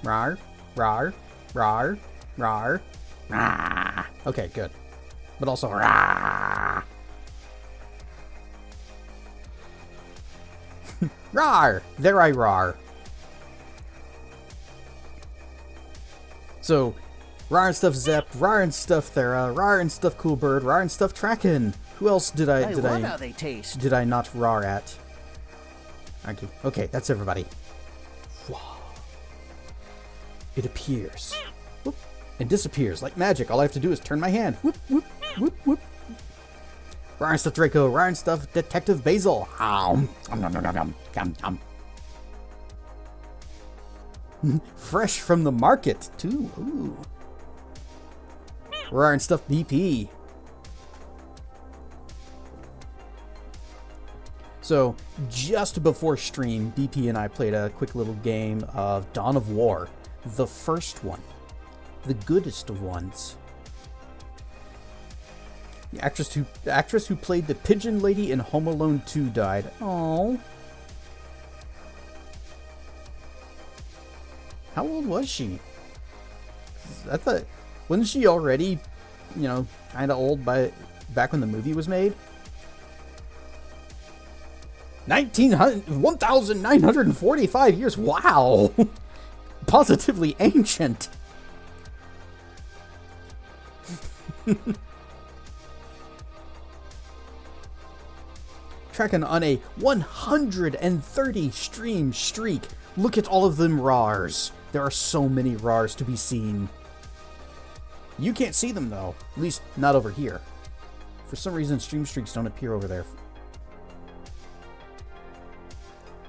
Rar, rar, rar, rar, rar. Okay, good. But also rar. Rar! There I rar. So, rar and stuff Zep, rar and stuff Thera, rar and stuff Cool Bird, rar and stuff Tracken. Who else did I love how they taste. Did I not rar at? Okay, that's everybody. It appears. Whoop, and disappears like magic. All I have to do is turn my hand. Whoop, whoop, whoop, whoop. Rar and stuff Draco, rar and stuff Detective Basil. Fresh from the market, too. Ooh. Rar and stuff BP. So, just before stream, BP and I played a quick little game of Dawn of War. The first one. The goodest of ones. The actress who played the pigeon lady in Home Alone 2 died. Oh. How old was she? I thought, wasn't she already, kind of old back when the movie was made? 1,945 years. Wow. Positively ancient. Tracking on a 130 stream streak. Look at all of them rars. There are so many rars to be seen. You can't see them though. At least not over here. For some reason stream streaks don't appear over there.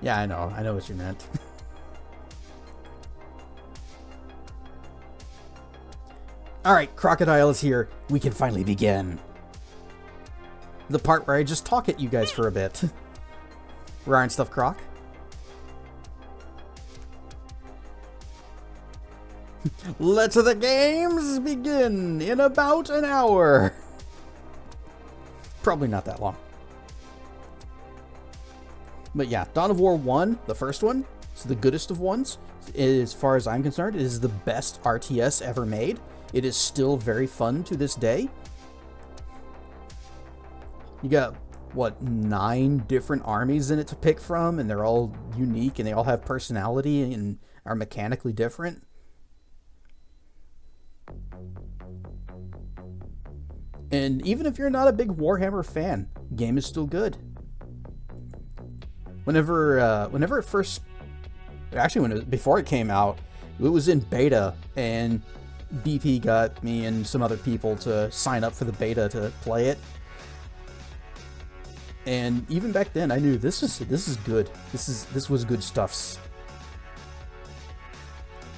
Yeah, I know what you meant. Alright, Crocodile is here. We can finally begin. The part where I just talk at you guys for a bit. Ryan Stuff Croc. Let the games begin in about an hour. Probably not that long. But yeah, Dawn of War 1, the first one, is the goodest of ones. As far as I'm concerned, it is the best RTS ever made. It is still very fun to this day. You got, 9 different armies in it to pick from, and they're all unique, and they all have personality and are mechanically different. And even if you're not a big Warhammer fan, the game is still good. Whenever it first, before it came out, it was in beta, and BP got me and some other people to sign up for the beta to play it. And even back then, I knew this is good. This was good stuffs.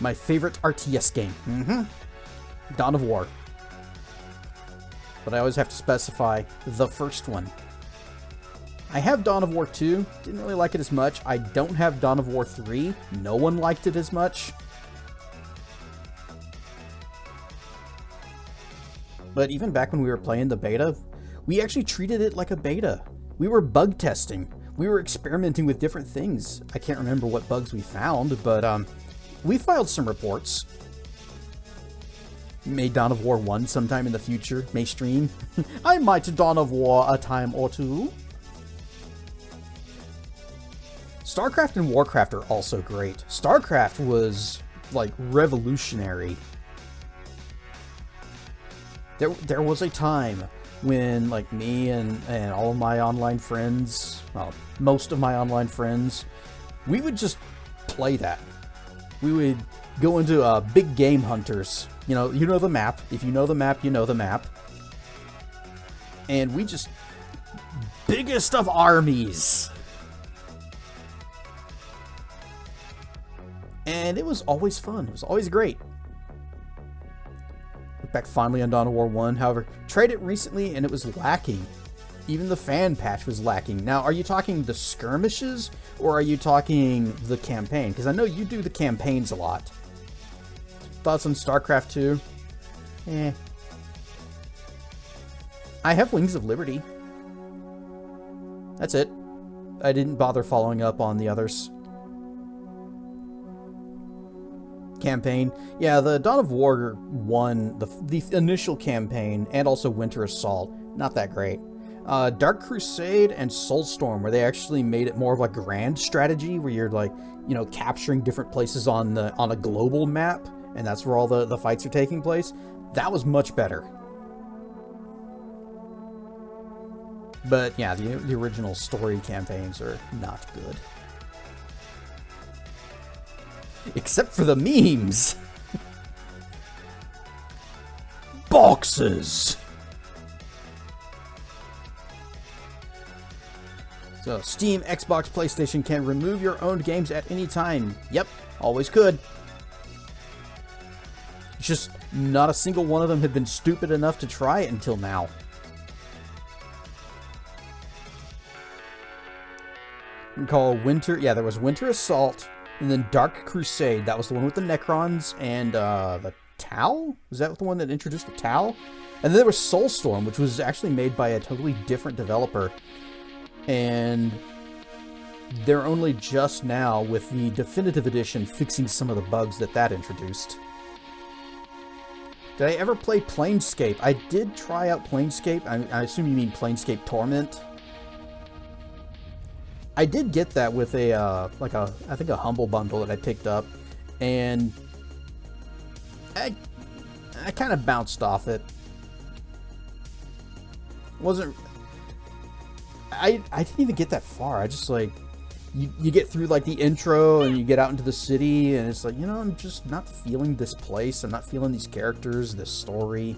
My favorite RTS game. Dawn of War. But I always have to specify the first one. I have Dawn of War 2. Didn't really like it as much. I don't have Dawn of War 3. No one liked it as much. But even back when we were playing the beta, we actually treated it like a beta. We were bug testing. We were experimenting with different things. I can't remember what bugs we found, but we filed some reports. May Dawn of War 1 sometime in the future. May stream. I might Dawn of War a time or two. StarCraft and Warcraft are also great. StarCraft was, like, revolutionary. There was a time when, like, me and all of my online friends, well, most of my online friends, we would just play that. We would go into big game hunters. You know the map. If you know the map, you know the map. And we just... biggest of armies. And it was always fun. It was always great. Look back fondly on Dawn of War 1. However, tried it recently and it was lacking. Even the fan patch was lacking. Now, are you talking the skirmishes or are you talking the campaign? Because I know you do the campaigns a lot. Thoughts on StarCraft 2? Eh. I have Wings of Liberty. That's it. I didn't bother following up on the others. Campaign. Yeah, the Dawn of War 1, the initial campaign, and also Winter Assault, not that great. Dark Crusade and Soulstorm, where they actually made it more of a grand strategy, where you're like, you know, capturing different places on a global map, and that's where all the fights are taking place. That was much better. But yeah, the original story campaigns are not good. Except for the memes! Boxes! So, Steam, Xbox, PlayStation can remove your owned games at any time. Yep, always could. Just not a single one of them had been stupid enough to try it until now. You can call Winter... yeah, there was Winter Assault, and then Dark Crusade. That was the one with the Necrons and the Tau? Was that the one that introduced the Tau? And then there was Soulstorm, which was actually made by a totally different developer. And they're only just now, with the Definitive Edition, fixing some of the bugs that introduced. Did I ever play Planescape? I did try out Planescape. I assume you mean Planescape Torment. I did get that with I think a Humble Bundle that I picked up, and I kind of bounced off it. I didn't even get that far. I just, like, you get through, like, the intro, and you get out into the city, and it's like, you know, I'm just not feeling this place. I'm not feeling these characters, this story.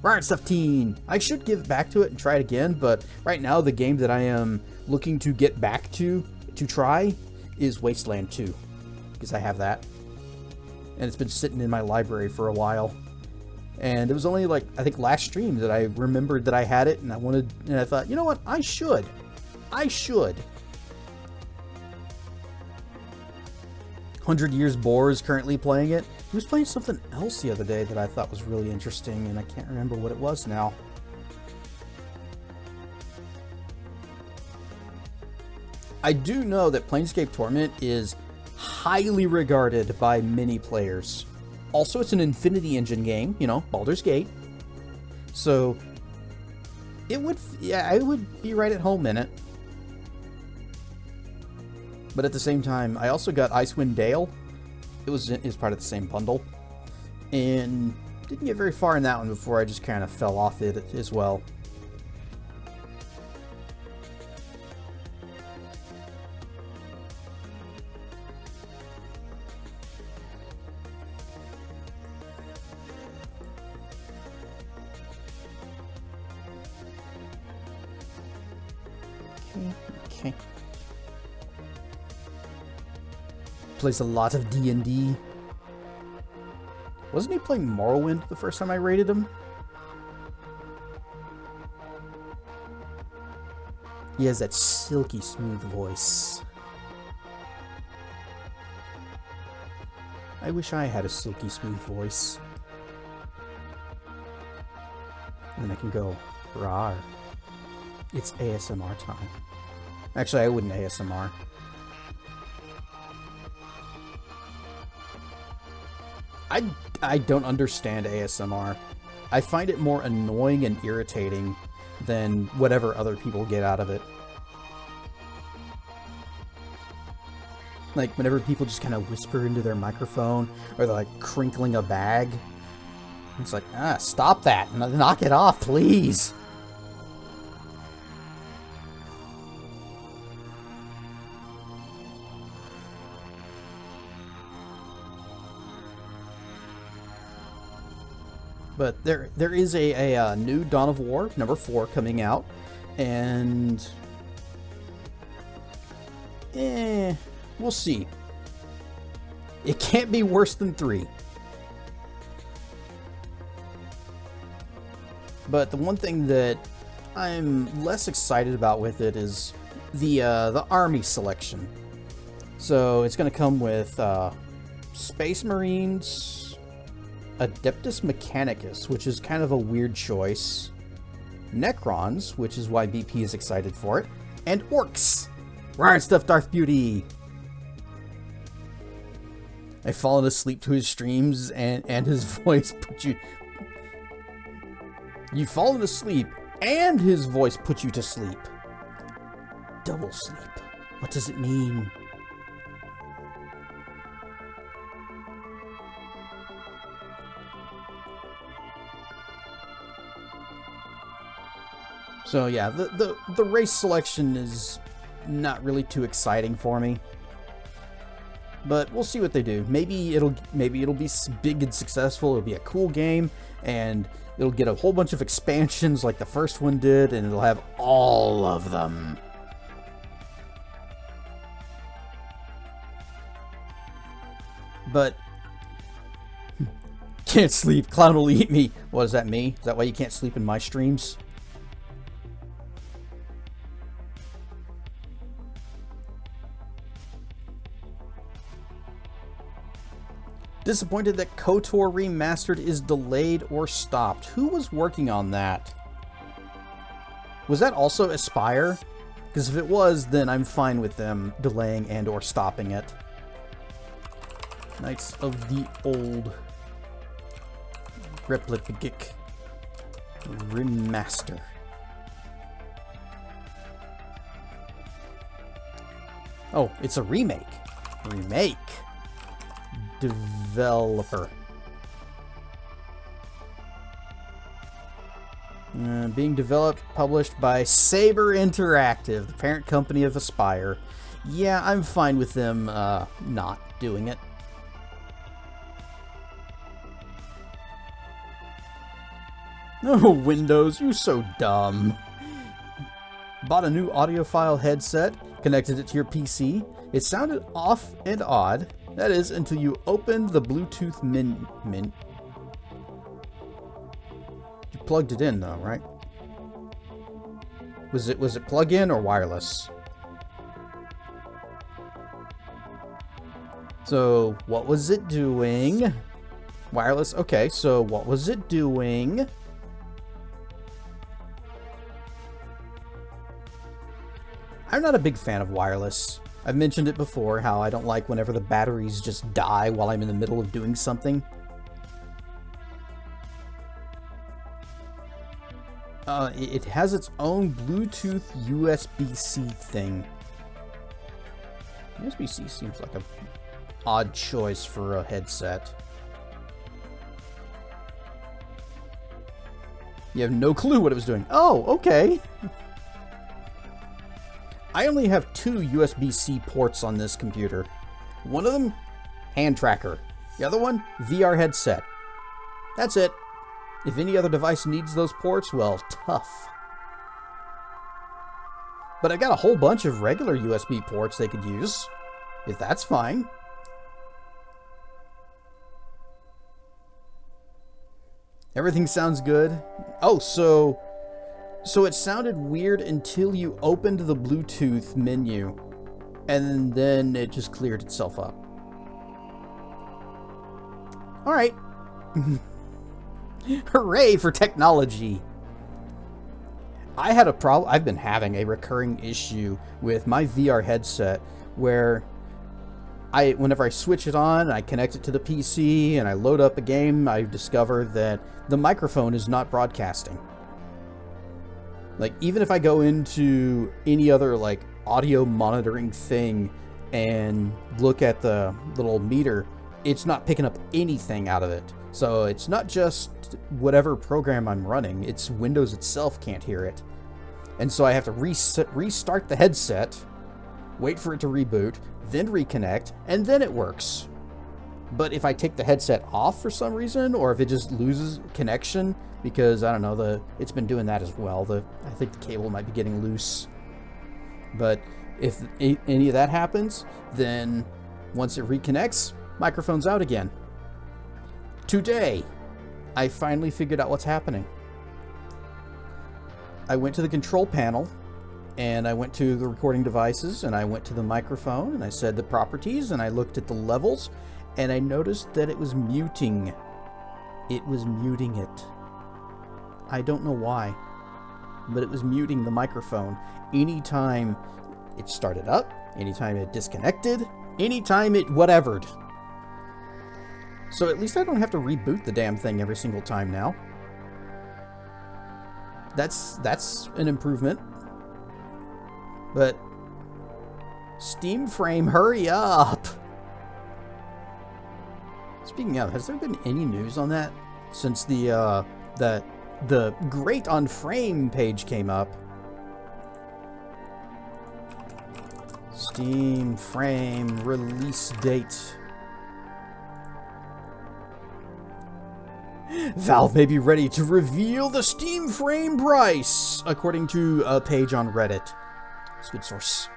Right, stuff teen. I should give back to it and try it again, but right now the game that I am looking to get back to try is Wasteland 2, because I have that, and it's been sitting in my library for a while. And it was only, like, I think last stream that I remembered that I had it, and I thought, you know what, I should. 100 Years Boar is currently playing it. He was playing something else the other day that I thought was really interesting, and I can't remember what it was now. I do know that Planescape Torment is highly regarded by many players. Also, it's an Infinity Engine game, you know, Baldur's Gate. So, I would be right at home in it. But at the same time, I also got Icewind Dale. It was part of the same bundle. And didn't get very far in that one before I just kind of fell off it as well. Okay. Plays a lot of D&D. Wasn't he playing Morrowind the first time I raided him? He has that silky smooth voice. I wish I had a silky smooth voice. And then I can go, rawr. It's ASMR time. Actually, I wouldn't ASMR. I don't understand ASMR. I find it more annoying and irritating than whatever other people get out of it. Like, whenever people just kind of whisper into their microphone, or they're, like, crinkling a bag. It's like, stop that. Knock it off, please. But there is a new Dawn of War, number 4, coming out. And... we'll see. It can't be worse than 3. But the one thing that I'm less excited about with it is the army selection. So it's going to come with Space Marines, Adeptus Mechanicus, which is kind of a weird choice, Necrons, which is why BP is excited for it, and Orcs. Ryan stuff, Darth Beauty. I've fallen asleep to his streams, and his voice put you... You've fallen asleep, and his voice put you to sleep. Double sleep. What does it mean? So yeah, the race selection is not really too exciting for me. But we'll see what they do. Maybe it'll be big and successful. It'll be a cool game, and it'll get a whole bunch of expansions like the first one did, and it'll have all of them. But can't sleep. Clown will eat me. What does that mean? Is that why you can't sleep in my streams? Disappointed that KOTOR Remastered is delayed or stopped. Who was working on that? Was that also Aspire? Because if it was, then I'm fine with them delaying and or stopping it. Knights of the Old Republic Remaster. Oh, it's a remake. Remake. Developer. Being developed, published by Saber Interactive, the parent company of Aspire. Yeah, I'm fine with them not doing it. Oh, Windows, you're so dumb. Bought a new audiophile headset, connected it to your PC. It sounded off and odd. That is, until you opened the Bluetooth min. You plugged it in though, right? Was it plug-in or wireless? So, what was it doing? Wireless, okay, so what was it doing? I'm not a big fan of wireless. I've mentioned it before, how I don't like whenever the batteries just die while I'm in the middle of doing something. It has its own Bluetooth USB-C thing. USB-C seems like an odd choice for a headset. You have no clue what it was doing. Oh, okay. I only have 2 USB-C ports on this computer. One of them, hand tracker. The other one, VR headset. That's it. If any other device needs those ports, well, tough. But I've got a whole bunch of regular USB ports they could use, if that's fine. Everything sounds good. Oh, so it sounded weird until you opened the Bluetooth menu, and then it just cleared itself up. All right. Hooray for technology. I've been having a recurring issue with my VR headset where whenever I switch it on, I connect it to the PC and I load up a game, I discover that the microphone is not broadcasting. Like, even if I go into any other, like, audio monitoring thing and look at the little meter, it's not picking up anything out of it. So it's not just whatever program I'm running, it's Windows itself can't hear it. And so I have to restart the headset, wait for it to reboot, then reconnect, and then it works. But if I take the headset off for some reason, or if it just loses connection, because, I don't know, it's been doing that as well. I think the cable might be getting loose. But if any of that happens, then once it reconnects, microphone's out again. Today, I finally figured out what's happening. I went to the control panel, and I went to the recording devices, and I went to the microphone, and I said the properties, and I looked at the levels, and I noticed that it was muting. It was muting it. I don't know why, but it was muting the microphone anytime it started up, anytime it disconnected, anytime it whatevered. So at least I don't have to reboot the damn thing every single time now. That's an improvement. But Steam Frame, hurry up! Speaking of, has there been any news on that since the Great on Frame page came up? Steam Frame release date. Valve may be ready to reveal the Steam Frame price, according to a page on Reddit. It's a good source.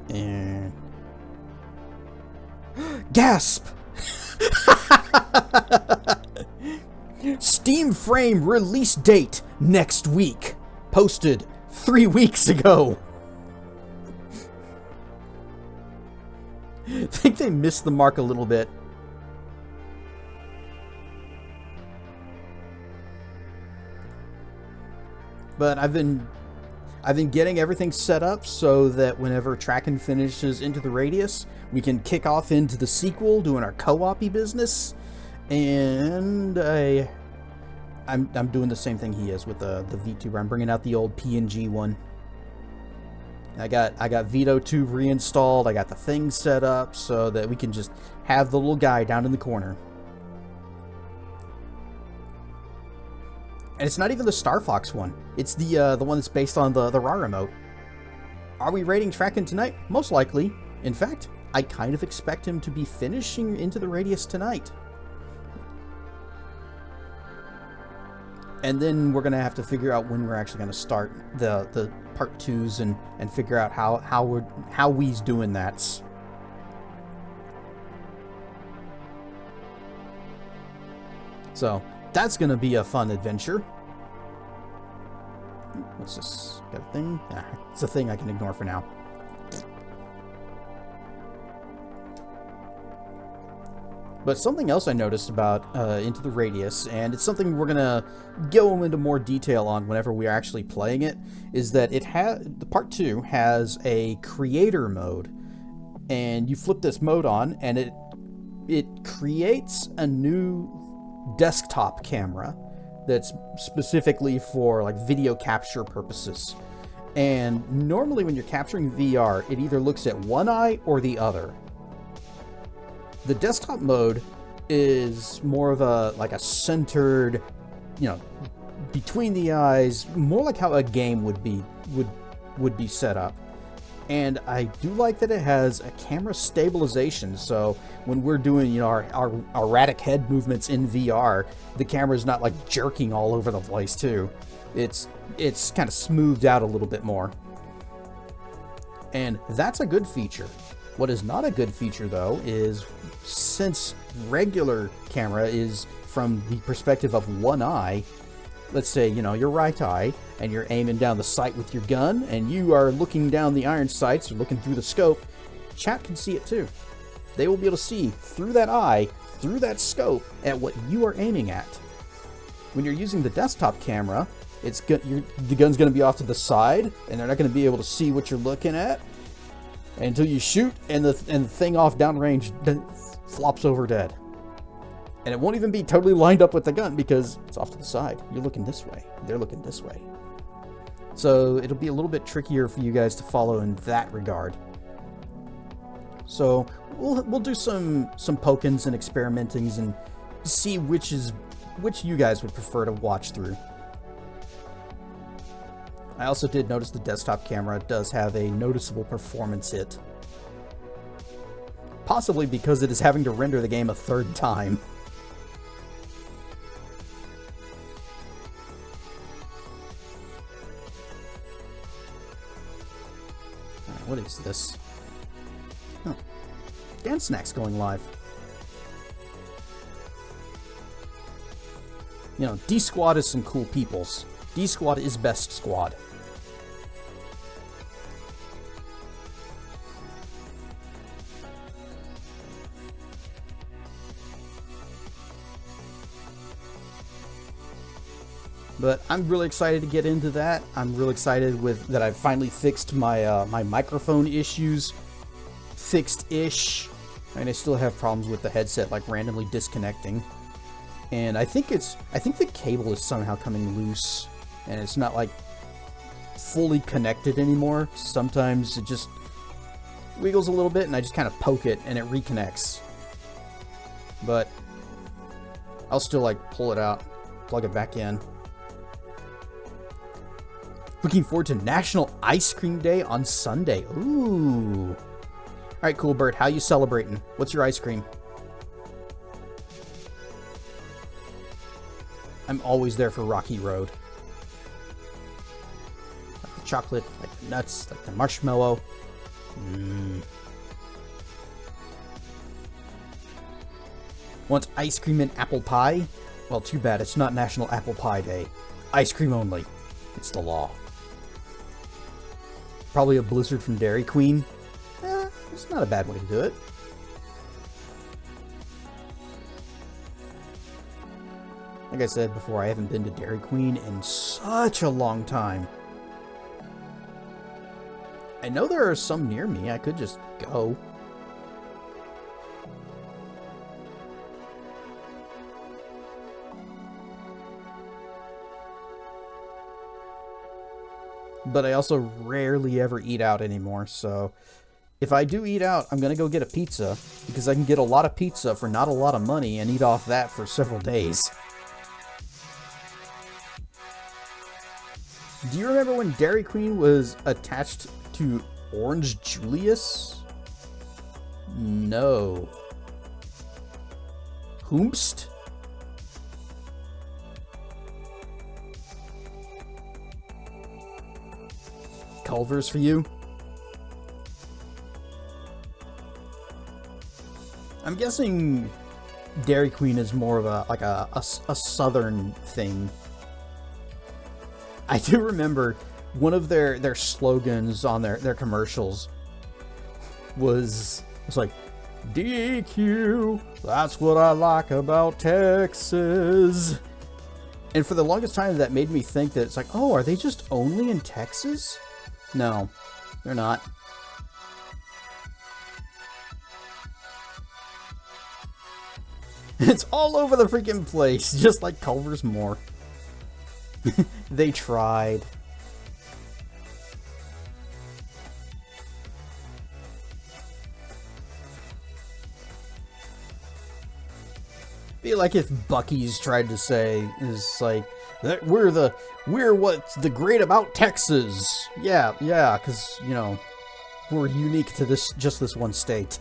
And gasp! Steam Frame release date next week. Posted 3 weeks ago. I think they missed the mark a little bit. But I've been getting everything set up so that whenever Trackin' finishes Into the Radius, we can kick off into the sequel, doing our co-op-y business. And I'm doing the same thing he is with the VTuber. I'm bringing out the old PNG one. I got Vito Tube reinstalled. I got the thing set up so that we can just have the little guy down in the corner. And it's not even the Star Fox one. It's the one that's based on the raw remote. Are we rating Trackin' tonight? Most likely. In fact, I kind of expect him to be finishing Into the Radius tonight. And then we're gonna have to figure out when we're actually gonna start the part 2s and figure out how we's doing that. So that's gonna be a fun adventure. What's this? Got a thing? Nah, it's a thing I can ignore for now. But something else I noticed about Into the Radius, and it's something we're gonna go into more detail on whenever we're actually playing it, is that the part 2 has a creator mode, and you flip this mode on, and it creates a new desktop camera that's specifically for like video capture purposes. And normally when you're capturing VR, it either looks at one eye or the other. The desktop mode is more of a centered, between the eyes, more like how a game would be set up. And I do like that it has a camera stabilization, so when we're doing our erratic head movements in VR, the camera's not like jerking all over the place too. It's kind of smoothed out a little bit more. And that's a good feature. What is not a good feature though is, since regular camera is from the perspective of one eye, let's say, your right eye, and you're aiming down the sight with your gun, and you are looking down the iron sights or looking through the scope, chat can see it too. They will be able to see through that eye, through that scope, at what you are aiming at. When you're using the desktop camera, the gun's going to be off to the side, and they're not going to be able to see what you're looking at until you shoot, and the thing off downrange flops over dead. And it won't even be totally lined up with the gun because it's off to the side. You're looking this way. They're looking this way. So it'll be a little bit trickier for you guys to follow in that regard. So we'll do some pokins and experimentings and see which you guys would prefer to watch through. I also did notice the desktop camera does have a noticeable performance hit. Possibly because it is having to render the game a third time. Alright, what is this? Oh, Dance Snack's going live. You know, D Squad is some cool peoples. D Squad is best squad. But I'm really excited to get into that. I'm really excited that I've finally fixed my my microphone issues. Fixed-ish. I mean, I still have problems with the headset, like randomly disconnecting. And I think the cable is somehow coming loose, and it's not like fully connected anymore. Sometimes it just wiggles a little bit, and I just kind of poke it, and it reconnects. But I'll still like pull it out, plug it back in. Looking forward to National Ice Cream Day on Sunday. Ooh. Alright, Cool Bird, how you celebrating? What's your ice cream? I'm always there for Rocky Road. Like the chocolate, like the nuts, like the marshmallow. Want ice cream and apple pie? Well, too bad, it's not National Apple Pie Day. Ice cream only. It's the law. Probably a blizzard from Dairy Queen. It's not a bad way to do it. Like I said before, I haven't been to Dairy Queen in such a long time. I know there are some near me. I could just go. But I also rarely ever eat out anymore, so if I do eat out, I'm gonna go get a pizza, because I can get a lot of pizza for not a lot of money and eat off that for several days. Do you remember when Dairy Queen was attached to Orange Julius? No. Hoomst? Culver's for you? I'm guessing Dairy Queen is more of a southern thing. I do remember one of their slogans on their commercials was like, DQ, that's what I like about Texas. And for the longest time that made me think that it's like, oh, are they just only in Texas? No, they're not. It's all over the freaking place, just like Culver's More. They tried. Be like if Bucky's tried to say is like that we're what's the great about Texas. Yeah, because you know we're unique to just this one state.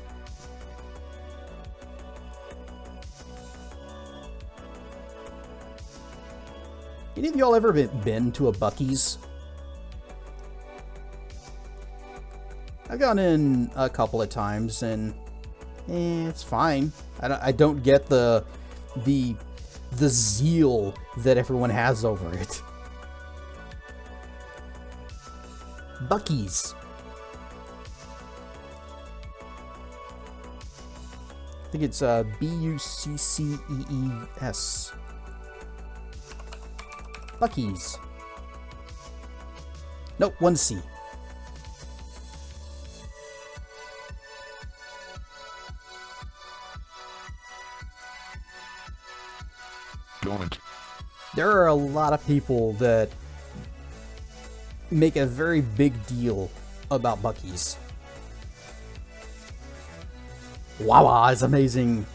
Any of y'all ever been to a Bucky's? I've gone in a couple of times, and it's fine. I don't get the zeal that everyone has over it. Bucky's. I think it's Buccees. Bucky's. Nope, one C. Don't. There are a lot of people that make a very big deal about Buc-ee's. Wawa is amazing.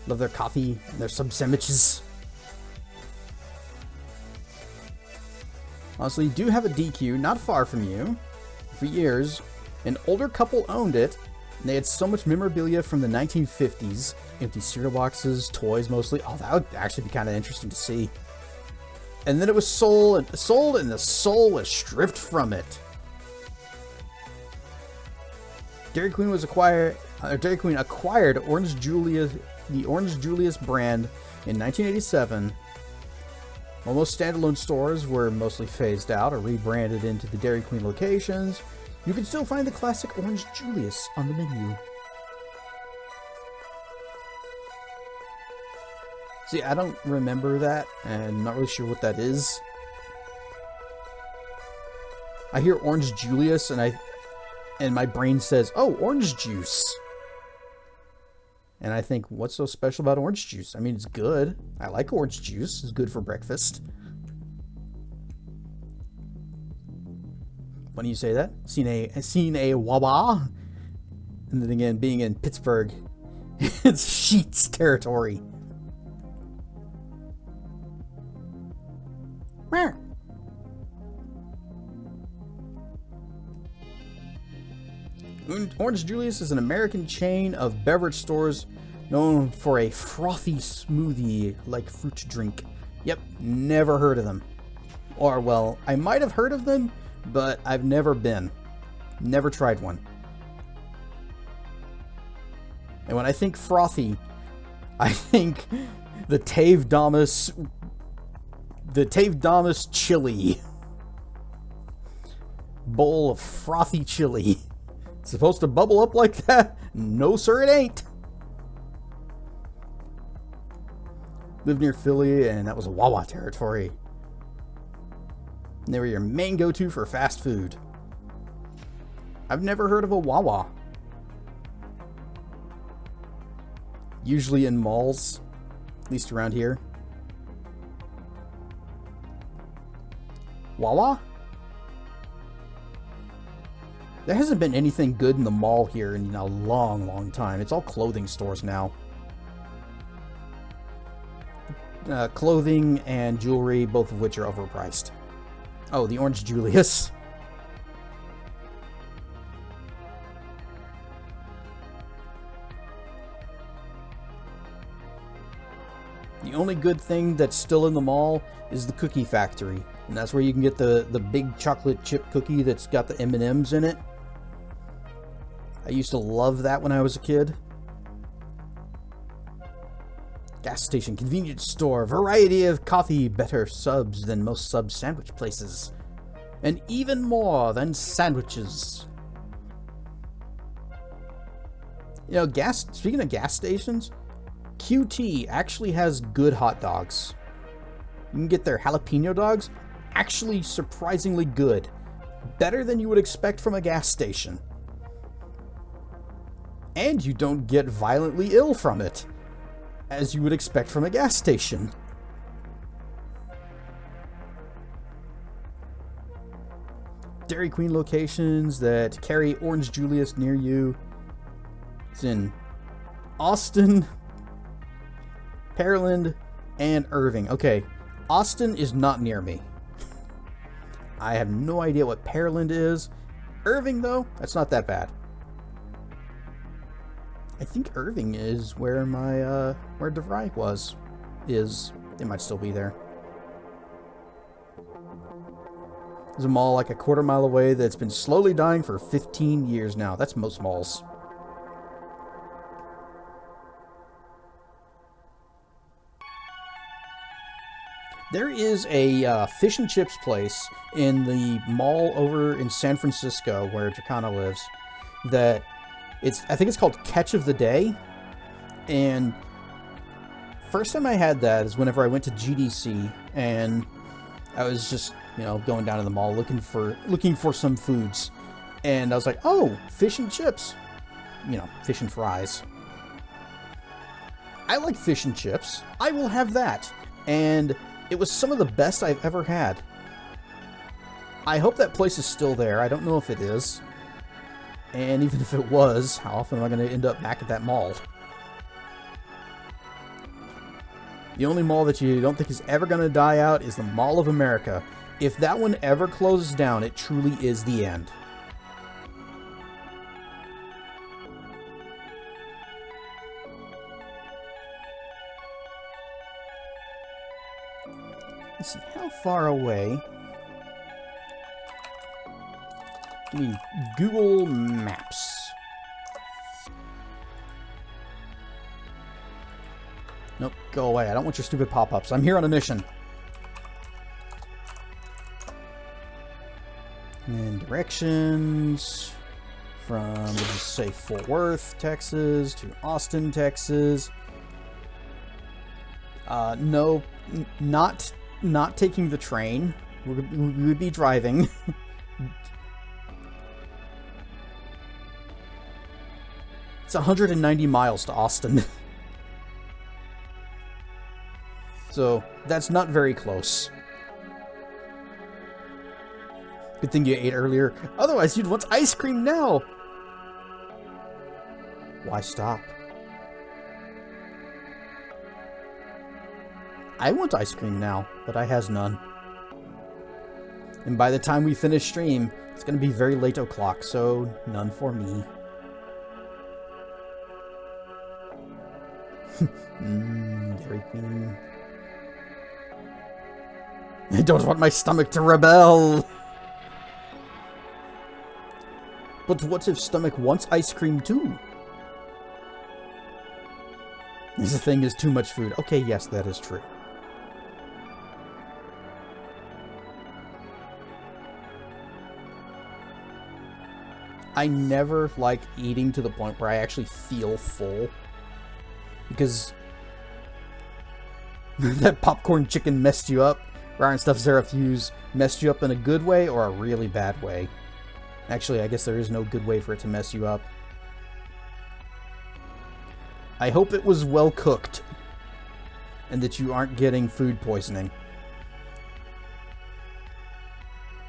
Love their coffee and their sub sandwiches. Also, you do have a DQ not far from you. For years, an older couple owned it, and they had so much memorabilia from the 1950s. Empty cereal boxes, toys mostly. Oh, that would actually be kind of interesting to see. And then it was sold, and the soul was stripped from it. Dairy Queen acquired Orange Julius, the Orange Julius brand in 1987. While most standalone stores were mostly phased out or rebranded into the Dairy Queen locations, you can still find the classic Orange Julius on the menu. See, I don't remember that, and I'm not really sure what that is. I hear Orange Julius, and my brain says, oh, orange juice. And I think, what's so special about orange juice? I mean, it's good. I like orange juice. It's good for breakfast. When you say that, seen a Wawa, and then again, being in Pittsburgh, it's Sheetz territory. Orange Julius is an American chain of beverage stores known for a frothy smoothie like fruit drink. Yep, never heard of them. Or, well, I might have heard of them, but I've never been. Never tried one. And when I think frothy, I think the Tave Damas chili. Bowl of frothy chili. It's supposed to bubble up like that? No, sir, it ain't. Lived near Philly, and that was a Wawa territory. And they were your main go-to for fast food. I've never heard of a Wawa. Usually in malls, at least around here. Wawa? There hasn't been anything good in the mall here in a long, long time. It's all clothing stores now. Clothing and jewelry, both of which are overpriced. Oh, the Orange Julius. The only good thing that's still in the mall is the cookie factory. And that's where you can get the big chocolate chip cookie that's got the M&Ms in it. I used to love that when I was a kid. Gas station, convenience store, variety of coffee, better subs than most sub sandwich places. And even more than sandwiches. You know, speaking of gas stations, QT actually has good hot dogs. You can get their jalapeno dogs, actually surprisingly good. Better than you would expect from a gas station. And you don't get violently ill from it, as you would expect from a gas station. Dairy Queen locations that carry Orange Julius near you. It's in Austin, Pearland, and Irving. Okay, Austin is not near me. I have no idea what Pearland is. Irving, though, that's not that bad. I think Irving is where my, where DeVry is. It might still be there. There's a mall like a quarter mile away that's been slowly dying for 15 years now. That's most malls. There is a fish and chips place in the mall over in San Francisco where Jacana lives that I think it's called Catch of the Day. And first time I had that is whenever I went to GDC and I was just, you know, going down to the mall looking for some foods. And I was like, oh, fish and chips. You know, fish and fries. I like fish and chips. I will have that. And it was some of the best I've ever had. I hope that place is still there. I don't know if it is. And even if it was, how often am I going to end up back at that mall? The only mall that you don't think is ever going to die out is the Mall of America. If that one ever closes down, it truly is the end. Let's see, how far away? Give me Google Maps. Nope, go away. I don't want your stupid pop-ups. I'm here on a mission. And directions from, we'll just say Fort Worth, Texas to Austin, Texas. No, not taking the train. We would be driving. It's 190 miles to Austin. So, that's not very close. Good thing you ate earlier. Otherwise, you'd want ice cream now. Why stop? I want ice cream now, but I has none. And by the time we finish stream, it's going to be very late o'clock, so none for me. Dairy Queen. I don't want my stomach to rebel! But what if stomach wants ice cream too? This thing is too much food. Okay, yes, that is true. I never like eating to the point where I actually feel full. Because that popcorn chicken messed you up. Rare and Stuff Zerafuse messed you up in a good way or a really bad way. Actually, I guess there is no good way for it to mess you up. I hope it was well cooked. And that you aren't getting food poisoning.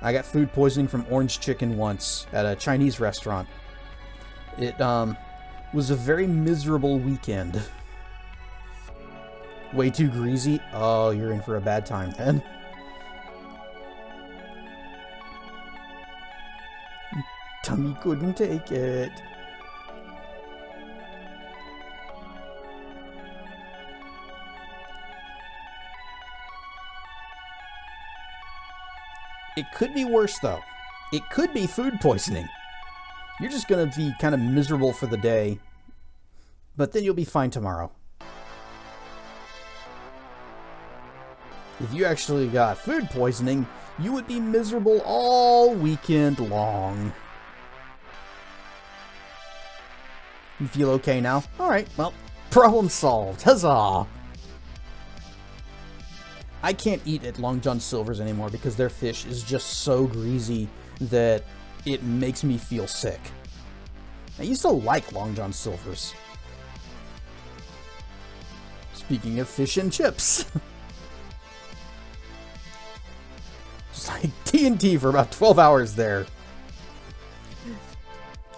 I got food poisoning from orange chicken once at a Chinese restaurant. It was a very miserable weekend. Way too greasy? Oh, you're in for a bad time then. Tummy couldn't take it. It could be worse, though. It could be food poisoning. You're just going to be kind of miserable for the day, but then you'll be fine tomorrow. If you actually got food poisoning, you would be miserable all weekend long. You feel okay now? Alright, well, problem solved. Huzzah! I can't eat at Long John Silver's anymore because their fish is just so greasy that it makes me feel sick. I used to like Long John Silver's. Speaking of fish and chips. Just like TNT for about 12 hours there.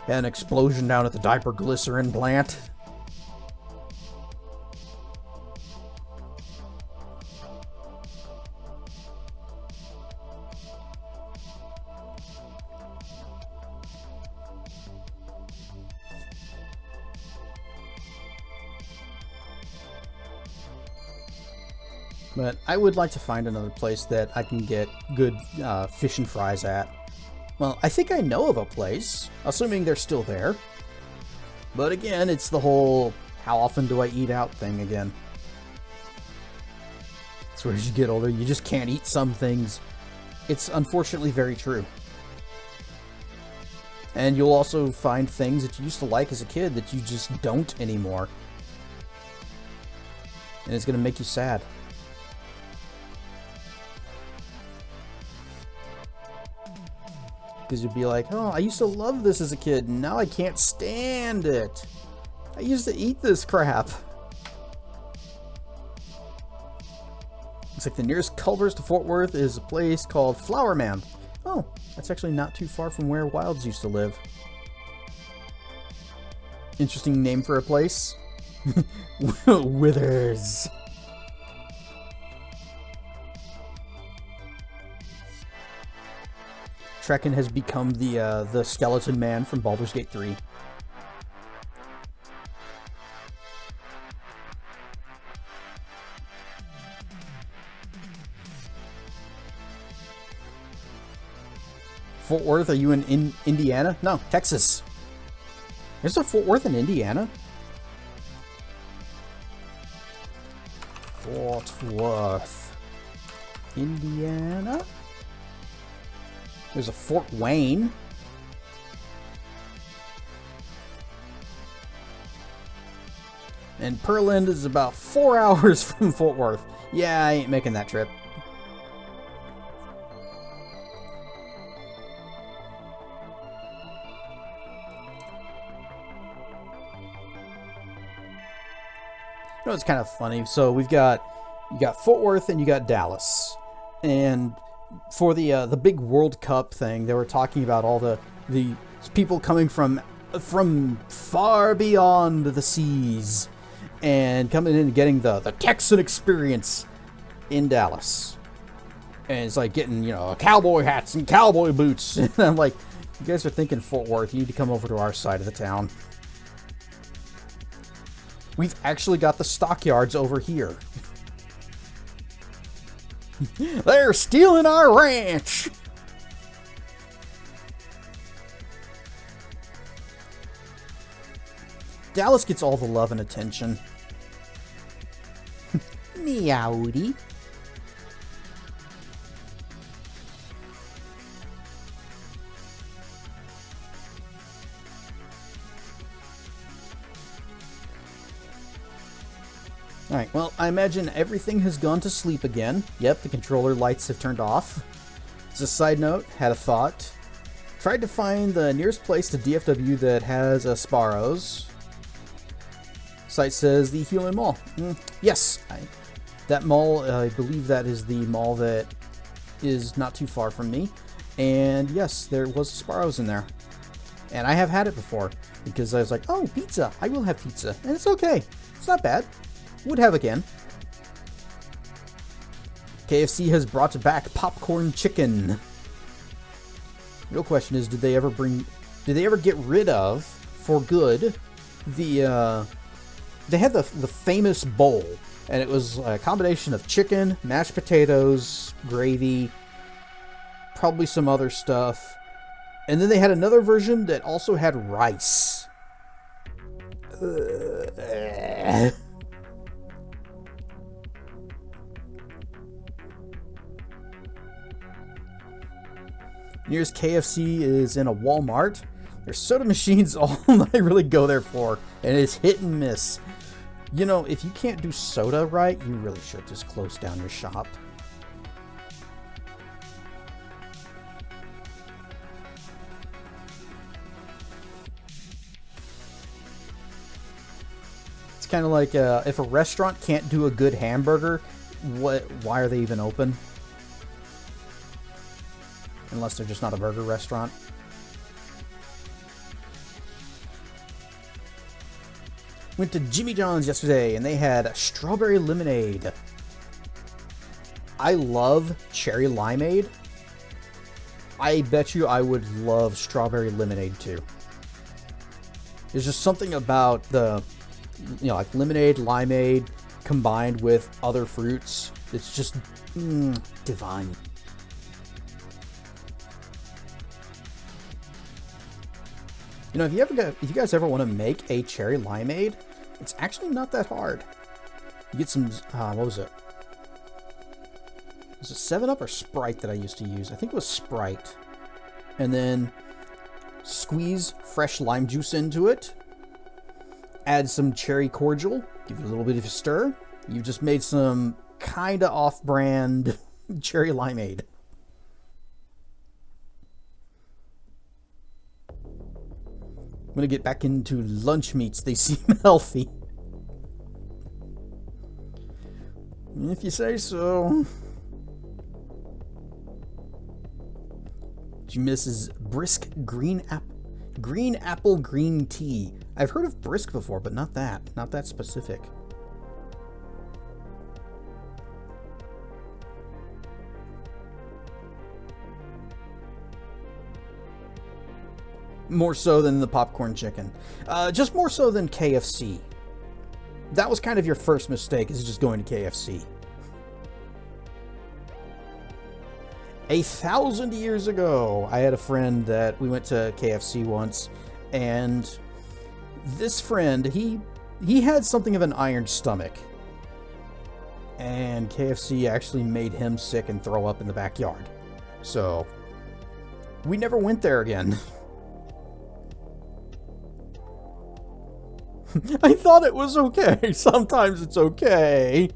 An explosion down at the diaper glycerin plant. But I would like to find another place that I can get good fish and fries at. Well, I think I know of a place, assuming they're still there. But again, it's the whole, how often do I eat out thing again. It's where as you get older, you just can't eat some things. It's unfortunately very true. And you'll also find things that you used to like as a kid that you just don't anymore. And it's going to make you sad. Because you'd be like, oh, I used to love this as a kid, and now I can't stand it. I used to eat this crap. Looks like the nearest Culver's to Fort Worth is a place called Flower Man. Oh, that's actually not too far from where Wilds used to live. Interesting name for a place. Withers. Trekken has become the skeleton man from Baldur's Gate 3. Fort Worth, are you in Indiana? No, Texas. There's a Fort Worth in Indiana? Fort Worth, Indiana? There's a Fort Wayne. And Pearland is about 4 hours from Fort Worth. Yeah, I ain't making that trip. You know, it's kind of funny. So you got Fort Worth and you got Dallas, and for the big World Cup thing, they were talking about all the people coming from far beyond the seas and coming in and getting the Texan experience in Dallas. And it's like getting, cowboy hats and cowboy boots. And I'm like, you guys are thinking Fort Worth, you need to come over to our side of the town. We've actually got the stockyards over here. They're stealing our ranch! Dallas gets all the love and attention. Meowdy. Alright, well, I imagine everything has gone to sleep again. Yep, the controller lights have turned off. As a side note, had a thought. Tried to find the nearest place to DFW that has a Sparrows. Site says the Hewlin Mall. Yes, that mall, I believe that is the mall that is not too far from me. And yes, there was a Sparrows in there. And I have had it before, because I was like, oh, pizza, I will have pizza. And it's okay, it's not bad. Would have again. KFC has brought back popcorn chicken. Real question is, did they ever get rid of, for good, they had the famous bowl, and it was a combination of chicken, mashed potatoes, gravy, probably some other stuff, and then they had another version that also had rice. Nearest KFC is in a Walmart. Their soda machine's all I really go there for, and it's hit and miss. You know, if you can't do soda right, you really should just close down your shop. It's kind of like if a restaurant can't do a good hamburger, why are they even open? Unless they're just not a burger restaurant. Went to Jimmy John's yesterday and they had strawberry lemonade. I love cherry limeade. I bet you I would love strawberry lemonade too. There's just something about the, like lemonade, limeade combined with other fruits. It's just divine. If you guys ever want to make a cherry limeade, it's actually not that hard. You get some, what was it? Was it 7-Up or Sprite that I used to use? I think it was Sprite. And then squeeze fresh lime juice into it. Add some cherry cordial. Give it a little bit of a stir. You've just made some kind of off-brand cherry limeade. I'm gonna get back into lunch meats. They seem healthy. If you say so. What you miss is brisk green apple green tea. I've heard of brisk before, but not that specific. More so than the popcorn chicken. Just more so than KFC. That was kind of your first mistake, is just going to KFC. 1,000 years ago, I had a friend that we went to KFC once, and this friend, he had something of an iron stomach. And KFC actually made him sick and throw up in the backyard. So, we never went there again. I thought it was okay. Sometimes it's okay.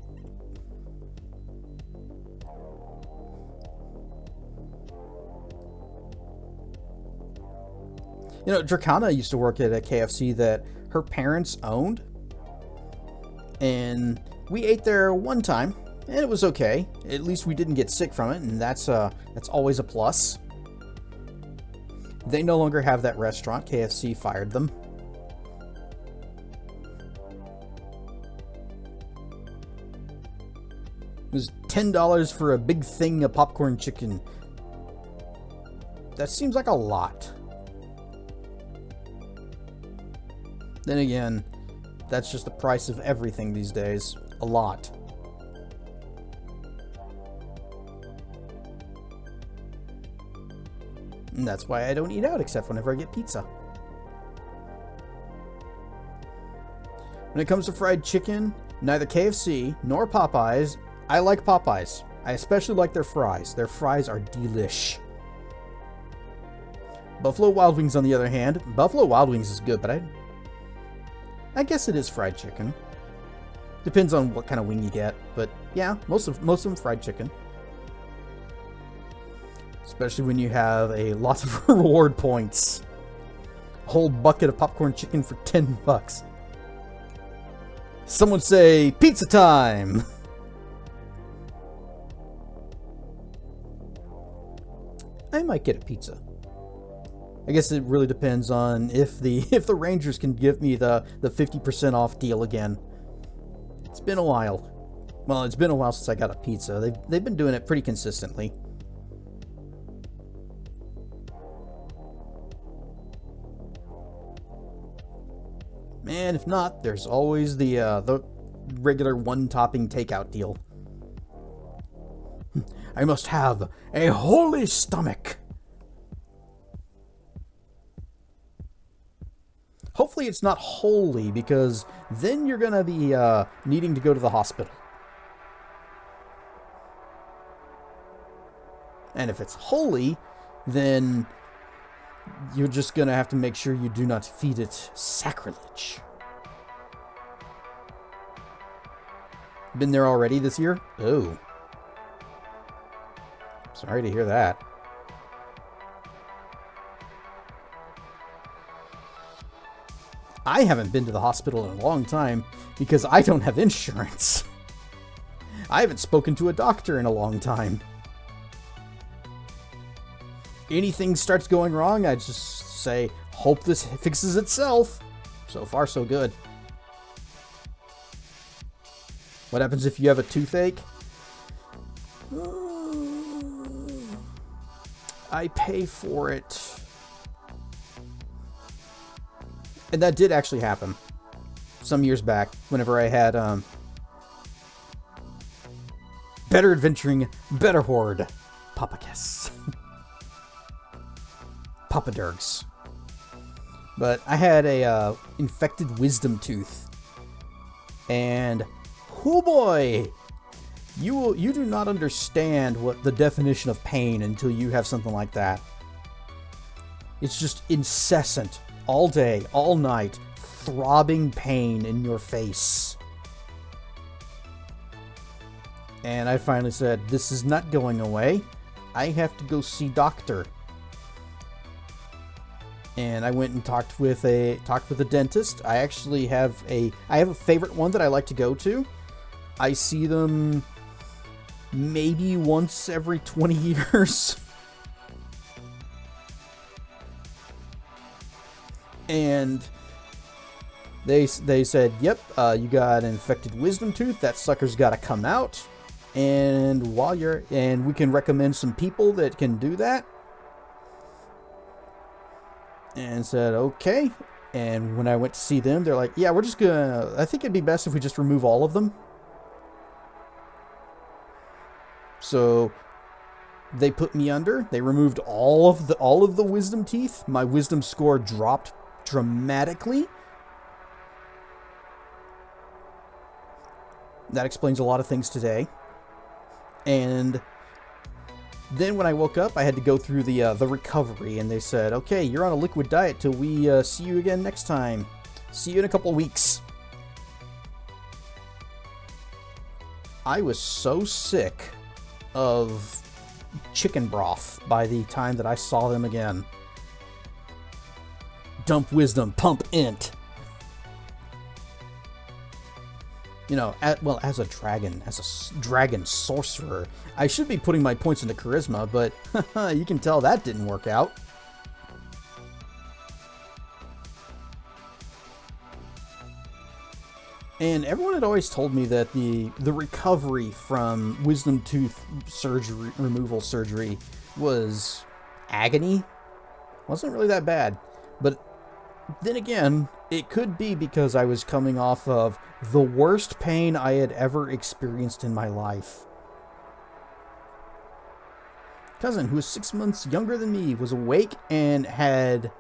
You know, Dracana used to work at a KFC that her parents owned. And we ate there one time, and it was okay. At least we didn't get sick from it, and that's always a plus. They no longer have that restaurant. KFC fired them. It was $10 for a big thing of popcorn chicken. That seems like a lot. Then again, that's just the price of everything these days. A lot. And that's why I don't eat out except whenever I get pizza. When it comes to fried chicken, neither KFC nor Popeyes. I like Popeyes. I especially like their fries. Their fries are delish. Buffalo Wild Wings, on the other hand, Buffalo Wild Wings is good, but I guess it is fried chicken. Depends on what kind of wing you get, but yeah, most of them fried chicken. Especially when you have a lot of reward points. A whole bucket of popcorn chicken for $10. Someone say pizza time. I might get a pizza. I guess it really depends on if the Rangers can give me the 50% off deal again. It's been a while. Well, it's been a while since I got a pizza. They've been doing it pretty consistently. And if not, there's always the regular one-topping takeout deal. I must have a holy stomach. Hopefully it's not holy, because then you're going to be needing to go to the hospital. And if it's holy, then you're just going to have to make sure you do not feed it sacrilege. Been there already this year? Oh. Sorry to hear that. I haven't been to the hospital in a long time because I don't have insurance. I haven't spoken to a doctor in a long time. Anything starts going wrong, I just say, hope this fixes itself. So far, so good. What happens if you have a toothache? I pay for it. And that did actually happen some years back whenever I had Better Adventuring, Better Horde, Papa Kiss. Papa Durgs. But I had a infected wisdom tooth. And, oh boy, you do not understand what the definition of pain until you have something like that. It's just incessant, all day, all night, throbbing pain in your face. And I finally said, this is not going away. I have to go see doctor. And I went and talked with a dentist. I actually have a favorite one that I like to go to. I see them maybe once every 20 years. And they said, yep, you got an infected wisdom tooth. That sucker's got to come out. And we can recommend some people that can do that. And said, okay. And when I went to see them, they're like, yeah, we're just gonna, I think it'd be best if we just remove all of them. So they put me under. They removed all of the wisdom teeth. My wisdom score dropped dramatically. That explains a lot of things today. And then when I woke up, I had to go through the recovery, and they said, okay, you're on a liquid diet till we see you again next time. See you in a couple of weeks. I was so sick of chicken broth by the time that I saw them again. Dump wisdom, pump int. You know, as a dragon sorcerer, I should be putting my points into charisma, but you can tell that didn't work out. And everyone had always told me that the recovery from wisdom tooth surgery, removal surgery, was agony. Wasn't really that bad. But then again, it could be because I was coming off of the worst pain I had ever experienced in my life. Cousin, who was 6 months younger than me, was awake and had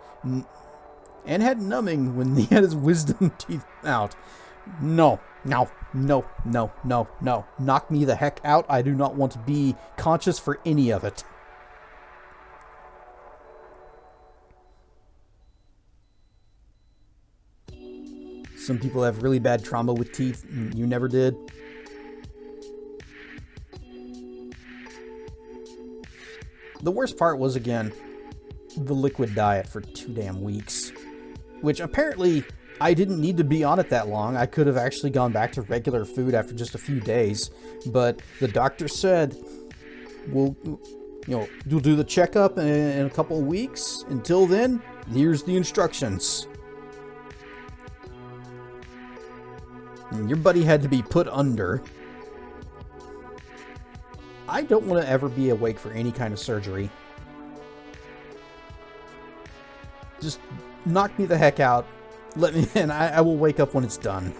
numbing when he had his wisdom teeth out. No. Knock me the heck out. I do not want to be conscious for any of it. Some people have really bad trauma with teeth. You never did. The worst part was, again, the liquid diet for 2 damn weeks. Which apparently I didn't need to be on it that long. I could have actually gone back to regular food after just a few days. But the doctor said, you'll do the checkup in a couple of weeks. Until then, here's the instructions. And your buddy had to be put under. I don't want to ever be awake for any kind of surgery. Just knock me the heck out. Let me in. I will wake up when it's done.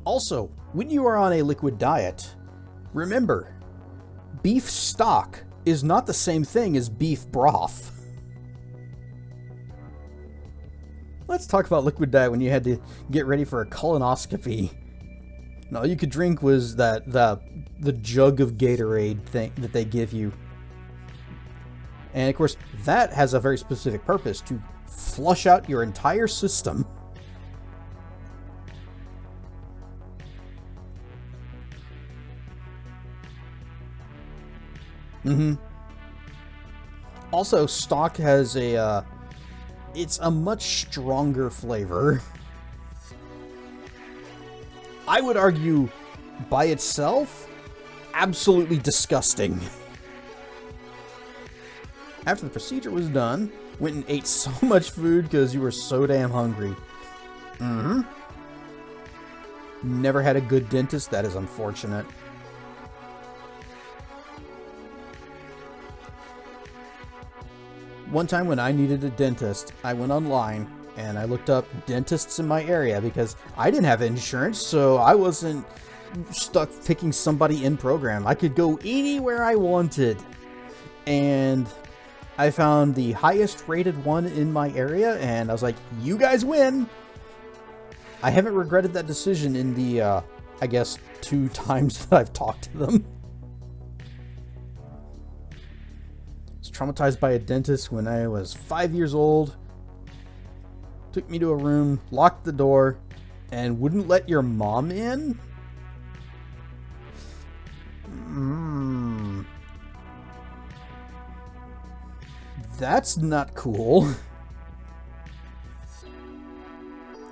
Also, when you are on a liquid diet, remember, beef stock is not the same thing as beef broth. Let's talk about liquid diet when you had to get ready for a colonoscopy. And all you could drink was the jug of Gatorade thing that they give you. And of course, that has a very specific purpose, to flush out your entire system. Also, stock has it's a much stronger flavor. I would argue, by itself, absolutely disgusting. After the procedure was done, went and ate so much food because you were so damn hungry. Never had a good dentist. That is unfortunate. One time when I needed a dentist, I went online and I looked up dentists in my area because I didn't have insurance, so I wasn't stuck picking somebody in program. I could go anywhere I wanted. And I found the highest rated one in my area, and I was like, you guys win! I haven't regretted that decision in the, I guess, 2 times that I've talked to them. Traumatized by a dentist when I was 5 years old. Took me to a room, locked the door, and wouldn't let your mom in? That's not cool.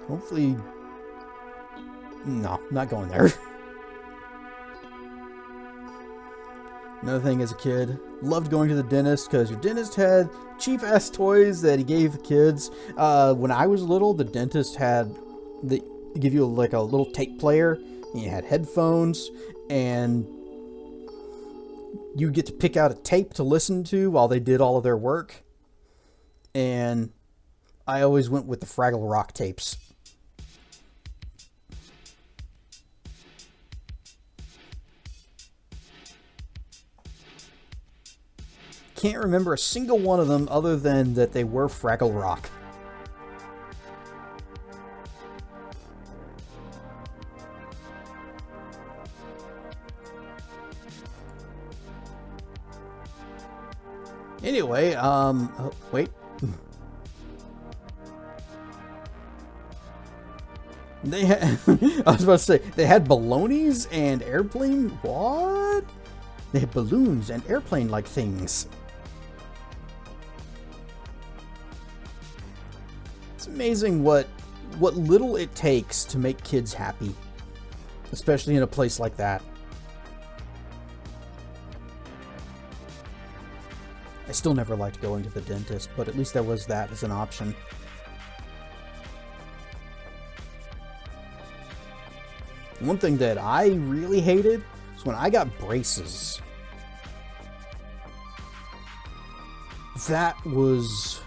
Hopefully... No, not going there. Another thing as a kid, loved going to the dentist because your dentist had cheap-ass toys that he gave the kids. When I was little, the dentist had give you like a little tape player, and you had headphones, and you get to pick out a tape to listen to while they did all of their work. And I always went with the Fraggle Rock tapes. Can't remember a single one of them other than that they were Fraggle Rock. Anyway, wait. They had, I was about to say, they had balloonies and airplane, what? They had balloons and airplane-like things. It's amazing what little it takes to make kids happy, especially in a place like that. I still never liked going to the dentist, but at least there was that as an option. One thing that I really hated was when I got braces. That was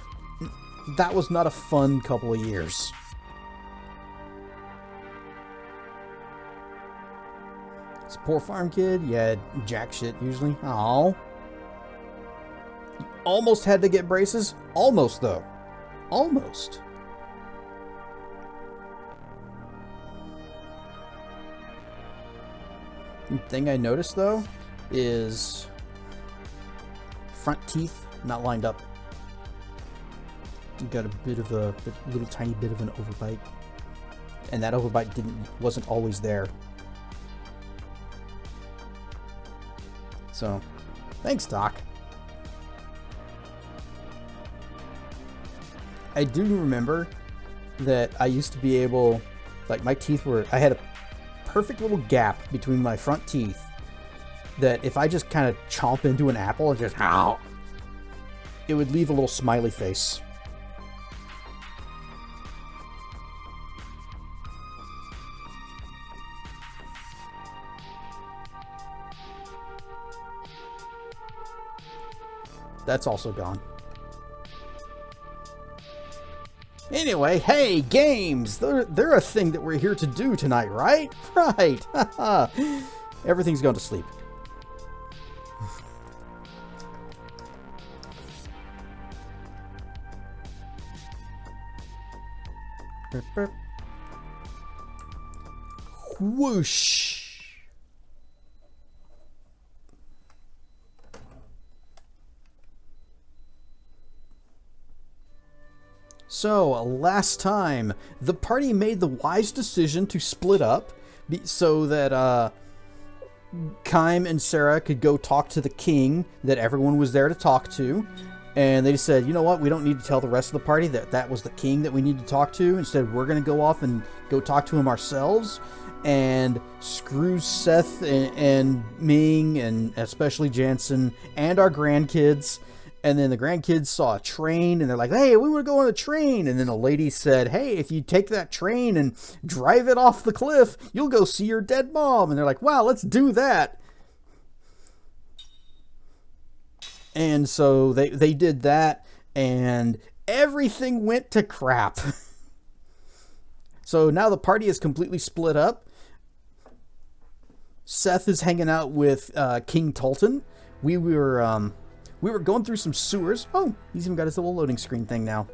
not a fun couple of years. It's a poor farm kid. Yeah, jack shit usually. Aww. You almost had to get braces. Almost though. Almost. The thing I noticed though is front teeth not lined up. You got a little tiny bit of an overbite, and that overbite wasn't always there. So, thanks, Doc. I do remember that I used to be able, like my teeth I had a perfect little gap between my front teeth that if I just kind of chomp into an apple and just, ow, it would leave a little smiley face. That's also gone. Anyway, hey, games! They're a thing that we're here to do tonight, right? Right! Everything's gone to sleep. Whoosh! So, last time, the party made the wise decision to split up so that Kime and Sarah could go talk to the king that everyone was there to talk to. And they said, you know what, we don't need to tell the rest of the party that was the king that we need to talk to. Instead, we're going to go off and go talk to him ourselves. And screw Seth and Ming, and especially Jansen, and our grandkids. And then the grandkids saw a train, and they're like, hey, we want to go on a train. And then a lady said, hey, if you take that train and drive it off the cliff, you'll go see your dead mom. And they're like, wow, let's do that. And so they did that, and everything went to crap. So now the party is completely split up. Seth is hanging out with King Tolton. We were going through some sewers. Oh, he's even got his little loading screen thing now.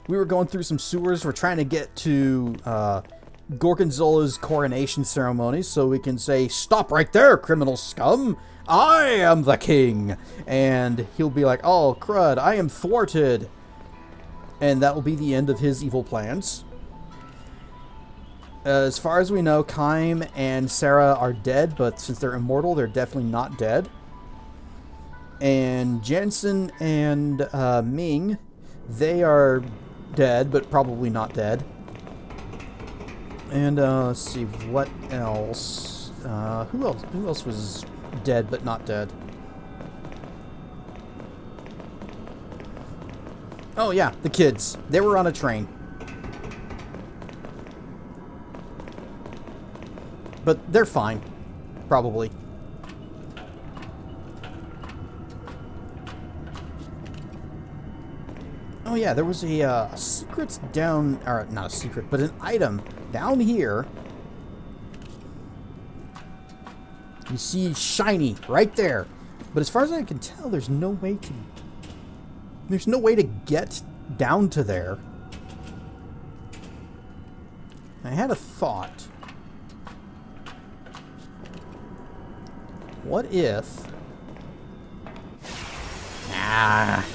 We were going through some sewers. We're trying to get to Gorgonzola's coronation ceremony so we can say, stop right there, criminal scum. I am the king. And he'll be like, oh, crud, I am thwarted. And that will be the end of his evil plans. As far as we know, Kime and Sarah are dead, but since they're immortal, they're definitely not dead. And Jensen and Ming, they are dead, but probably not dead. And let's see, what else? Who else? Who else was dead but not dead? Oh yeah, the kids. They were on a train. But they're fine. Probably. Oh yeah, there was a secret down... Or, not a secret, but an item down here. You see shiny right there. But as far as I can tell, there's no way to... There's no way to get down to there. I had a thought. What if... Ah...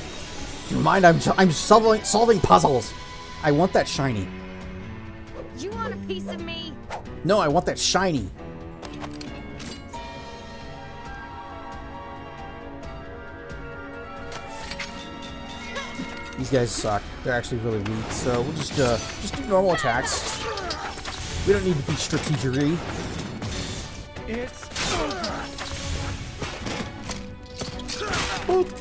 Do you mind? I'm solving puzzles. I want that shiny. You want a piece of me? No, I want that shiny. These guys suck. They're actually really weak. So we'll just do normal attacks. We don't need to be strategery. It's over. Boop.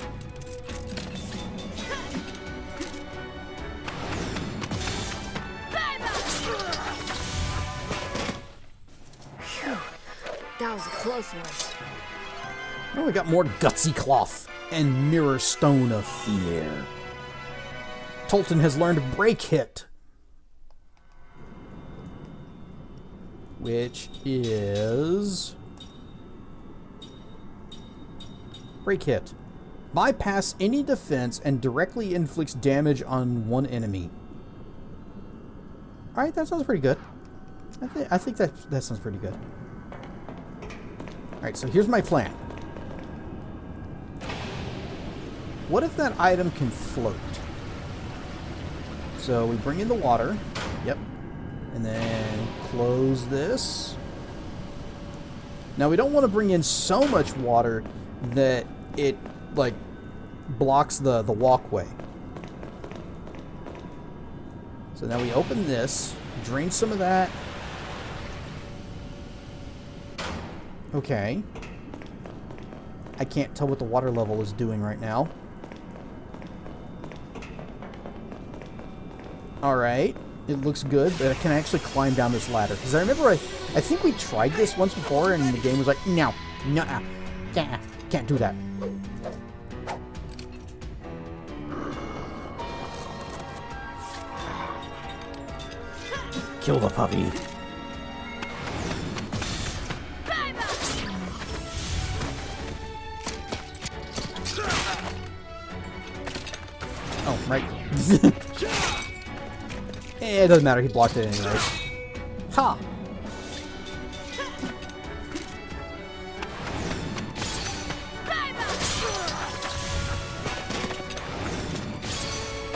That was a close one. Oh, we got more gutsy cloth and mirror stone of fear. Tolton has learned break hit, which is break hit. Bypass any defense and directly inflicts damage on one enemy. All right, that sounds pretty good. I think that sounds pretty good. Alright, so here's my plan. What if that item can float? So we bring in the water. Yep. And then close this. Now we don't want to bring in so much water that it, like, blocks the walkway. So now we open this, drain some of that. Okay. I can't tell what the water level is doing right now. Alright. It looks good, but I can actually climb down this ladder. Because I remember I think we tried this once before and the game was like, no, nuh-uh, can't do that. Kill the puppy. Oh, right. It doesn't matter, he blocked it anyways. Ha!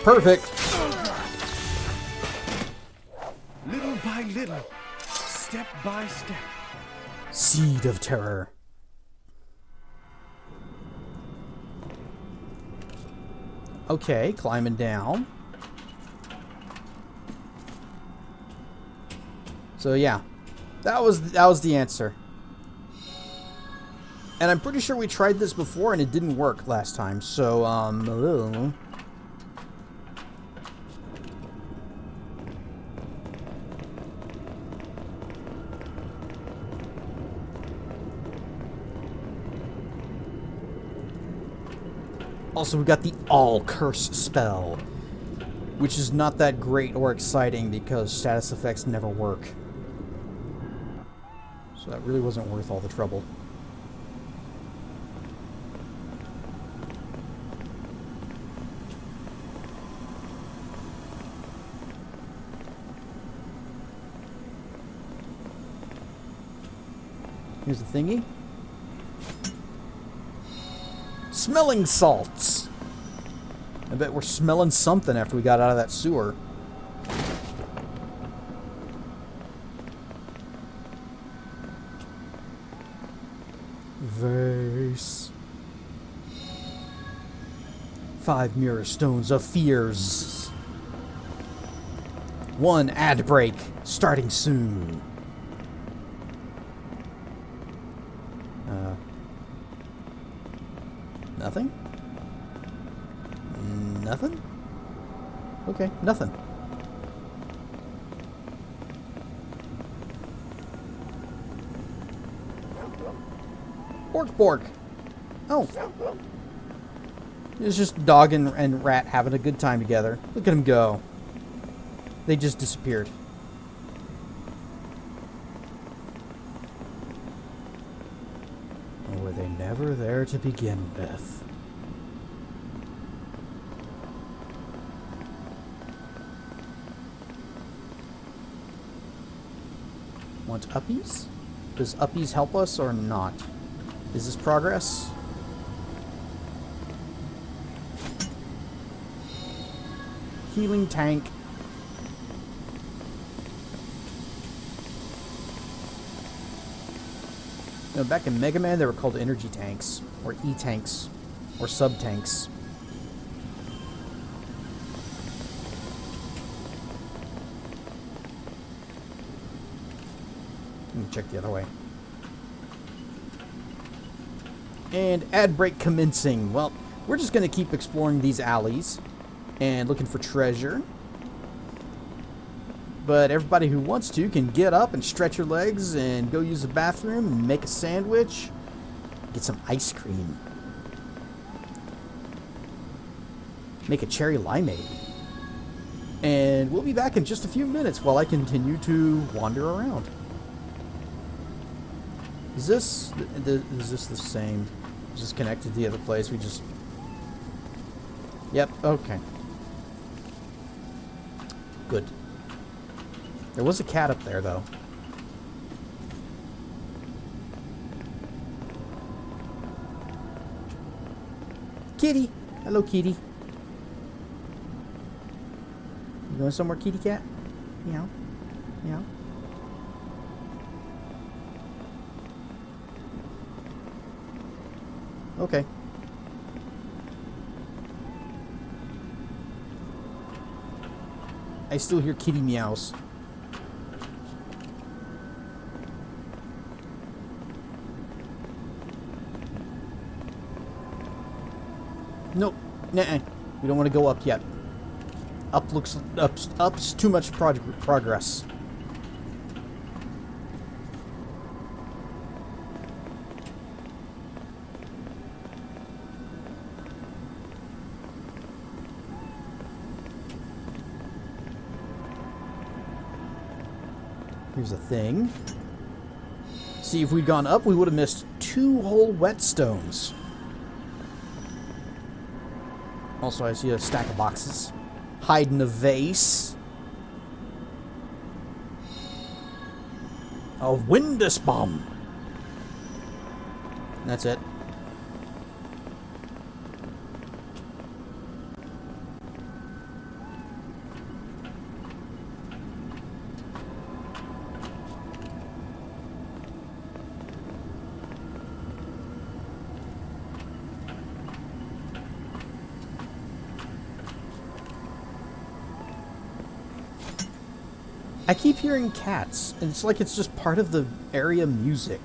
Perfect! Little by little, step by step. Seed of terror. Okay, climbing down. So yeah, that was the answer. And I'm pretty sure we tried this before and it didn't work last time. So also, we got the All Curse spell, which is not that great or exciting because status effects never work. So that really wasn't worth all the trouble. Here's the thingy. Smelling salts. I bet we're smelling something after we got out of that sewer. Vase. 5 mirror stones of fears. 1 ad break starting soon. Nothing? Nothing? Okay, nothing. Bork. Oh. It's just dog and rat having a good time together. Look at them go. They just disappeared. Or were they never there to begin with? Want uppies? Does uppies help us or not? Is this progress? Healing tank. You know, back in Mega Man, they were called energy tanks, or E-tanks, or sub-tanks. Let me check the other way. And ad break commencing. Well, we're just going to keep exploring these alleys and looking for treasure. But everybody who wants to can get up and stretch your legs and go use the bathroom and make a sandwich. Get some ice cream. Make a cherry limeade. And we'll be back in just a few minutes while I continue to wander around. Is this the same? Is this connected to the other place? We just... Yep, okay. Good. There was a cat up there, though. Kitty! Hello, kitty. You going somewhere, kitty cat? Meow. Meow. Okay. I still hear kitty meows. Nope. Nuh-uh. We don't want to go up yet. Up's too much progress. Here's a thing. See, if we'd gone up, we would have missed 2 whole whetstones. Also, I see a stack of boxes. Hide in a vase. A Windus bomb. That's it. I keep hearing cats, and it's like it's just part of the area music.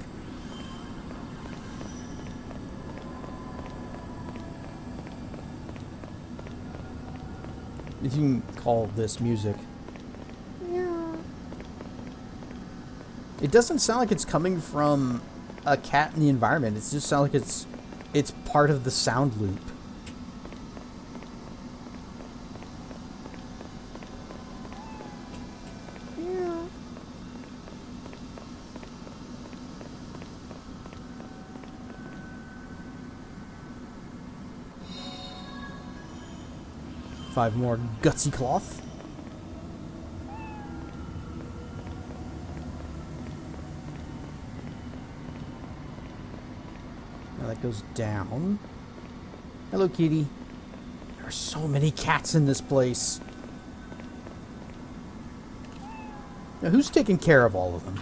If you can call this music. Yeah. It doesn't sound like it's coming from a cat in the environment. It just sounds like it's part of the sound loop. Five more gutsy cloth. Now that goes down. Hello, kitty. There are so many cats in this place. Now, who's taking care of all of them?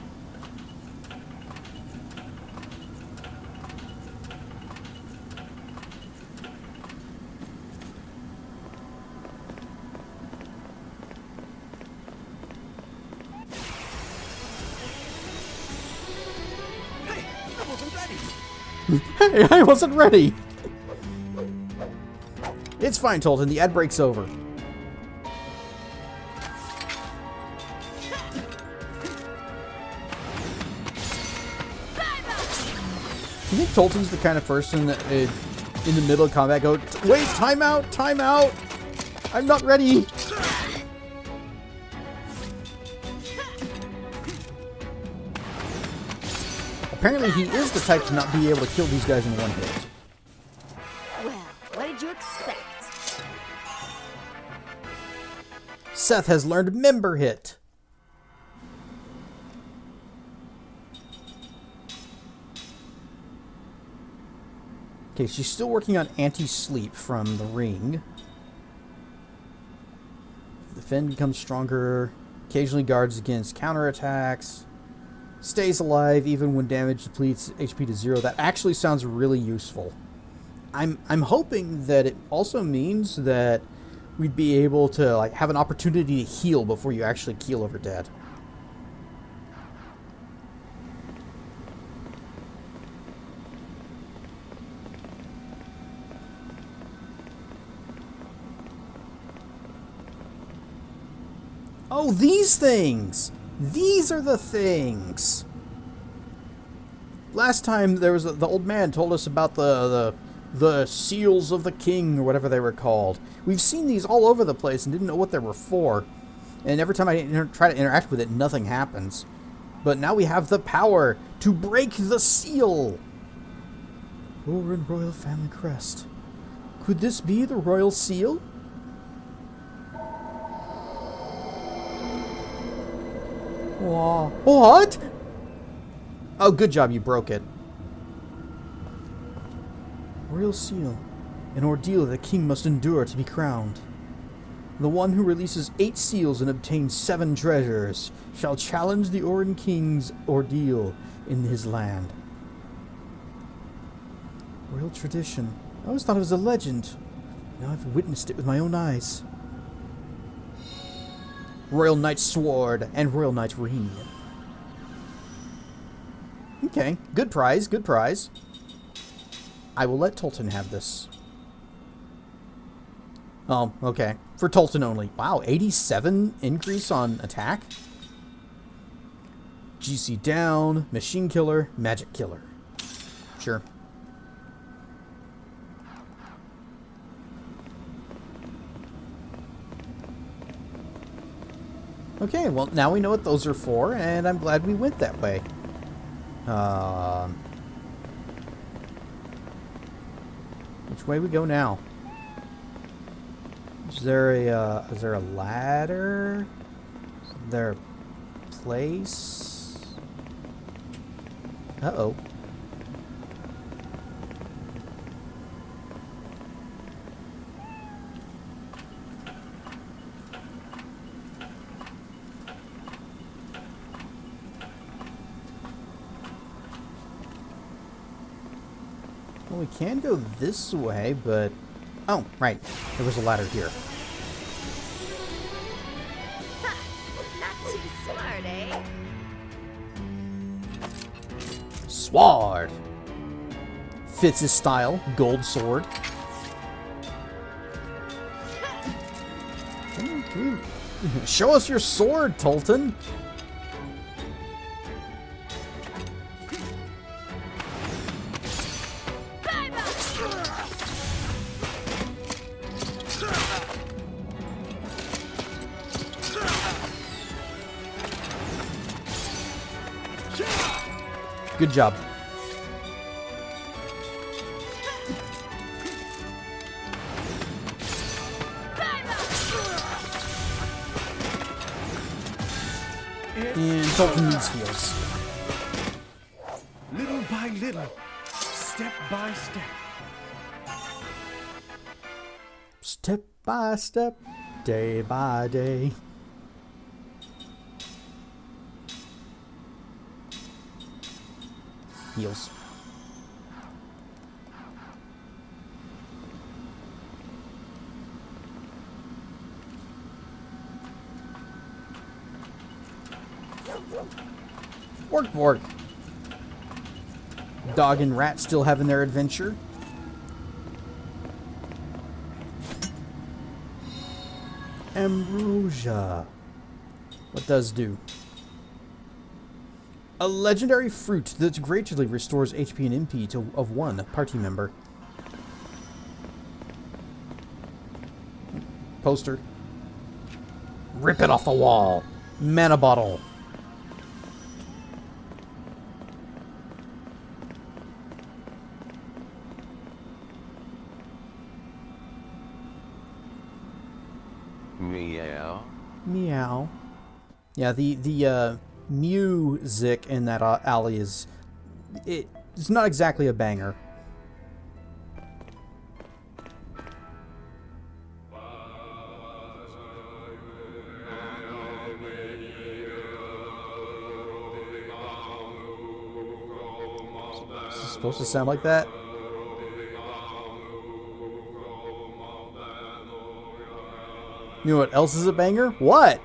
Hey, I wasn't ready. Hey, I wasn't ready! It's fine, Tolton. The ad break's over. You think Tolton's the kind of person that in the middle of combat go, wait, time out, time out! I'm not ready! Apparently he is the type to not be able to kill these guys in one hit. Well, what did you expect? Seth has learned Member Hit. Okay, she's still working on anti-sleep from the ring. The Defend becomes stronger. Occasionally guards against counterattacks. Stays alive even when damage depletes HP to 0. That actually sounds really useful. I'm hoping that it also means that we'd be able to like have an opportunity to heal before you actually keel over dead. Oh, these things! These are the things! Last time there was the old man told us about the seals of the king, or whatever they were called. We've seen these all over the place and didn't know what they were for. And every time I try to interact with it, nothing happens. But now we have the power to break the seal! Orin Royal Family Crest. Could this be the Royal Seal? What? Oh, good job, you broke it. Royal Seal. An ordeal the king must endure to be crowned. The one who releases 8 seals and obtains 7 treasures shall challenge the Orin King's ordeal in his land. Royal tradition. I always thought it was a legend. Now I've witnessed it with my own eyes. Royal Knight's Sword and Royal Knight's Ring. Okay, good prize, good prize. I will let Tolton have this. Oh, okay. For Tolton only. Wow, 87 increase on attack? GC down, Machine Killer, Magic Killer. Sure. Okay, well, now we know what those are for, and I'm glad we went that way. Which way we go now? Is there a ladder? Is there a place? Uh-oh. Well, we can go this way, but... Oh, right. There was a ladder here. Ha! Not too smart, eh? Sword! Fits his style. Gold sword. Show us your sword, Tolton! Good job. And Tolton needs heals. Little by little, step by step. Step by step, day by day. Heals. Work. Dog and rat still having their adventure. Ambrosia. What does do? A legendary fruit that greatly restores HP and MP of one party member. Poster. Rip it off the wall. Mana bottle. Meow. Meow. Yeah, the music in that alley is it's not exactly a banger. Is it supposed to sound like that? You know what else is a banger? What?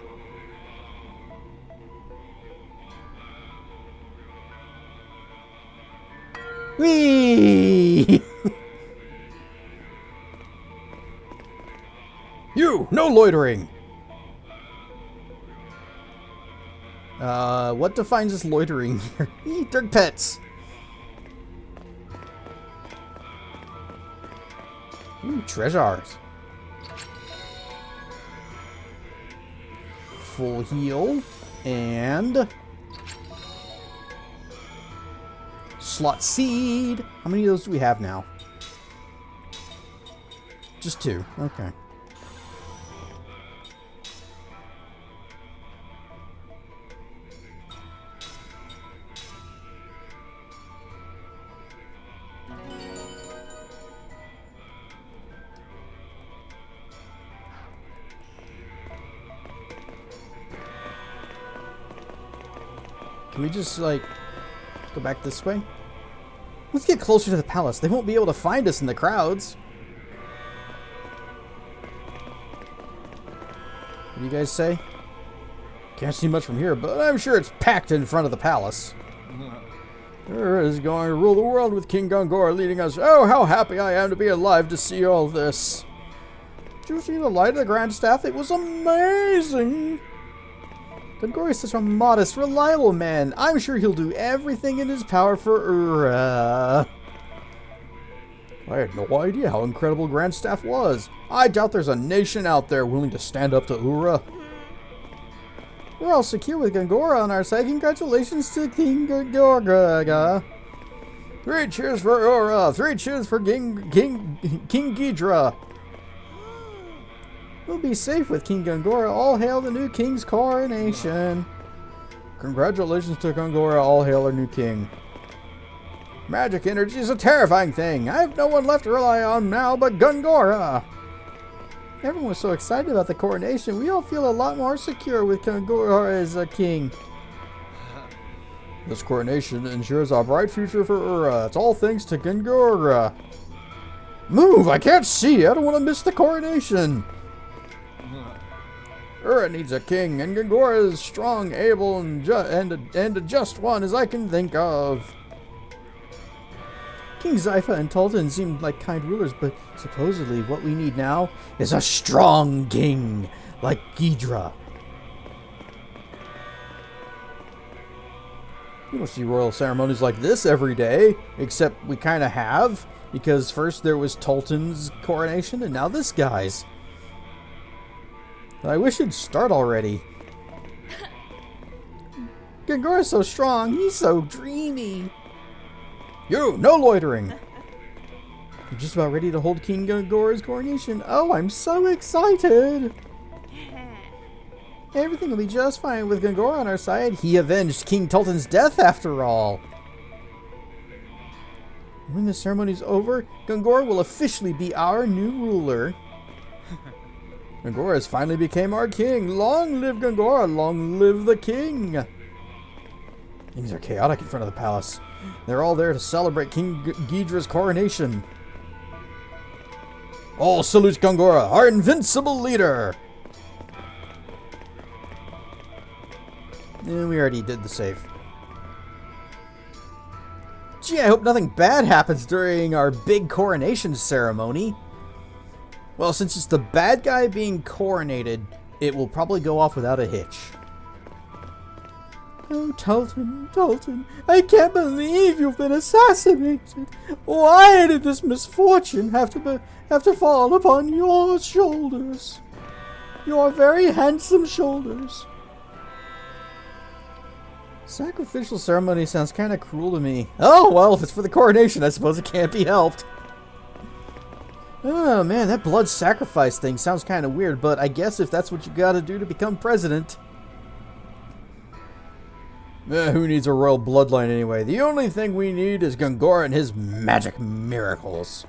Whee! You! No loitering! What defines as loitering here? Dirt pets! Ooh, treasures. Full heal. And... slot seed. How many of those do we have now? Just 2. Okay. Can we just, like, go back this way? Let's get closer to the palace. They won't be able to find us in the crowds. What do you guys say? Can't see much from here, but I'm sure it's packed in front of the palace. There is going to rule the world with King Gongora leading us. Oh, how happy I am to be alive to see all this. Did you see the light of the Grand Staff? It was amazing. Gongora is such a modest, reliable man. I'm sure he'll do everything in his power for Uhra. I had no idea how incredible Grand Staff was. I doubt there's a nation out there willing to stand up to Uhra. We're all secure with Gongora on our side. Congratulations to King Gorgonzola. 3 cheers for Uhra. 3 cheers for King Ghidra. We'll be safe with King Gongora. All hail the new king's coronation. Congratulations to Gongora. All hail our new king. Magic energy is a terrifying thing. I have no one left to rely on now but Gongora. Everyone was so excited about the coronation. We all feel a lot more secure with Gongora as a king. This coronation ensures a bright future for Uhra. It's all thanks to Gongora. Move! I can't see. I don't want to miss the coronation. Uhra needs a king, and Gongora is strong, able, and a just one as I can think of. King Zypha and Talton seemed like kind rulers, but supposedly what we need now is a strong king like Ghidra. You don't see royal ceremonies like this every day, except we kind of have, because first there was Talton's coronation, and now this guy's. I wish it'd start already. Gongora's so strong, he's so dreamy. You, no loitering. I'm just about ready to hold King Gongora's coronation. Oh, I'm so excited. Everything will be just fine with Gongora on our side. He avenged King Talton's death after all. When the ceremony's over, Gongora will officially be our new ruler. Gongora has finally became our king. Long live Gongora, long live the king. Things are chaotic in front of the palace. They're all there to celebrate King Ghidra's coronation. All salute Gongora, our invincible leader. We already did the save. Gee, I hope nothing bad happens during our big coronation ceremony. Well, since it's the bad guy being coronated, it will probably go off without a hitch. Oh, Dalton, Dalton, I can't believe you've been assassinated. Why did this misfortune have to fall upon your shoulders? Your very handsome shoulders. Sacrificial ceremony sounds kind of cruel to me. Oh, well, if it's for the coronation, I suppose it can't be helped. Oh, man, that blood sacrifice thing sounds kind of weird, but I guess if that's what you gotta do to become president. Who needs a royal bloodline anyway? The only thing we need is Gongora and his magic miracles.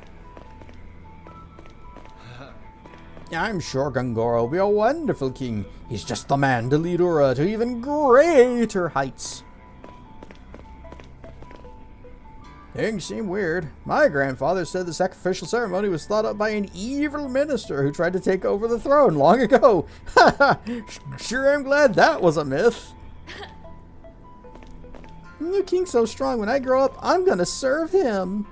I'm sure Gongora will be a wonderful king. He's just the man to lead Uhra to even greater heights. Things seem weird. My grandfather said the sacrificial ceremony was thought up by an evil minister who tried to take over the throne long ago. Sure, I'm glad that was a myth. The king's so strong. When I grow up, I'm gonna serve him.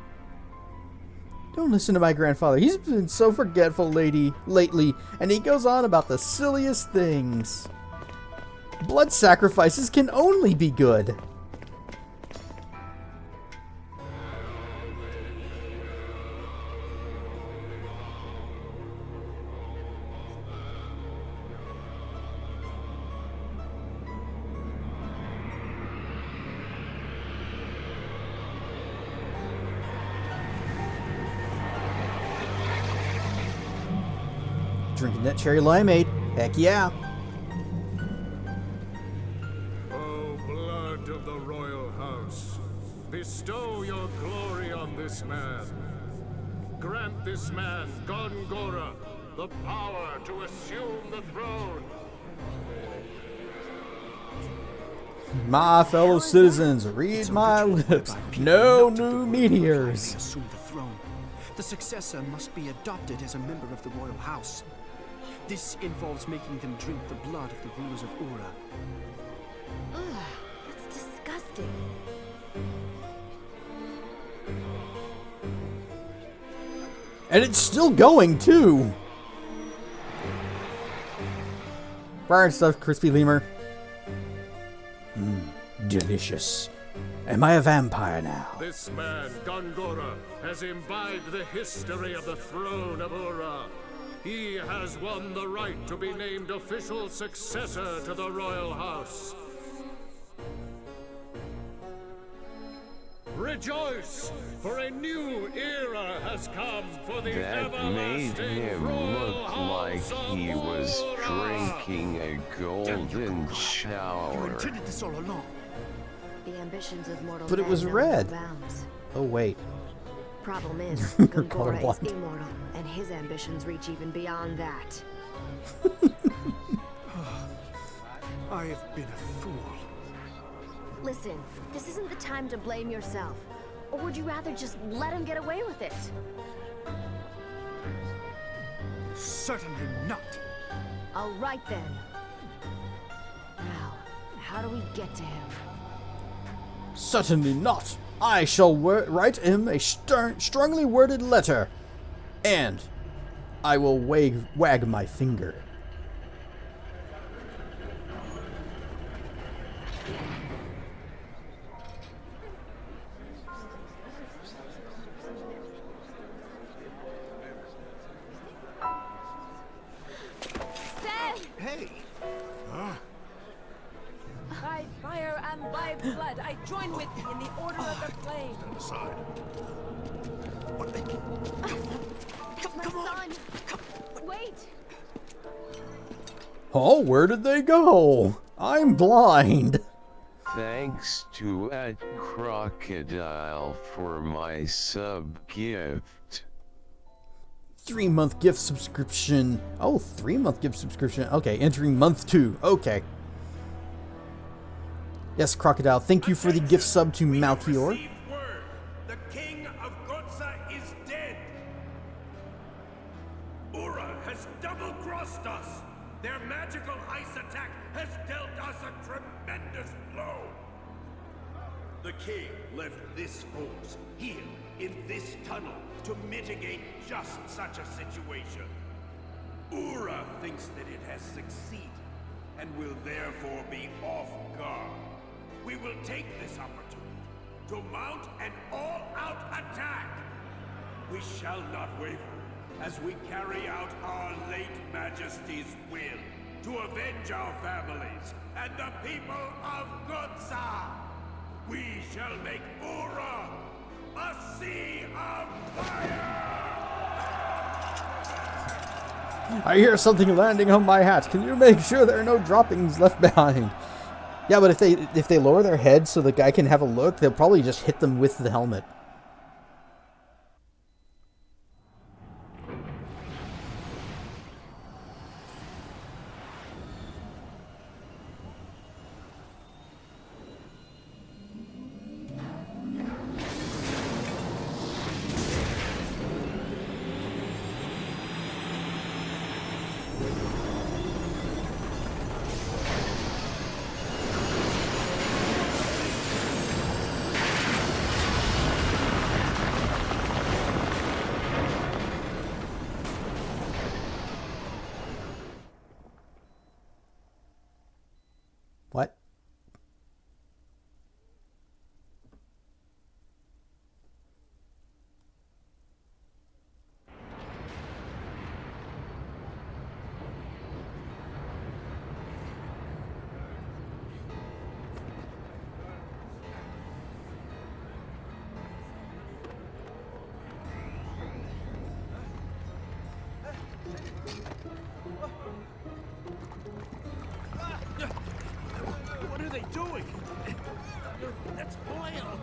Don't listen to my grandfather. He's been so forgetful lately, and he goes on about the silliest things. Blood sacrifices can only be good. Drinking that cherry limeade. Heck yeah. O blood of the royal house, bestow your glory on this man. Grant this man, Gorgonzola, the power to assume the throne. My fellow citizens, read my lips. No new meteors. Assume the throne. The successor must be adopted as a member of the royal house. This involves making them drink the blood of the rulers of Uhra. Ugh, that's disgusting. And it's still going, too. Burn stuffed crispy lemur. Delicious. Am I a vampire now? This man, Gorgonzola, has imbibed the history of the throne of Uhra. He has won the right to be named official successor to the royal house. Rejoice, for a new era has come for the That made everlasting him royal look like house of he was Uhra. drinking a golden You shower. intended this all along. The ambitions of mortal But it men was know no red. bounds. Oh, wait. Problem is, Color Gongora blind. is immortal, and his ambitions reach even beyond that. I have been a fool. Listen, this isn't the time to blame yourself. Or would you rather just let him get away with it? Certainly not. All right then. Now, how do we get to him? Certainly not. I shall write him a strongly worded letter. And I will wag my finger. Hey! By fire and by blood, I join with thee in the order of the flame. Aside. My son! Wait! Oh, where did they go? I'm blind. Thanks to @crocodile for my sub gift. 3-month gift subscription. Oh, 3-month gift subscription. Okay, entering month 2. Okay. Yes, Crocodile, thank you for the gift sub to Malchior. Received word. The king of Gohtza is dead. Uhra has double-crossed us. Their magical ice attack has dealt us a tremendous blow. The king left this force here in this tunnel to mitigate just such a situation. Uhra thinks that it has succeeded and will therefore be off guard. We will take this opportunity to mount an all-out attack. We shall not waver as we carry out our late Majesty's will to avenge our families and the people of Gohtza. We shall make Uhra a sea of fire! I hear something landing on my hat. Can you make sure there are no droppings left behind? Yeah, but if they lower their head so the guy can have a look, they'll probably just hit them with the helmet. What? What are they doing? That's oil!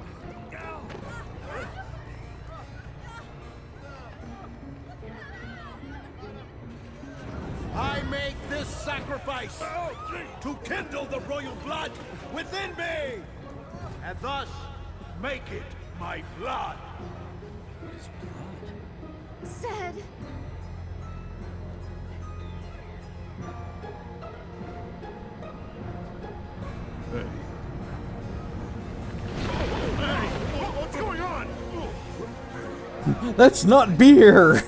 I make this sacrifice to kindle the royal blood within me, and thus make it my blood. Said. What's going on? That's not beer!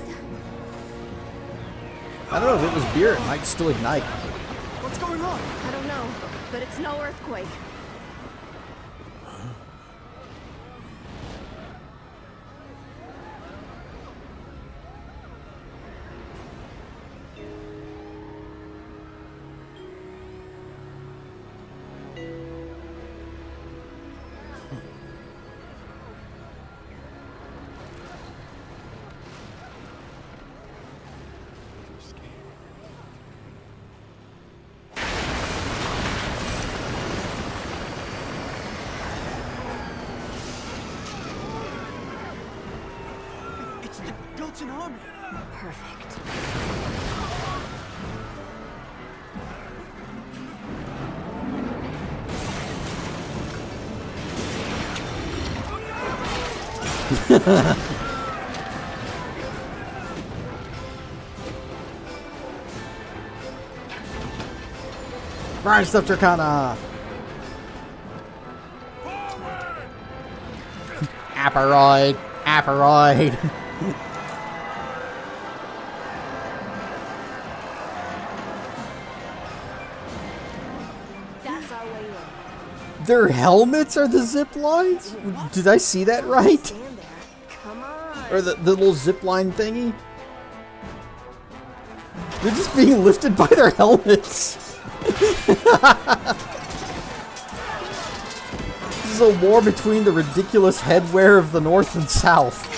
I don't know, if it was beer, it might still ignite. What's going on? I don't know, but it's no earthquake. It's the Gohtza army. Perfect. Rise stuff Dracana! Aparoid! Aparoid! That's our way in. Their helmets are the zip lines? Did I see that right? Stand there. Come on. Or the little zip line thingy? They're just being lifted by their helmets. This is a war between the ridiculous headwear of the North and South.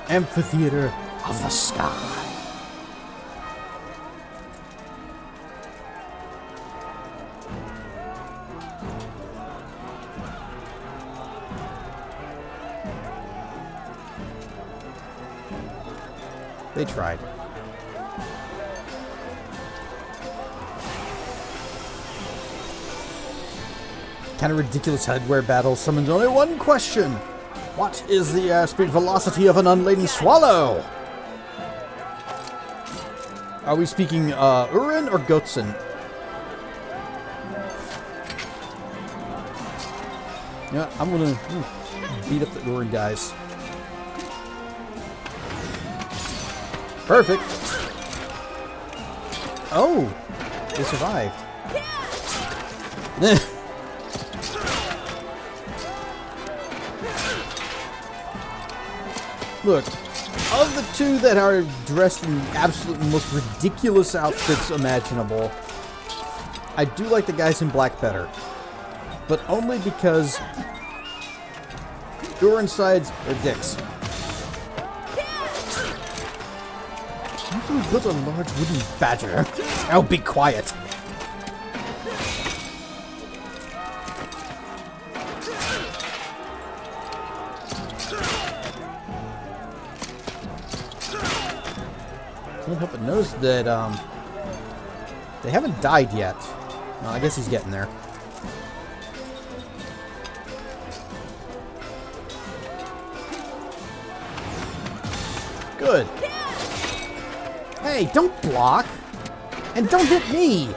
Amphitheater of the Sky. They tried. kind of ridiculous headwear battle summons only one question. What is the airspeed velocity of an unladen swallow? Are we speaking Urin or Gohtza? Yeah, I'm gonna beat up the Urin guys. Perfect. Oh, they survived. Look, of the two that are dressed in absolutely most ridiculous outfits imaginable, I do like the guys in black better. But only because Urin sides are dicks. How can we build a large wooden badger? Oh, be quiet. Can't help but notice that they haven't died yet. Well, I guess he's getting there. Good. Hey, don't block! And don't hit me!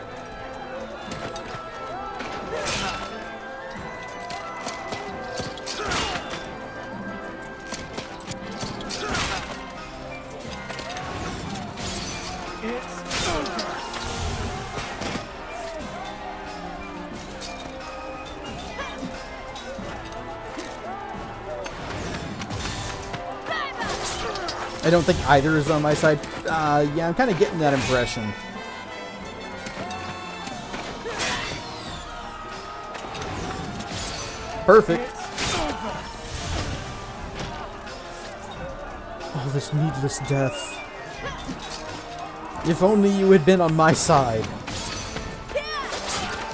I don't think either is on my side. Yeah, I'm kind of getting that impression. Perfect. Oh, this needless death. If only you had been on my side.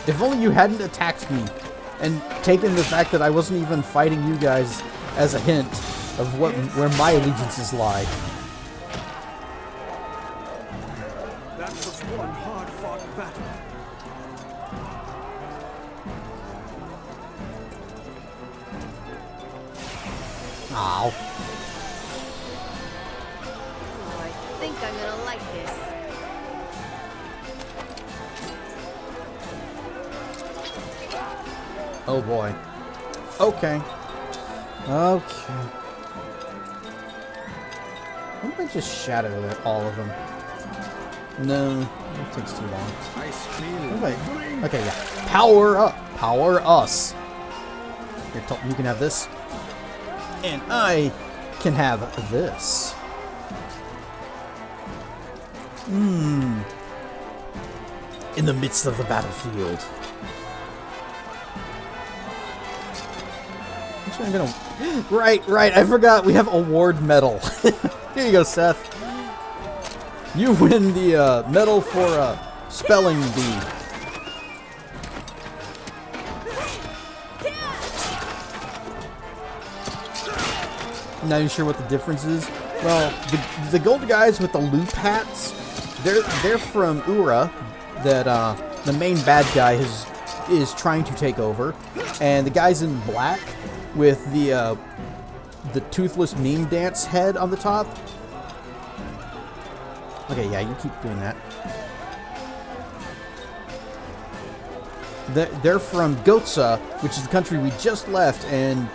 If only you hadn't attacked me and taken the fact that I wasn't even fighting you guys as a hint of where my allegiances lie. That was one hard-fought battle. Ow. Oh, I think I'm gonna like this. Oh boy. Okay. Okay. Why don't I just shadow all of them? No, that takes too long. Okay, yeah. Power up. Power us. Here, you can have this. And I can have this. In the midst of the battlefield. Actually, I'm gonna... Right, I forgot we have award medal. Here you go, Seth. You win the medal for spelling bee. Not even sure what the difference is. Well, the gold guys with the loop hats, they're from Uhra, that the main bad guy is trying to take over, and the guys in black with the toothless meme dance head on the top. Okay, yeah, you keep doing that. They're from Gohtza, which is the country we just left, and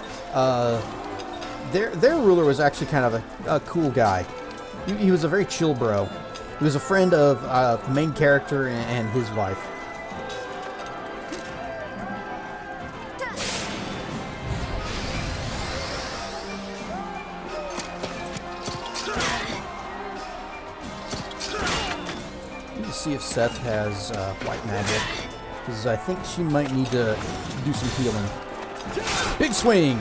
their ruler was actually kind of a cool guy. He was a very chill bro. He was a friend of the main character and his wife. See if Seth has white magic, because I think she might need to do some healing. Big swing!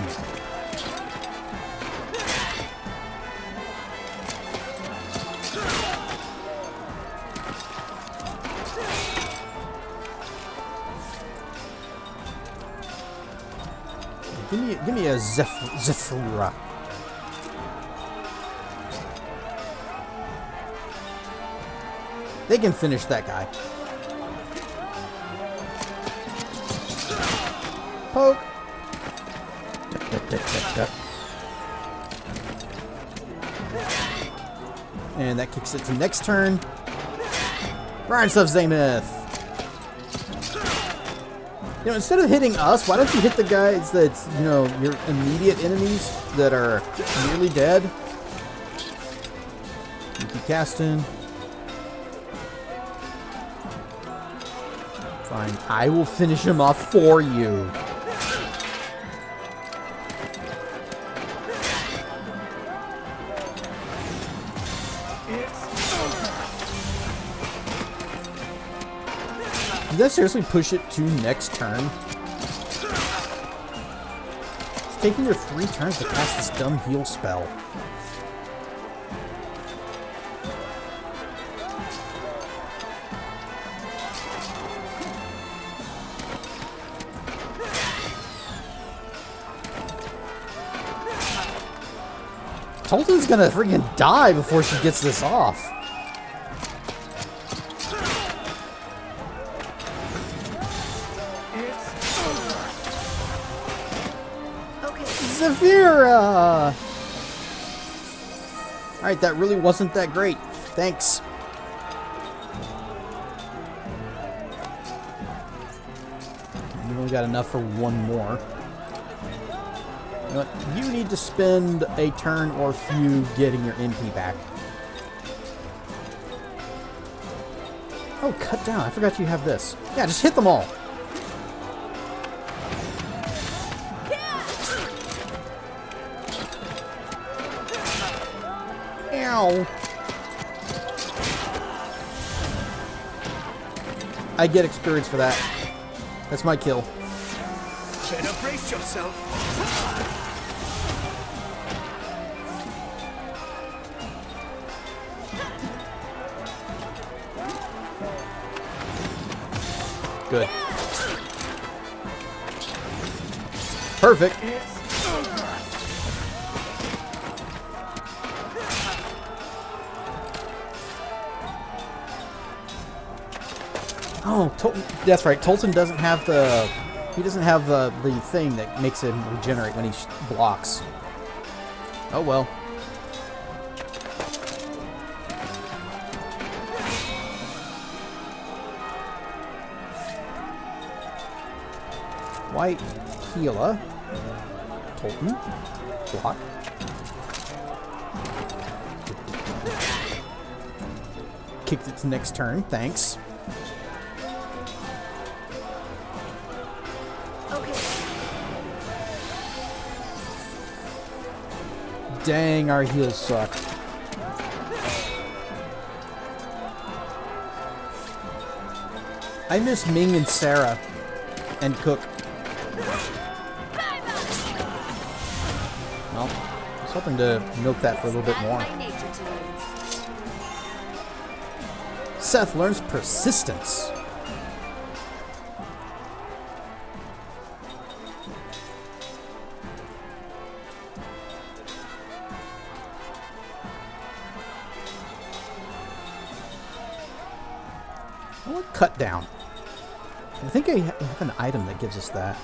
Give me a Zephura. They can finish that guy. Poke. Duck, duck, duck, duck. And that kicks it to next turn. Brian stuff Zenith. You know, instead of hitting us, why don't you hit the guys that's, you know, your immediate enemies that are nearly dead? You keep casting. Fine. I will finish him off for you. Did that seriously push it to next turn? It's taking her 3 turns to cast this dumb heal spell. Tolton's gonna freaking die before she gets this off. Zafira! Alright, that really wasn't that great. Thanks. We've only got enough for one more. You know what? You need to spend a turn or few getting your MP back. Oh, cut down. I forgot you have this. Yeah, just hit them all. Ow. I get experience for that. That's my kill. Better brace yourself. Good. Perfect. Oh, that's right. Tolton doesn't have the... He doesn't have the thing that makes him regenerate when he blocks. Oh well. White healer. Tolton. Block. Kicked it to next turn. Thanks. Dang, our heals suck. I miss Ming and Sarah and Cook. Well, I was hoping to milk that for a little bit more. Seth learns persistence. Cut down. I think I have an item that gives us that.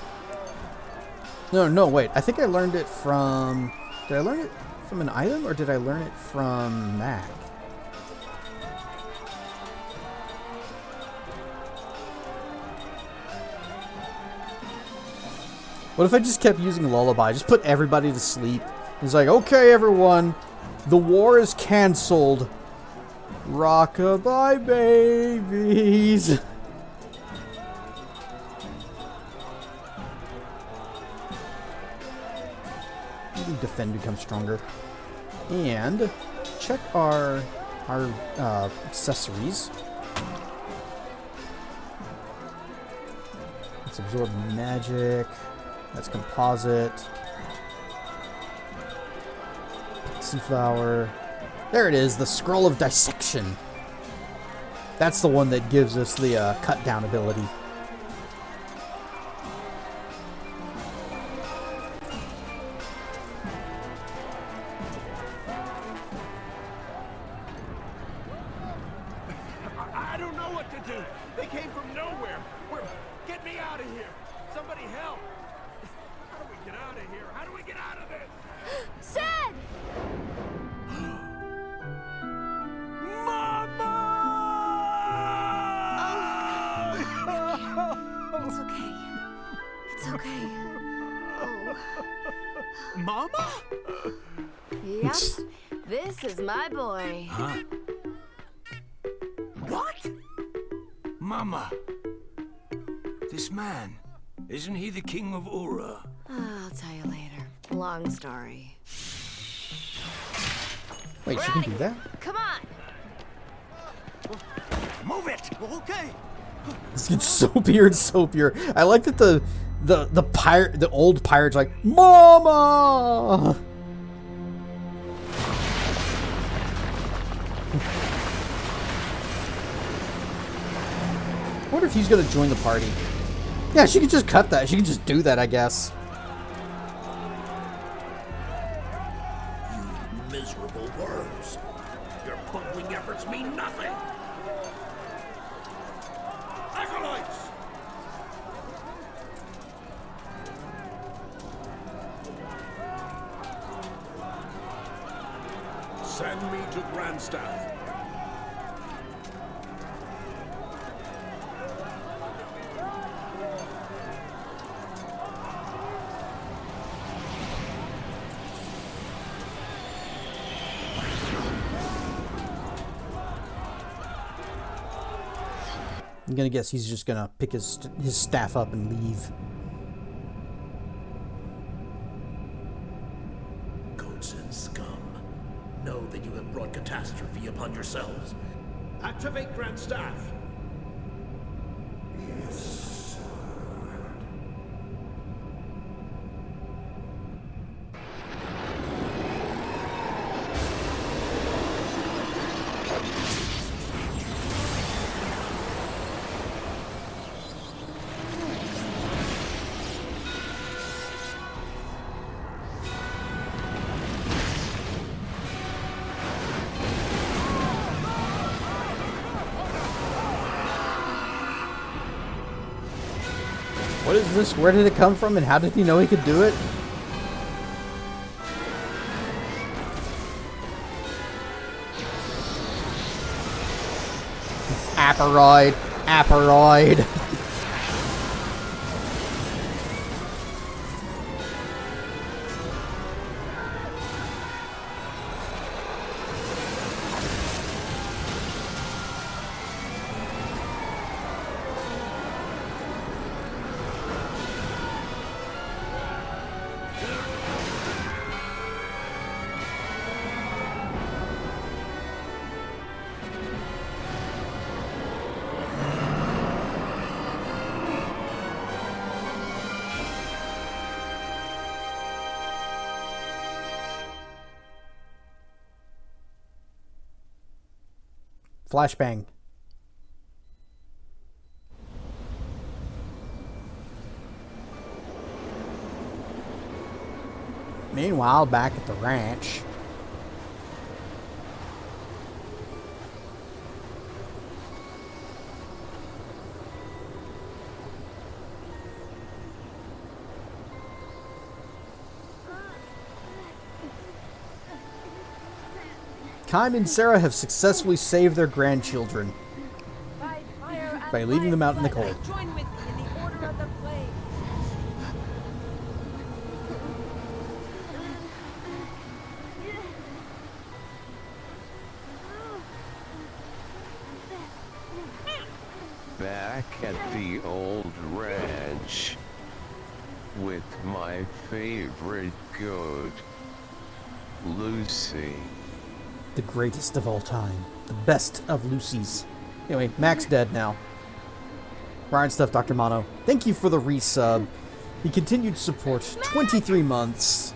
No, wait. I think I learned it from... Did I learn it from an item, or did I learn it from Mac? What if I just kept using Lullaby? Just put everybody to sleep. It's like, okay, everyone. The war is cancelled. Rockabye babies. Maybe defend becomes stronger. And check our accessories. Let's absorb magic. That's composite. Pixie flower. There it is, the Scroll of Dissection. That's the one that gives us the cut down ability. I don't know what to do. They came from nowhere. Get me out of here. Somebody help. do we get out of here? How do we get out of this? Sid! It's okay. It's okay. Oh. Mama? Yep. This is my boy. Huh? What? Mama. This man, isn't he the king of Uhra? I'll tell you later. Long story. Wait, We're she can outta do here. that? Come on. Move it! Okay. This gets soapier and soapier. I like that the old pirate's like, Mama! I wonder if he's gonna join the party. Yeah, she could just cut that. She can just do that, I guess. You miserable worms. Your bumbling efforts mean nothing. Acolytes! Send me to Grandstaff. I'm gonna guess he's just gonna pick his staff up and leave. Goats and scum, know that you have brought catastrophe upon yourselves. Activate Grandstaff. Yes, sir. What is this? Where did it come from? And how did he know he could do it? Aparoid. Aparoid. Flashbang. Meanwhile, back at the ranch. Kym and Sarah have successfully saved their grandchildren By fire and by leaving them out in the blood, cold. Join with me in the order of the flame. Back at the old ranch with my favorite goat, Lucy. The greatest of all time. The best of Lucy's. Anyway, Mac's dead now. Ryan Stuff, Dr. Mono. Thank you for the resub. The continued support. 23 months.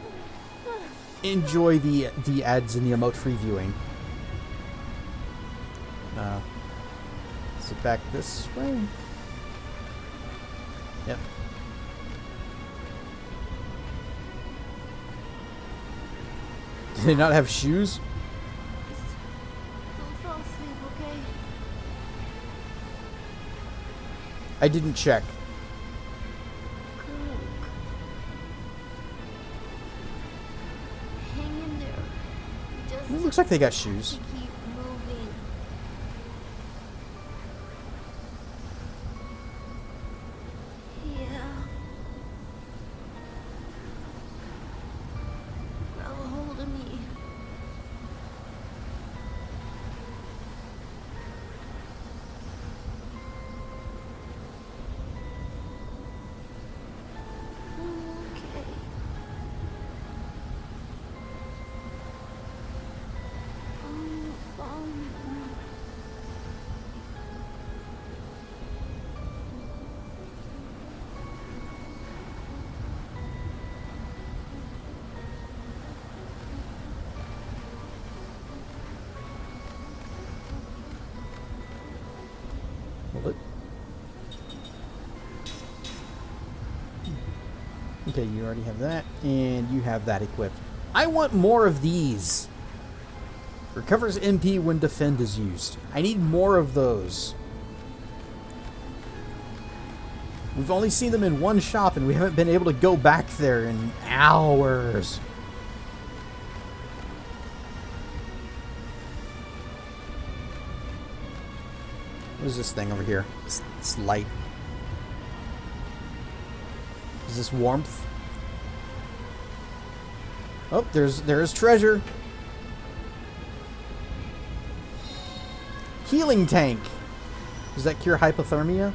Enjoy the ads and the emote free viewing. Is it back this way? Yep. Do they not have shoes? Don't fall asleep, okay? I didn't check. Cook. It looks like they got shoes. Keep moving. Yeah. Grab a hold of me. Okay. Hold it. Okay, you already have that, and you have that equipped. I want more of these. Recovers MP when defend is used. I need more of those. We've only seen them in one shop, and we haven't been able to go back there in hours. What is this thing over here? It's light. Is this warmth? Oh, there is treasure. Healing tank. Does that cure hypothermia?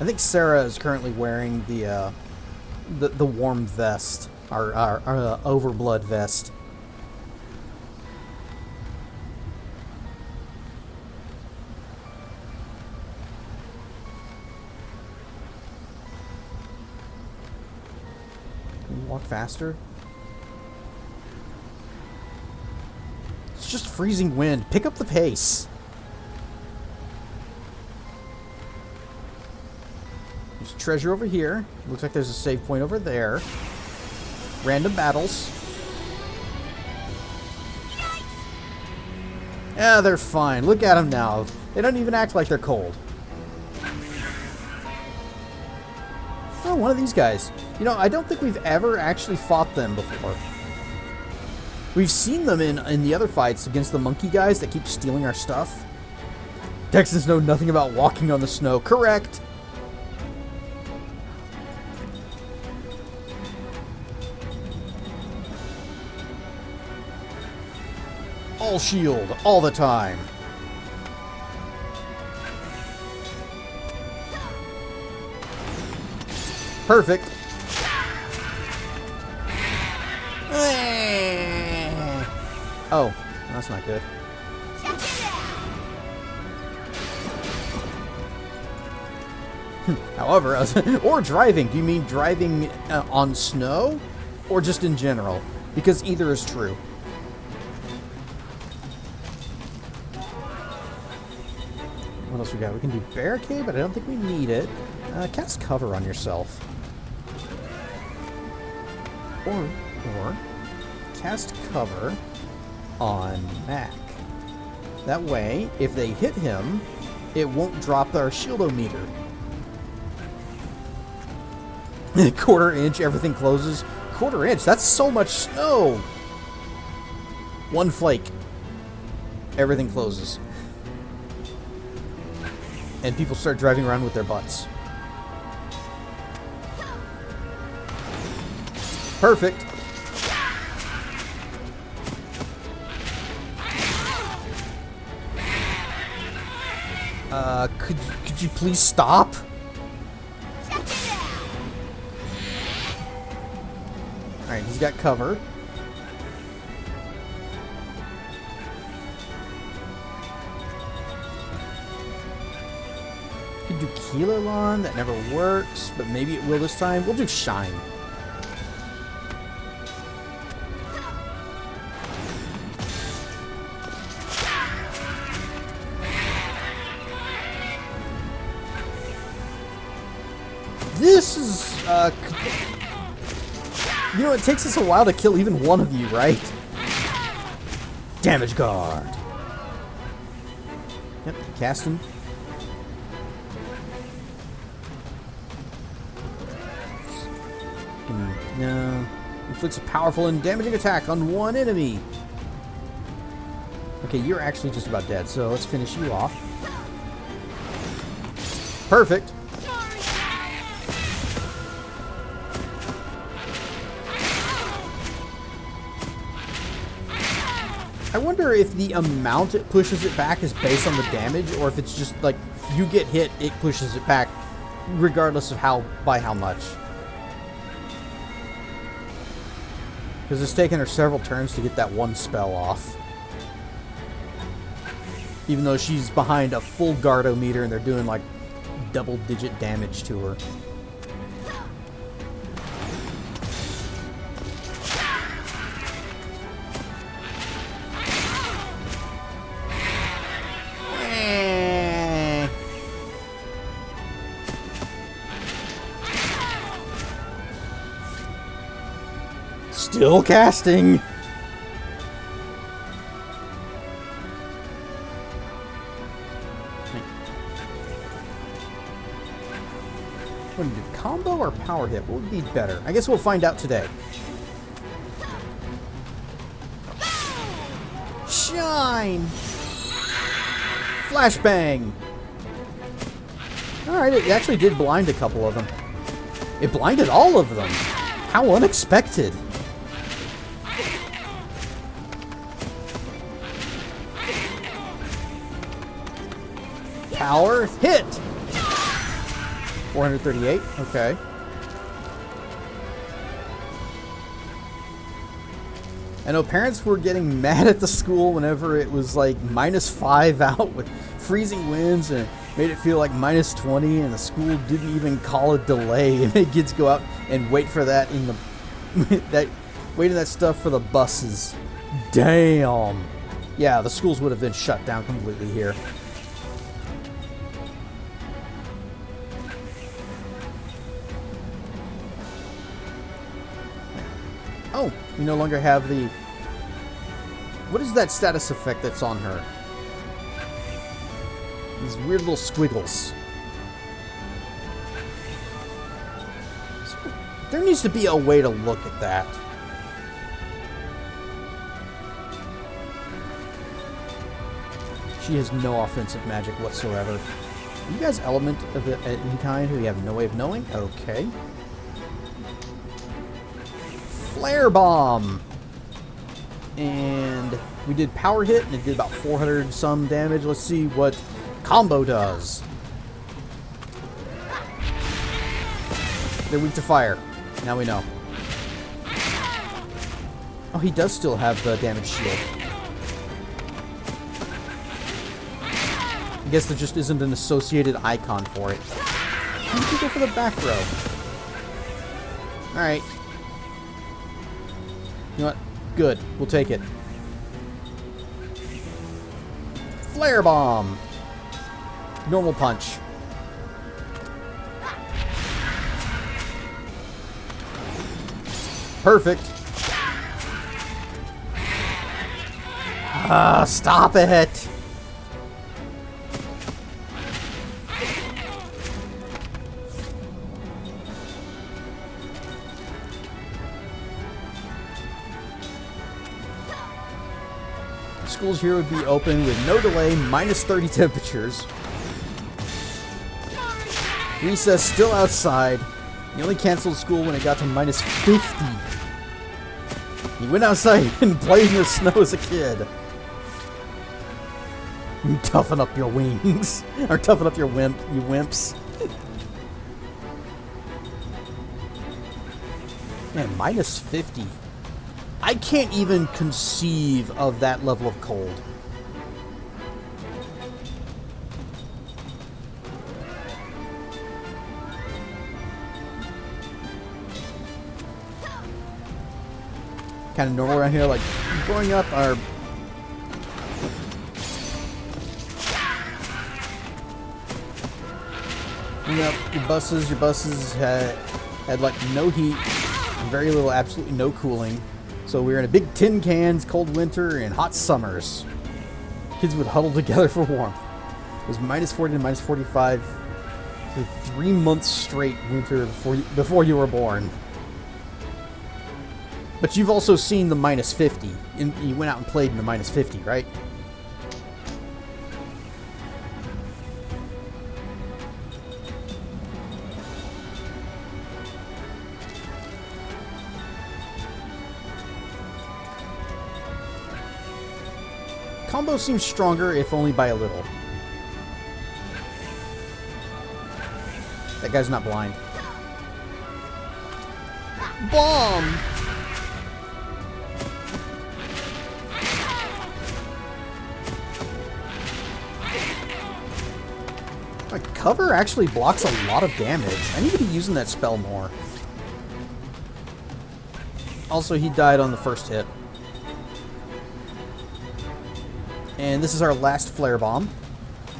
I think Sarah is currently wearing the warm vest, our overblood vest. Can you walk faster? It's just freezing wind. Pick up the pace. There's treasure over here. Looks like there's a save point over there. Random battles. Yeah, they're fine. Look at them now. They don't even act like they're cold. Oh, one of these guys. You know, I don't think we've ever actually fought them before. We've seen them in the other fights against the monkey guys that keep stealing our stuff. Texans know nothing about walking on the snow. Correct. All shield, all the time. Perfect. Oh, that's not good. However, or driving. Do you mean driving on snow? Or just in general? Because either is true. What else we got? We can do barricade, but I don't think we need it. Cast cover on yourself. Or cast cover on Mac. That way, if they hit him, it won't drop our shieldometer. Quarter inch, everything closes. Quarter inch, that's so much snow! One flake. Everything closes. And people start driving around with their butts. Perfect. Could you please stop? Alright, he's got cover. Could do Keelalon, that never works, but maybe it will this time. We'll do Shine. This is, you know, it takes us a while to kill even one of you, right? Damage guard. Yep, casting. No. Inflicts a powerful and damaging attack on one enemy. Okay, you're actually just about dead, so let's finish you off. Perfect. I wonder if the amount it pushes it back is based on the damage, or if it's just like you get hit, it pushes it back regardless of by how much. Because it's taken her several turns to get that one spell off. Even though she's behind a full Gardo meter and they're doing like double-digit damage to her. Still casting. What do you do? Combo or power hit? What would be better? I guess we'll find out today. Shine! Flashbang! Alright, it actually did blind a couple of them. It blinded all of them! How unexpected! Power hit! 438, okay. I know parents were getting mad at the school whenever it was like -5 out with freezing winds and made it feel like -20, and the school didn't even call a delay and made kids go out and wait for that in the waiting that stuff for the buses. Damn. Yeah, the schools would have been shut down completely here. Oh, we no longer have the... What is that status effect that's on her? These weird little squiggles. There needs to be a way to look at that. She has no offensive magic whatsoever. Are you guys element of any kind who we have no way of knowing? Okay. Flare Bomb! And we did power hit, and it did about 400 some damage. Let's see what combo does. They're weak to fire. Now we know. Oh, he does still have the damage shield. I guess there just isn't an associated icon for it. Why did you go for the back row? Alright. You know what? Good. We'll take it. Flare Bomb! Normal punch. Perfect. Ah, stop it! Schools here would be open with no delay, -30 temperatures. Recess still outside. He only canceled school when it got to -50. He went outside and played in the snow as a kid. Toughen up your wings. Or toughen up your you wimps. Man, -50. I can't even conceive of that level of cold. Kind of normal around here, like growing up, our your buses had like no heat, very little, absolutely no cooling. So we were in a big tin cans, cold winter, and hot summers. Kids would huddle together for warmth. It was -40 to -45 for 3 months straight winter before you were born. But you've also seen the minus 50. You went out and played in the minus 50, right? Combo seems stronger, if only by a little. That guy's not blind. Bomb! My cover actually blocks a lot of damage. I need to be using that spell more. Also, he died on the first hit. And this is our last flare bomb.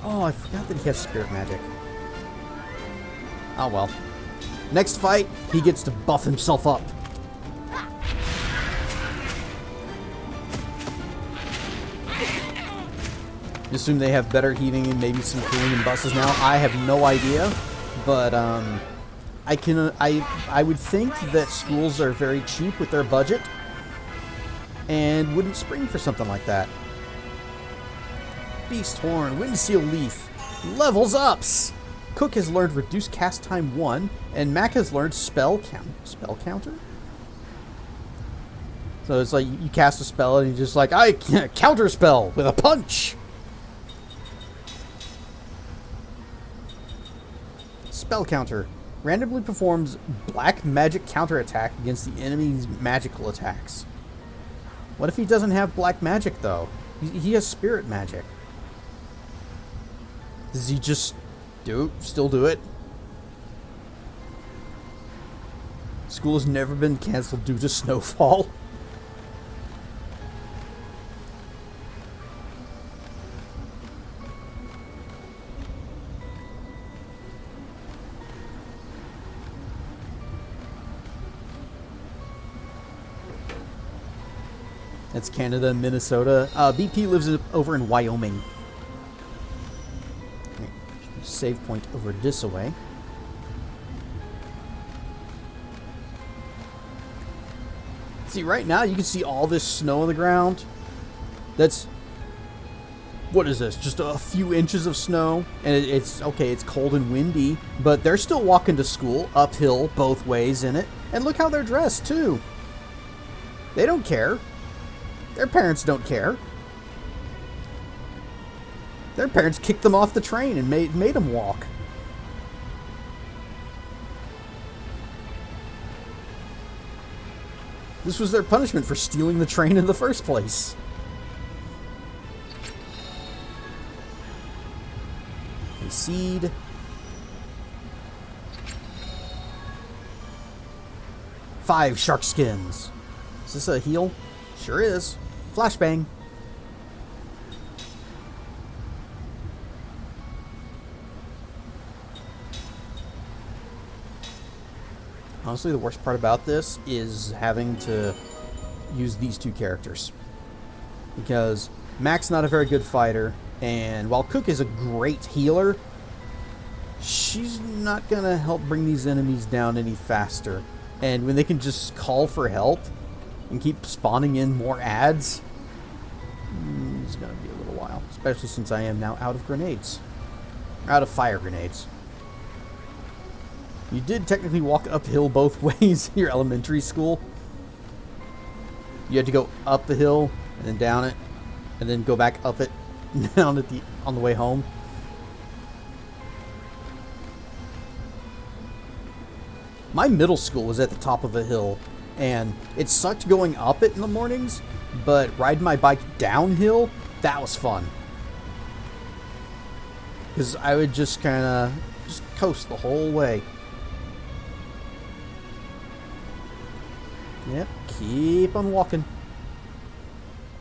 Oh, I forgot that he has spirit magic. Oh well. Next fight, he gets to buff himself up. Assume they have better heating and maybe some cooling and buses now. I have no idea, but I would think that schools are very cheap with their budget and wouldn't spring for something like that. Beast Horn, Windseal Leaf, levels ups. Cook has learned Reduce Cast Time 1, and Mac has learned Spell Counter? So it's like you cast a spell and you're just like, I counter spell with a punch. Spell Counter randomly performs black magic counterattack against the enemy's magical attacks. What if he doesn't have black magic though? He has spirit magic. Does he just still do it? School has never been canceled due to snowfall. That's Canada and Minnesota. BP lives over in Wyoming. Okay. Save point over this away. See, right now you can see all this snow on the ground. That's... What is this? Just a few inches of snow. And it's, okay, it's cold and windy. But they're still walking to school, uphill, both ways in it. And look how they're dressed, too. They don't care. Their parents don't care. Their parents kicked them off the train and made them walk. This was their punishment for stealing the train in the first place. A seed. Five shark skins. Is this a heal? Sure is. Flashbang. Honestly, the worst part about this is having to use these two characters. Because Mac's not a very good fighter, and while Cook is a great healer, she's not going to help bring these enemies down any faster. And when they can just call for help and keep spawning in more ads, it's going to be a little while. Especially since I am now out of grenades. Out of fire grenades. You did technically walk uphill both ways in your elementary school. You had to go up the hill and then down it, and then go back up it down at on the way home. My middle school was at the top of a hill, and it sucked going up it in the mornings, but riding my bike downhill, that was fun. Because I would just kind of coast the whole way. Yep, keep on walking.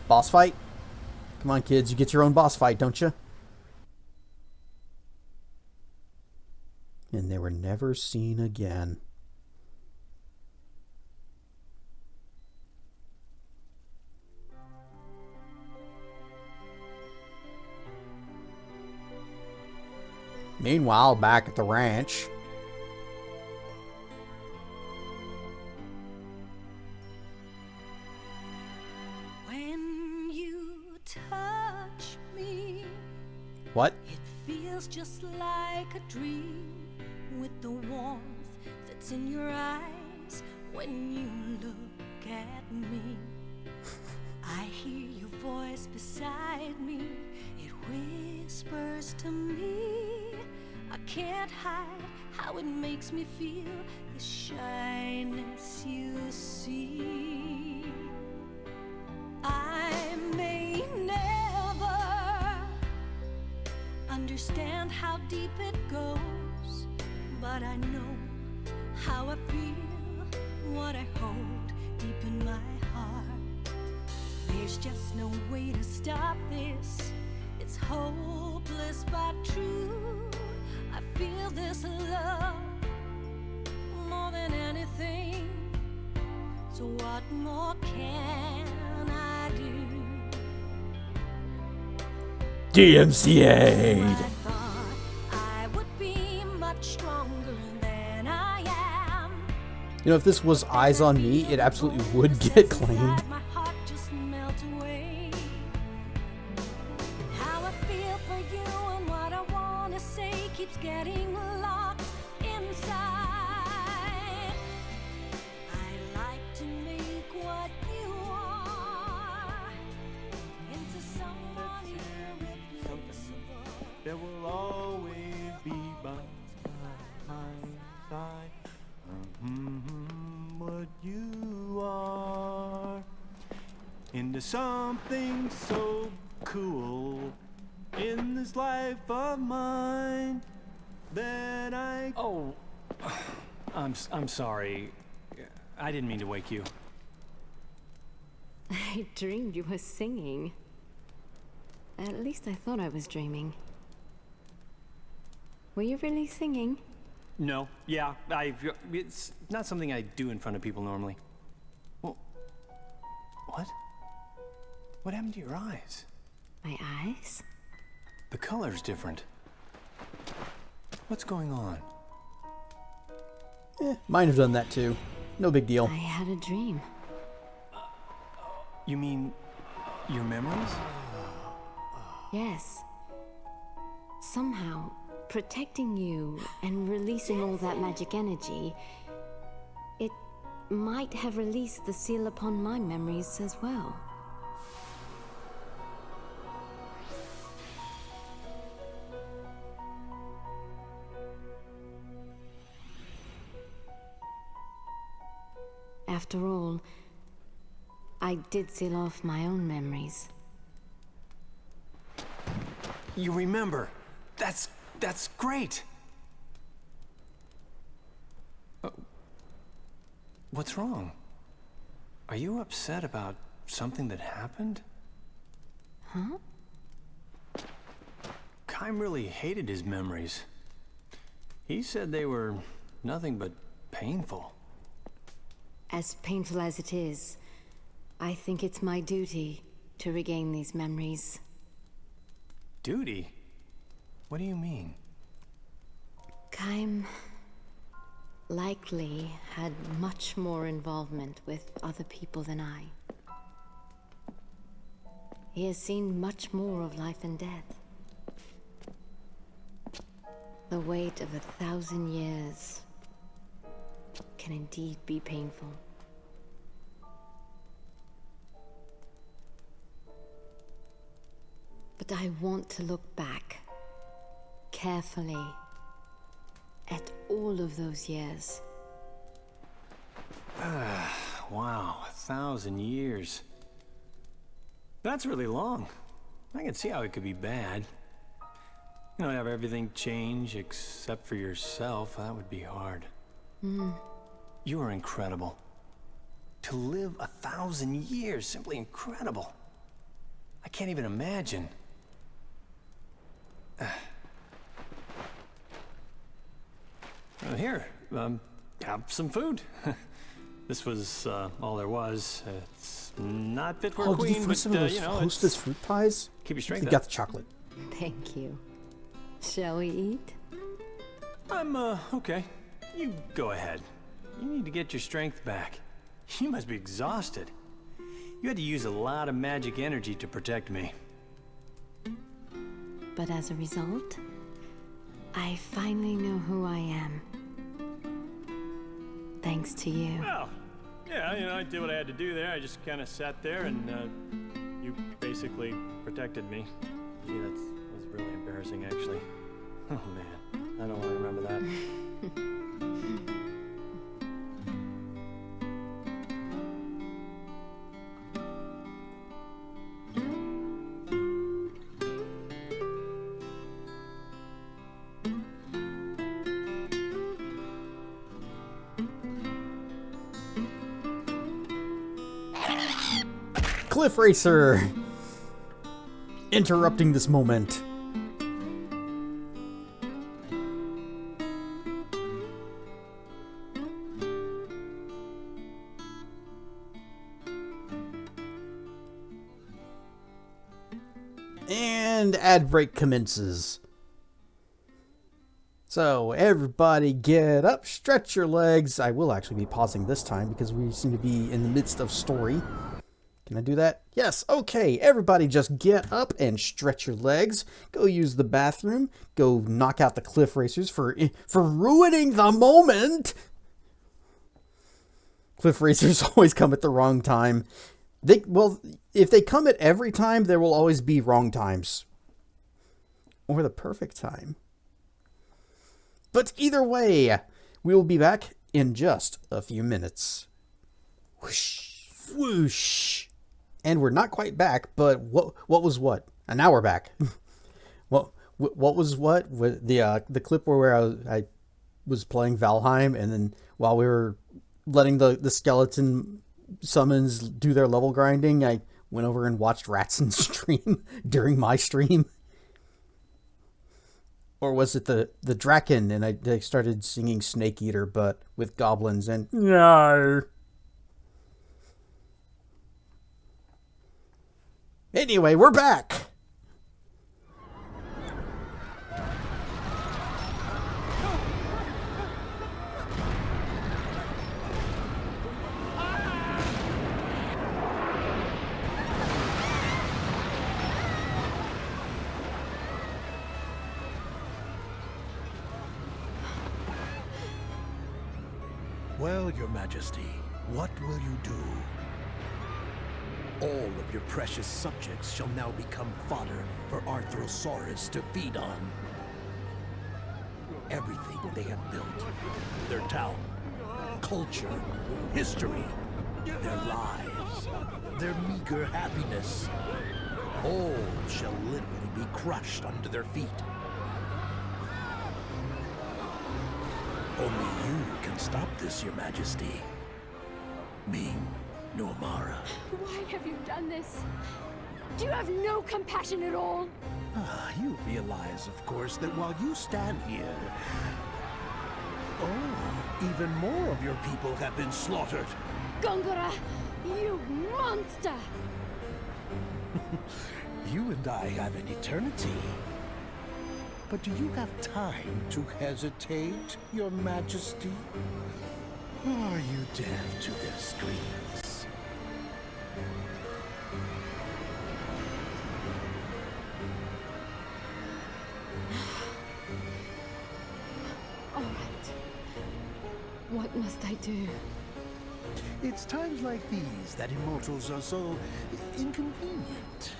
Boss fight? Come on, kids, you get your own boss fight, don't you? And they were never seen again. Meanwhile, back at the ranch, What? It feels just like a dream with the warmth that's in your eyes when you look at me. I hear your voice beside me. It whispers to me. I can't hide how it makes me feel, the shyness you see. I may never understand how deep it goes, but I know how I feel, what I hold deep in my heart. There's just no way to stop this. It's hopeless but true. I feel this love more than anything. So what more can I do? DMCA. I thought I would be much stronger than I am. You know, if this was Eyes on Me, it absolutely would get claimed. My heart just melt away. How I feel for you and what I wanna say keeps getting locked inside. I like to make what you are into someone irreplaceable. There will always be by my side. What you are into something so cool in this life of mine that I. Oh, I'm sorry. I didn't mean to wake you. I dreamed you were singing. At least I thought I was dreaming. Were you really singing? No, yeah, it's not something I do in front of people normally. Well, what? What happened to your eyes? My eyes? The color's different. What's going on? Mine have done that too. No big deal. I had a dream. You mean your memories? Yes. Somehow, protecting you and releasing all that magic energy, it might have released the seal upon my memories as well. After all, I did seal off my own memories. You remember? That's great. What's wrong? Are you upset about something that happened? Huh? Kaim really hated his memories. He said they were nothing but painful. As painful as it is, I think it's my duty to regain these memories. Duty? What do you mean? Kaim likely had much more involvement with other people than I. He has seen much more of life and death. The weight of 1,000 years can indeed be painful. But I want to look back carefully at all of those years. Wow, 1,000 years. That's really long. I can see how it could be bad. You know, have everything change except for yourself. That would be hard. You are incredible. To live 1,000 years, simply incredible. I can't even imagine. Here, have some food. This was all there was. It's not fit for a Did you queen, fruit but some of those you know, Hostess fruit pies? keep your strength You up. got the chocolate. Thank you. Shall we eat? I'm okay. You go ahead. You need to get your strength back. You must be exhausted. You had to use a lot of magic energy to protect me. But as a result, I finally know who I am. Thanks to you. Well, yeah, you know, I did what I had to do there. I just kind of sat there and you basically protected me. Gee, that was really embarrassing, actually. Oh, man. I don't want to remember that. Cliff Racer! Interrupting this moment. And ad break commences. So, everybody get up, stretch your legs. I will actually be pausing this time because we seem to be in the midst of story. Can I do that? Yes, okay. Everybody just get up and stretch your legs. Go use the bathroom. Go knock out the Cliff Racers for ruining the moment. Cliff Racers always come at the wrong time. Well, if they come at every time, there will always be wrong times. Or the perfect time. But either way, we will be back in just a few minutes. Whoosh, whoosh. And we're not quite back, but what was what? And now we're back. what was what? The clip where I was playing Valheim, and then while we were letting the skeleton summons do their level grinding, I went over and watched Ratson stream during my stream. Or was it the Draken, and I started singing Snake Eater, but with goblins, and no. Anyway, we're back. Well, Your Majesty, what will you do? All of your precious subjects shall now become fodder for Arthrosaurus to feed on. Everything they have built, their town, culture, history, their lives, their meager happiness, all shall literally be crushed under their feet. Only you can stop this, Your Majesty. Ming no Amara. Why have you done this? Do you have no compassion at all? You realize, of course, that while you stand here, even more of your people have been slaughtered. Gongora, you monster! You and I have an eternity. But do you have time to hesitate, Your Majesty? Are you deaf to their screams? All right. What must I do? It's times like these that immortals are so inconvenient.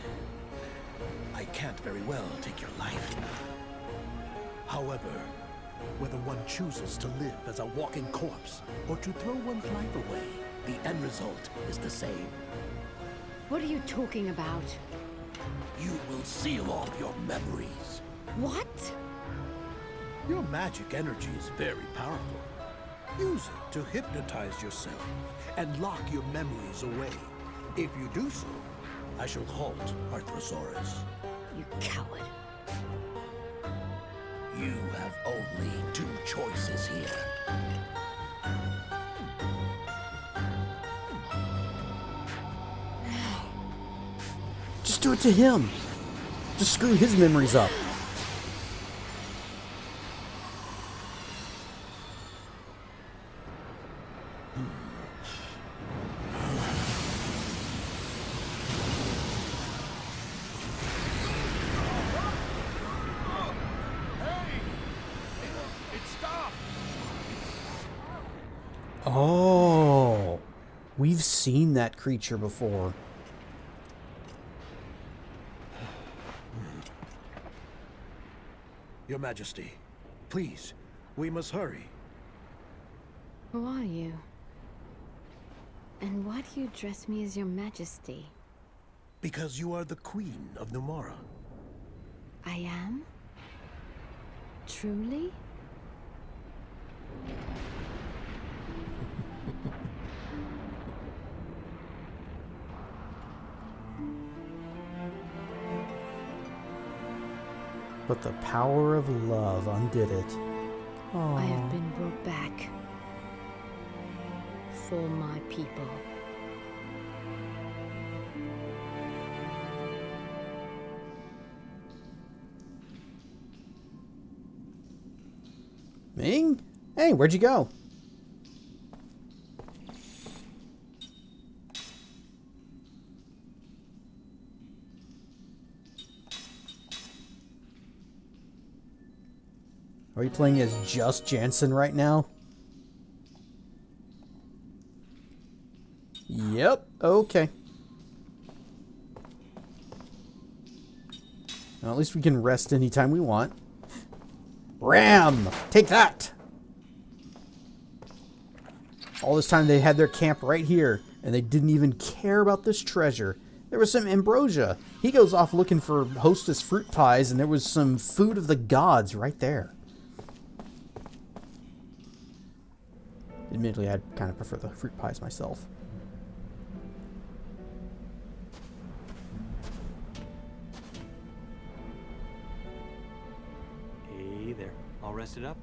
I can't very well take your life. However, whether one chooses to live as a walking corpse or to throw one's life away, the end result is the same. What are you talking about? You will seal off your memories. What? Your magic energy is very powerful. Use it to hypnotize yourself and lock your memories away. If you do so, I shall halt Arthrosaurus. You coward. You have only two choices here. Just do it to him. Just screw his memories up. Oh, we've seen that creature before. Your Majesty, please, we must hurry. Who are you? And why do you dress me as your majesty? Because you are the Queen of Numara. I am? Truly? But the power of love undid it. Aww. I have been brought back. For my people. Ming? Hey, where'd you go? Are you playing as just Jansen right now? Yep, okay. Well, at least we can rest anytime we want. Ram! Take that! All this time they had their camp right here, and they didn't even care about this treasure. There was some ambrosia. He goes off looking for hostess fruit pies, and there was some food of the gods right there. Admittedly, I'd kind of prefer the fruit pies myself. Hey there. All rested up?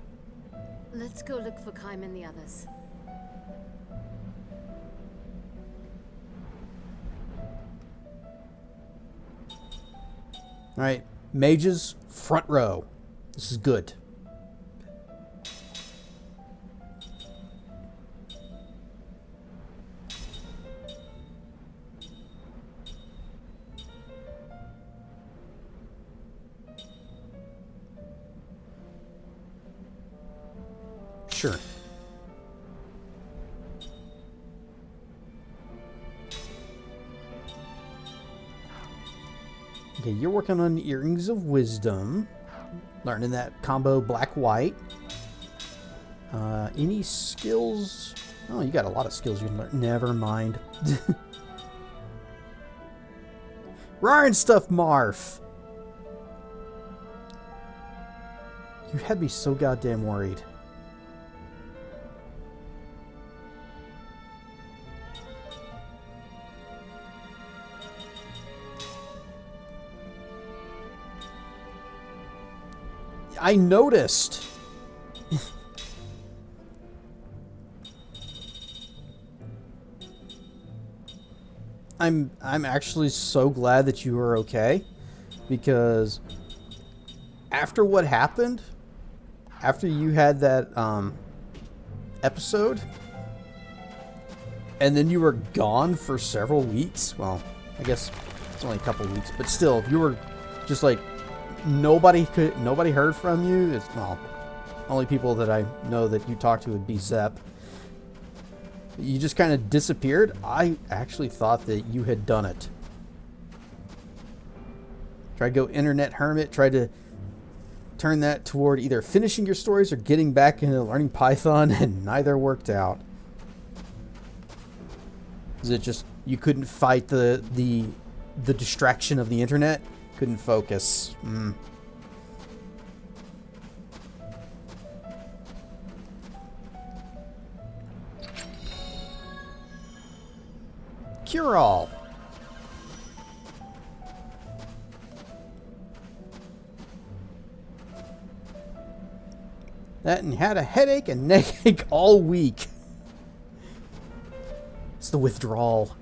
Let's go look for Kaim and the others. Alright, mages, front row. This is good. Sure. Okay, you're working on Earrings of Wisdom. Learning that combo black-white. Any skills? Oh, you got a lot of skills you can learn. Never mind. Ryan stuff, Marf! You had me so goddamn worried. I noticed. I'm actually so glad that you are okay, because after what happened, after you had that episode, and then you were gone for several weeks. Well, I guess it's only a couple weeks, but still, you were just like. Nobody heard from you. It's, well, only people that I know that you talked to would be Zep. You just kind of disappeared. I actually thought that you had done it. Tried to go internet hermit, tried to turn that toward either finishing your stories or getting back into learning Python, and neither worked out. Is it just you couldn't fight the distraction of the internet? Couldn't focus. Cure all. That and had a headache and neck ache all week. It's the withdrawal.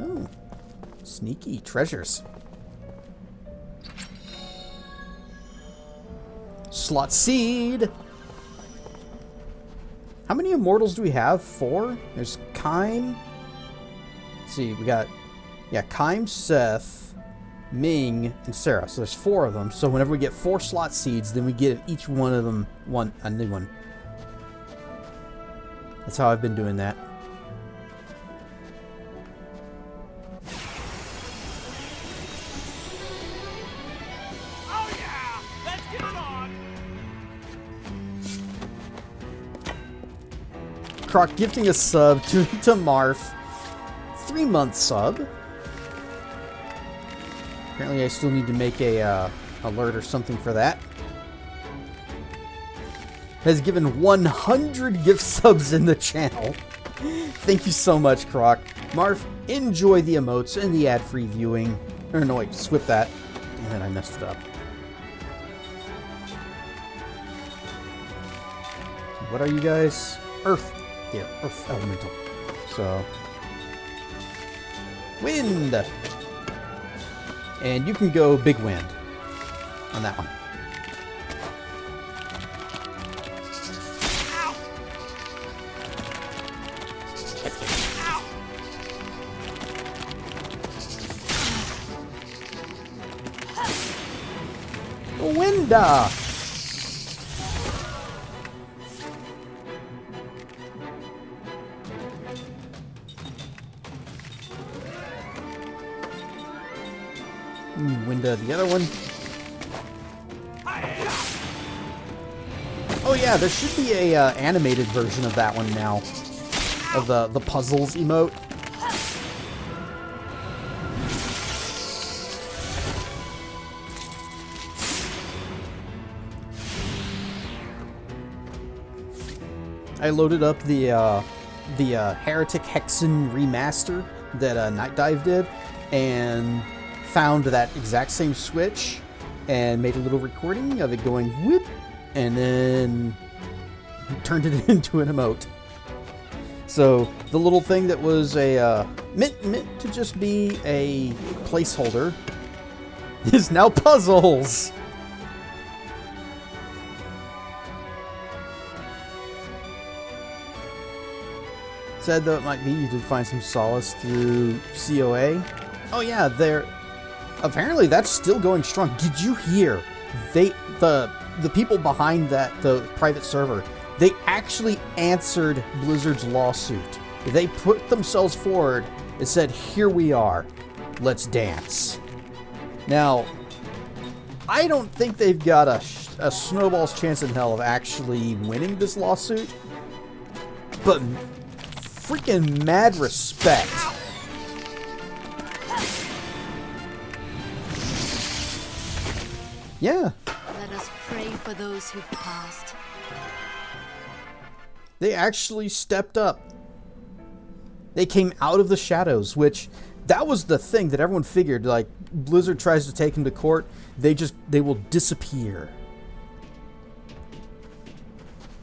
Oh. Sneaky treasures. Slot seed. How many immortals do we have? 4? There's Kaim. Let's see, we got Kaim, Seth, Ming, and Sarah. So there's 4 of them. So whenever we get 4 slot seeds, then we get each one of them a new one. That's how I've been doing that. Oh yeah! Let's get it on! Croc gifting a sub to Marf. 3-month sub. Apparently I still need to make a alert or something for that. Has given 100 gift subs in the channel. Thank you so much, Croc. Marf, enjoy the emotes and the ad-free viewing. Or no, wait, swip that. Damn it, I messed it up. What are you guys? Earth. Yeah, Earth Elemental. So... Wind! And you can go big wind on that one. Winda! Winda, the other one. Oh yeah, there should be a animated version of that one now. Of the puzzles emote. I loaded up the Heretic Hexen remaster that Night Dive did, and found that exact same switch, and made a little recording of it going whoop, and then turned it into an emote. So the little thing that was a meant to just be a placeholder is now puzzles. Sad though it might be, you did find some solace through COA. Oh yeah, apparently that's still going strong. Did you hear? The people behind the private server, they actually answered Blizzard's lawsuit. They put themselves forward and said, "Here we are, let's dance." Now, I don't think they've got a snowball's chance in hell of actually winning this lawsuit, but freaking mad respect. Yeah. Let us pray for those who've passed. They actually stepped up. They came out of the shadows, which that was the thing that everyone figured, like Blizzard tries to take them to court, they will disappear.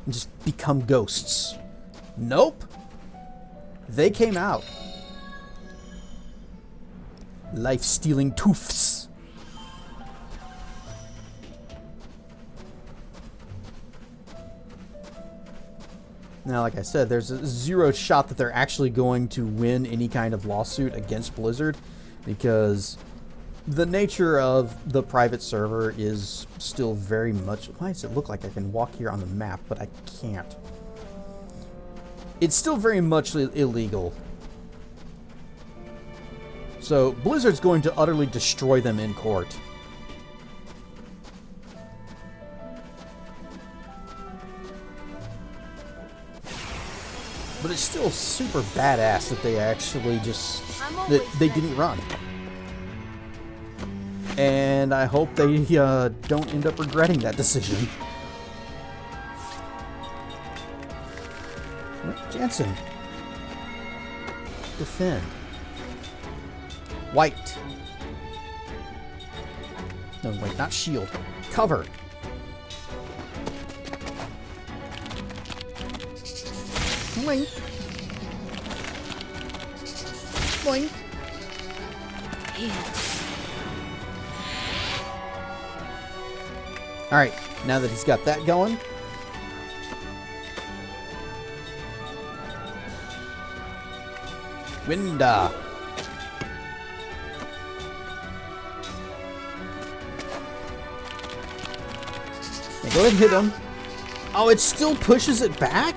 And just become ghosts. Nope. They came out. Life-stealing toofs. Now, like I said, there's a zero shot that they're actually going to win any kind of lawsuit against Blizzard, because the nature of the private server is still very much... Why does it look like I can walk here on the map, but I can't? It's still very much illegal. So Blizzard's going to utterly destroy them in court. But it's still super badass that they actually just... that they didn't run. And I hope they don't end up regretting that decision. Jansen. Defend. White. No, wait, not shield. Cover. Boing. Boing. Alright, now that he's got that going, Winda. Yeah, go ahead and hit him. Oh, it still pushes it back?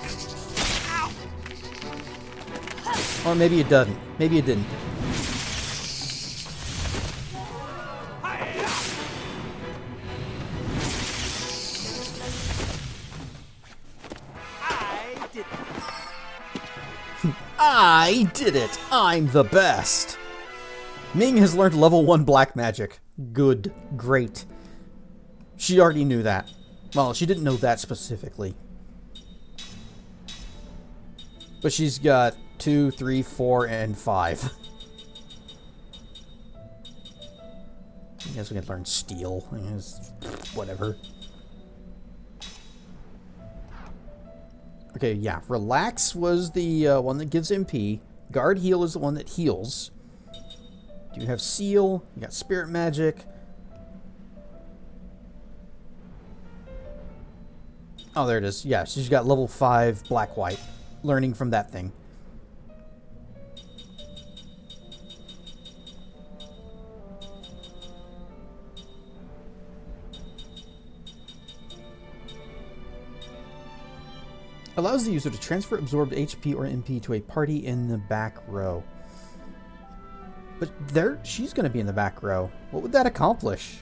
Or maybe it doesn't. Maybe it didn't. I did it! I'm the best! Ming has learned level 1 black magic. Good. Great. She already knew that. Well, she didn't know that specifically. But she's got 2, 3, 4, and 5. I guess we can learn steel. I guess, whatever. Okay, yeah. Relax was the one that gives MP. Guard heal is the one that heals. You have seal. You got spirit magic. Oh, there it is. Yeah, she's got level 5 black-white. Learning from that thing. Allows the user to transfer absorbed HP or MP to a party in the back row. But there, she's going to be in the back row. What would that accomplish?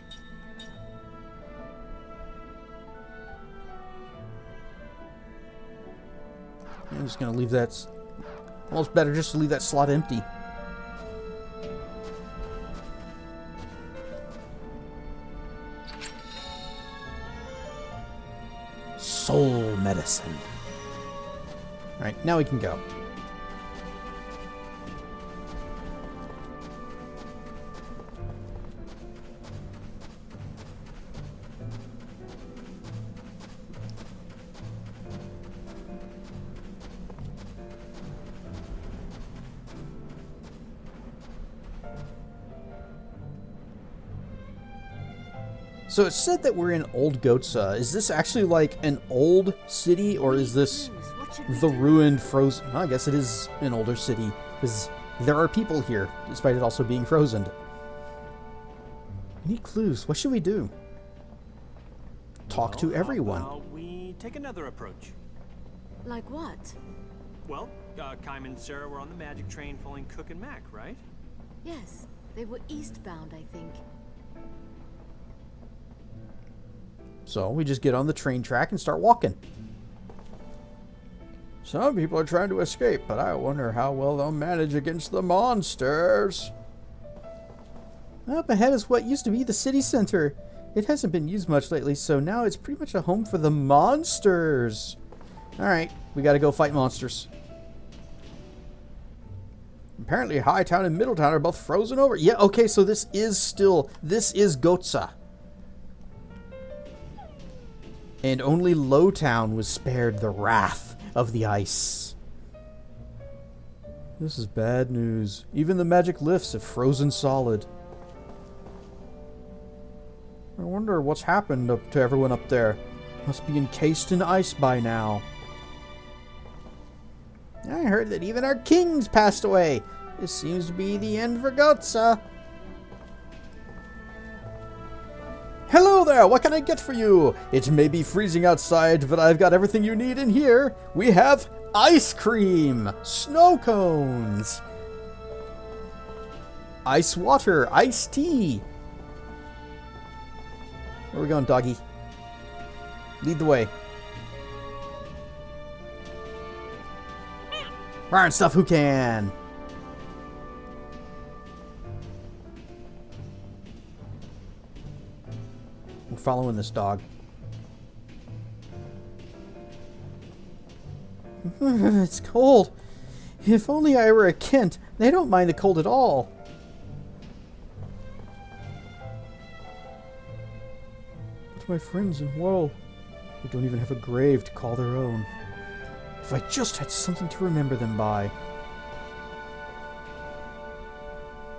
I'm just going to leave that... Almost better just to leave that slot empty. Soul medicine. Alright, now we can go. So it said that we're in Old Gohtza. Is this actually like an old city, or is this the ruined, frozen... Well, I guess it is an older city, because there are people here, despite it also being frozen. We need clues. What should we do? Talk to everyone. Well, we take another approach. Like what? Well, Kaim and Sarah were on the magic train following Cook and Mac, right? Yes, they were eastbound, I think. So we just get on the train track and start walking. Some people are trying to escape, but I wonder how well they'll manage against the monsters. Up ahead is what used to be the city center. It hasn't been used much lately, so now it's pretty much a home for the monsters. Alright, we gotta go fight monsters. Apparently Hightown and Middletown are both frozen over. Yeah, okay, so this is Gohtza. And only Lowtown was spared the wrath of the ice. This is bad news. Even the magic lifts have frozen solid. I wonder what's happened to everyone up there. Must be encased in ice by now. I heard that even our king's passed away. This seems to be the end for Gohtza. Hello there, what can I get for you? It may be freezing outside, but I've got everything you need in here. We have ice cream, snow cones, ice water, iced tea. Where are we going, doggy? Lead the way. Run stuff, who can? We're following this dog. It's cold. If only I were a Kent. They don't mind the cold at all. But my friends in woe, they don't even have a grave to call their own. If I just had something to remember them by.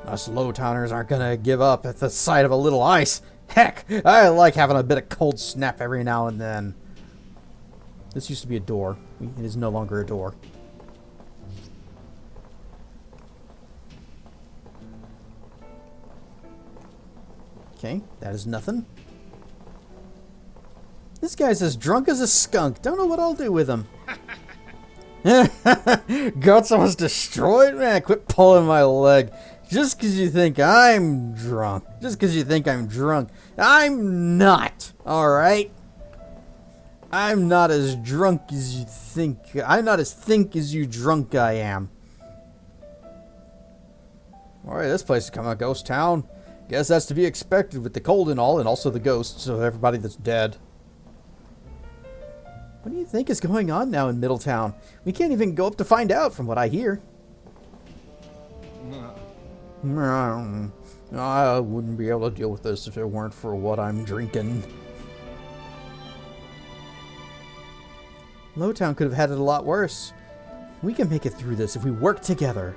Us Lowtowners aren't gonna give up at the sight of a little ice. Heck, I like having a bit of cold snap every now and then. This used to be a door. It is no longer a door. Okay, that is nothing. This guy's as drunk as a skunk. Don't know what I'll do with him. Gohtza was destroyed? Man, quit pulling my leg. Just because you think I'm drunk. Just because you think I'm drunk. I'm not. Alright? I'm not as drunk as you think. I'm not as think as you drunk I am. Alright, this place is coming a ghost town. Guess that's to be expected with the cold and all, and also the ghosts of everybody that's dead. What do you think is going on now in Middletown? We can't even go up to find out from what I hear. I wouldn't be able to deal with this if it weren't for what I'm drinking. Lowtown could have had it a lot worse. We can make it through this if we work together.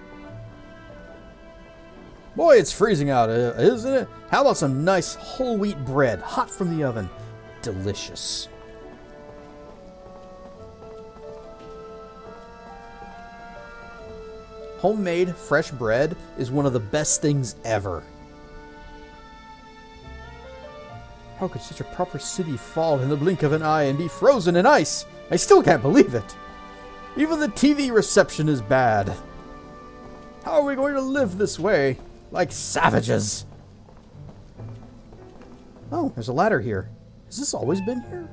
Boy, it's freezing out, isn't it? How about some nice whole wheat bread, hot from the oven? Delicious. Homemade, fresh bread is one of the best things ever. How could such a proper city fall in the blink of an eye and be frozen in ice? I still can't believe it. Even the TV reception is bad. How are we going to live this way? Like savages. Oh, there's a ladder here. Has this always been here?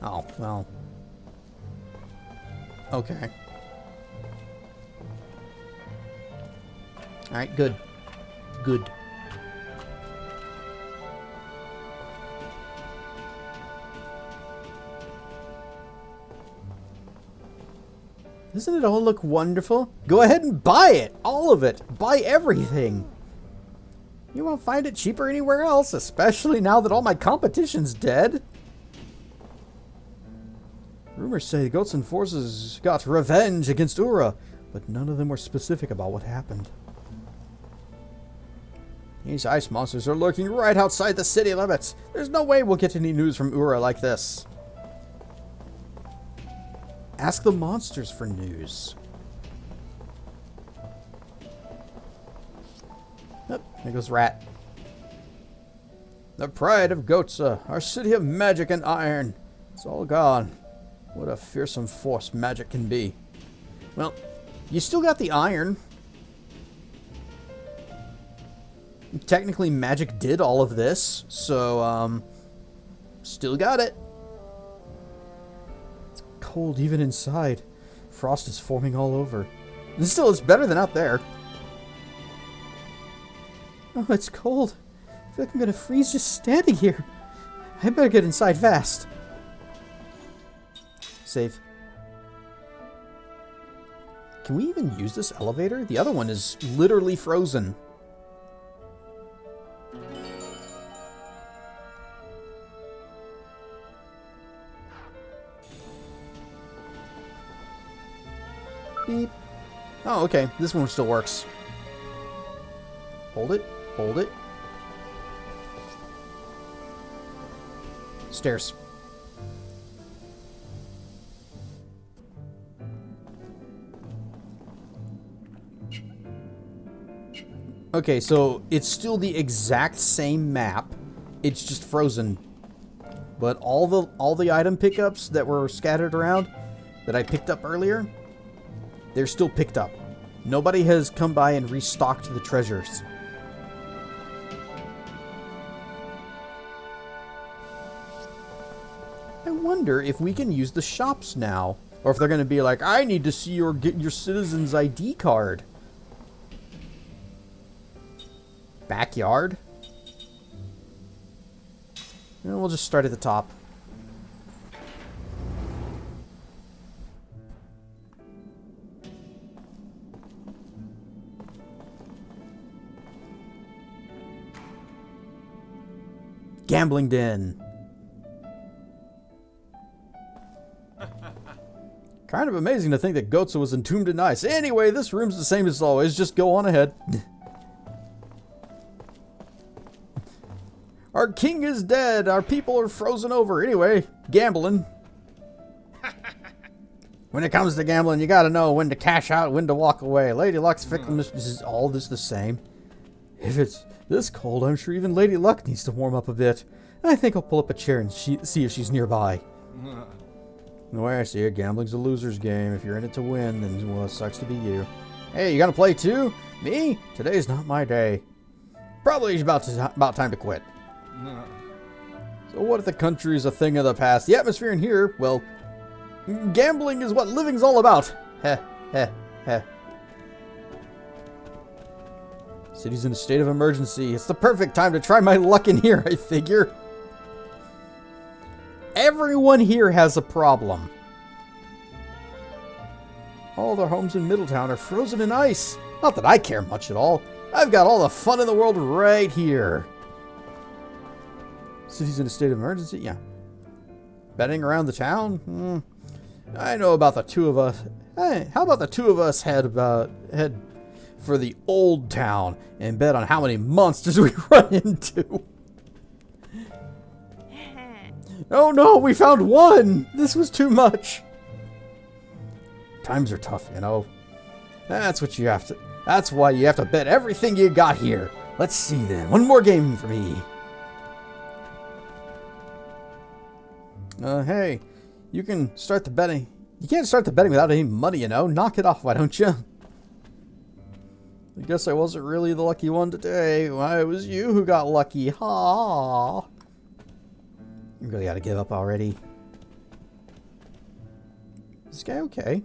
Oh, well. Okay. Alright, good. Good. Doesn't it all look wonderful? Go ahead and buy it! All of it! Buy everything! You won't find it cheaper anywhere else, especially now that all my competition's dead. Rumors say the Gohtza forces got revenge against Uhra, but none of them were specific about what happened. These ice monsters are lurking right outside the city limits. There's no way we'll get any news from Uhra like this. Ask the monsters for news. Oh, there goes Rat. The pride of Gohtza, our city of magic and iron. It's all gone. What a fearsome force magic can be. Well, you still got the iron. Technically, magic did all of this, so, still got it. It's cold even inside. Frost is forming all over. And still, it's better than out there. Oh, it's cold. I feel like I'm gonna freeze just standing here. I better get inside fast. Save. Can we even use this elevator? The other one is literally frozen. Beep. Oh, okay. This one still works. Hold it. Hold it. Stairs. Okay, so it's still the exact same map. It's just frozen. But all the item pickups that were scattered around that I picked up earlier, they're still picked up. Nobody has come by and restocked the treasures. I wonder if we can use the shops now, or if they're going to be like, I need to see your citizen's ID card. Backyard? And we'll just start at the top. Gambling den. Kind of amazing to think that Gohtza was entombed in ice. Anyway, this room's the same as always. Just go on ahead. Our king is dead. Our people are frozen over. Anyway, gambling. When it comes to gambling, you gotta know when to cash out, when to walk away. Lady Luck's fickleness is all this the same. If it's this cold, I'm sure even Lady Luck needs to warm up a bit. I think I'll pull up a chair and see if she's nearby. The way I see it, gambling's a loser's game. If you're in it to win, then, well, it sucks to be you. Hey, you gonna play too? Me? Today's not my day. Probably it's about time to quit. So what if the country's a thing of the past? The atmosphere in here, well, gambling is what living's all about. Heh, heh, heh. City's in a state of emergency. It's the perfect time to try my luck in here, I figure. Everyone here has a problem. All their homes in Middletown are frozen in ice. Not that I care much at all. I've got all the fun in the world right here. City's in a state of emergency? Yeah. Betting around the town? I know about the two of us. Hey, how about the two of us head for the old town and bet on how many monsters we run into? Oh no, we found one! This was too much. Times are tough, you know. That's why you have to bet everything you got here. Let's see then. One more game for me. Hey, you can start the betting. You can't start the betting without any money, you know. Knock it off, why don't you? I guess I wasn't really the lucky one today. Why, it was you who got lucky. Ha! You really gotta give up already. Is this guy okay?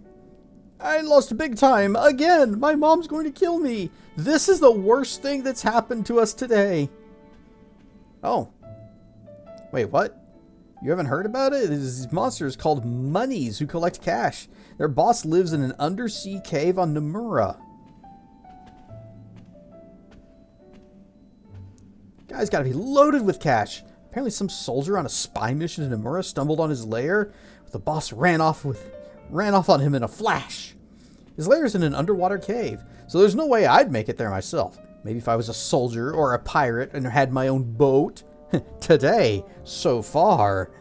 I lost big time. Again! My mom's going to kill me. This is the worst thing that's happened to us today. Oh. Wait, what? You haven't heard about it? There's these monsters called Monies who collect cash. Their boss lives in an undersea cave on Nomura. Guy's gotta be loaded with cash. Apparently some soldier on a spy mission in Nomura stumbled on his lair. The boss ran off on him in a flash. His lair is in an underwater cave, so there's no way I'd make it there myself. Maybe if I was a soldier or a pirate and had my own boat. Today, so far,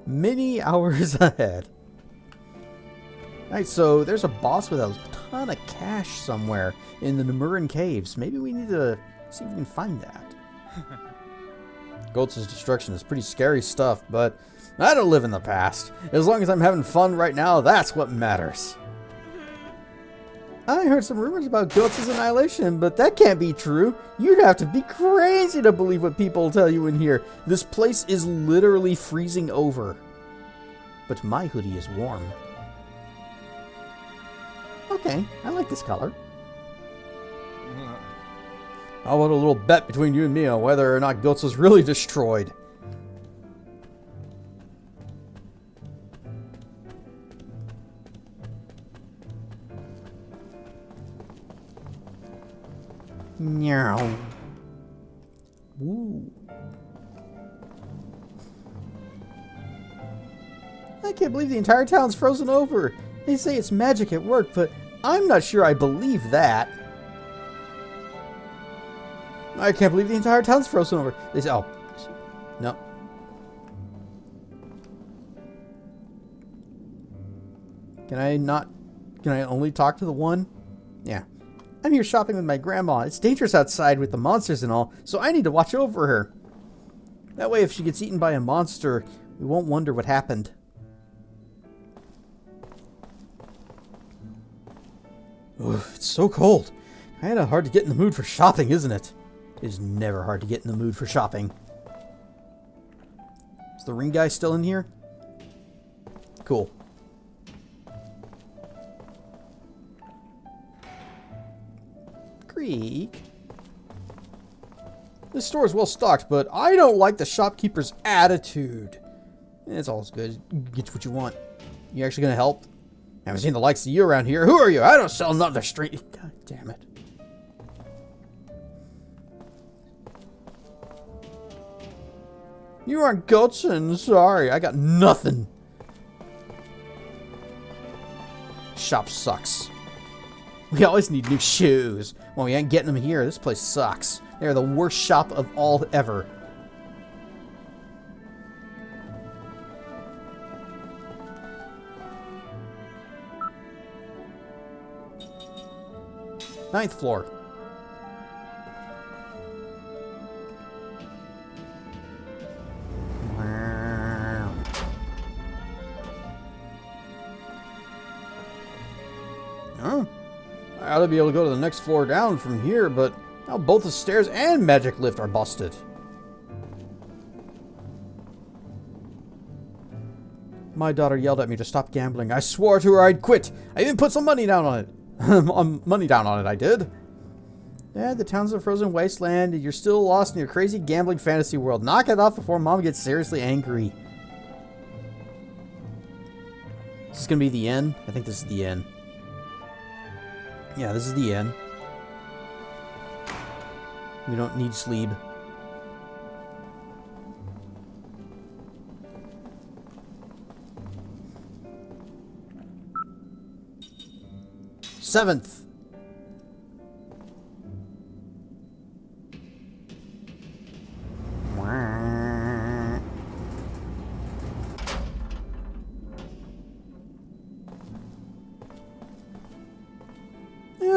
many hours ahead. Alright, so there's a boss with a ton of cash somewhere in the Nomuran caves. Maybe we need to see if we can find that. Gohtza's destruction is pretty scary stuff, but I don't live in the past. As long as I'm having fun right now, that's what matters. I heard some rumors about Gohtza's annihilation, but that can't be true. You'd have to be crazy to believe what people tell you in here. This place is literally freezing over. But my hoodie is warm. Okay, I like this color. How about a little bet between you and me on whether or not Gohtza's really destroyed? Meow. Woo. I can't believe the entire town's frozen over. They say it's magic at work, but I'm not sure I believe that. I can't believe the entire town's frozen over. They say, oh, no. Can I only talk to the one? Yeah. I'm here shopping with my grandma. It's dangerous outside with the monsters and all, so I need to watch over her. That way, if she gets eaten by a monster, we won't wonder what happened. Oof, it's so cold. Kinda hard to get in the mood for shopping, isn't it? It is never hard to get in the mood for shopping. Is the ring guy still in here? Cool. Creek. This store is well stocked, but I don't like the shopkeeper's attitude. It's all good. Get what you want. You actually gonna help? Haven't seen the likes of you around here. Who are you? I don't sell nothing straight. God damn it. You aren't Gohtza. Sorry, I got nothing. Shop sucks. We always need new shoes. Well, we ain't getting them here. This place sucks. They're the worst shop of all ever. Ninth floor. ought to be able to go to the next floor down from here, but now both the stairs and magic lift are busted. My daughter yelled at me to stop gambling. I swore to her I'd quit. I even put some money down on it. Money down on it, I did. Dad, the town's a frozen wasteland, and you're still lost in your crazy gambling fantasy world. Knock it off before Mom gets seriously angry. Is this gonna be the end? I think this is the end. Yeah, this is the end. We don't need sleep. Seventh.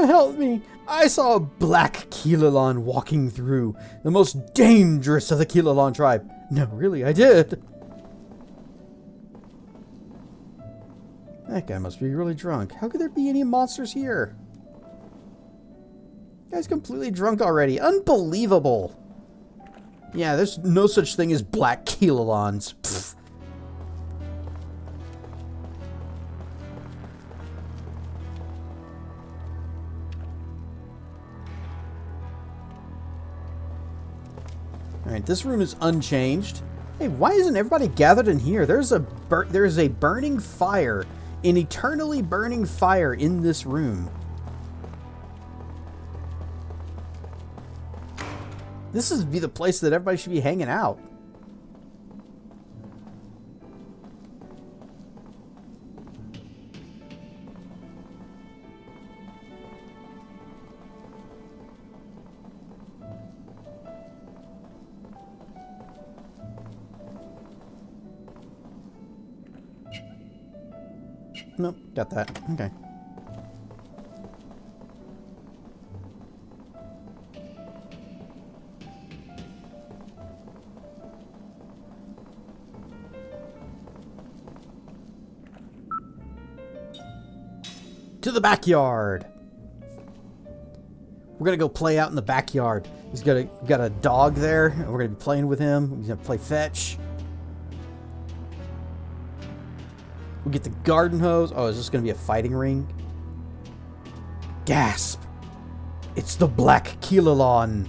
Help me! I saw a black Keelalon walking through, the most dangerous of the Keelalon tribe. No, really, I did. That guy must be really drunk. How could there be any monsters here? The guy's completely drunk already. Unbelievable. Yeah, there's no such thing as black Keelalons. Pfft. Alright, this room is unchanged. Hey, why isn't everybody gathered in here? There's a burning fire, an eternally burning fire in this room. This would be the place that everybody should be hanging out. Nope, got that. Okay. To the backyard. We're gonna go play out in the backyard. He's got a dog there, and we're gonna be playing with him. He's gonna play fetch. We get the garden hose. Oh, is this going to be a fighting ring? Gasp! It's the Black Keelalon.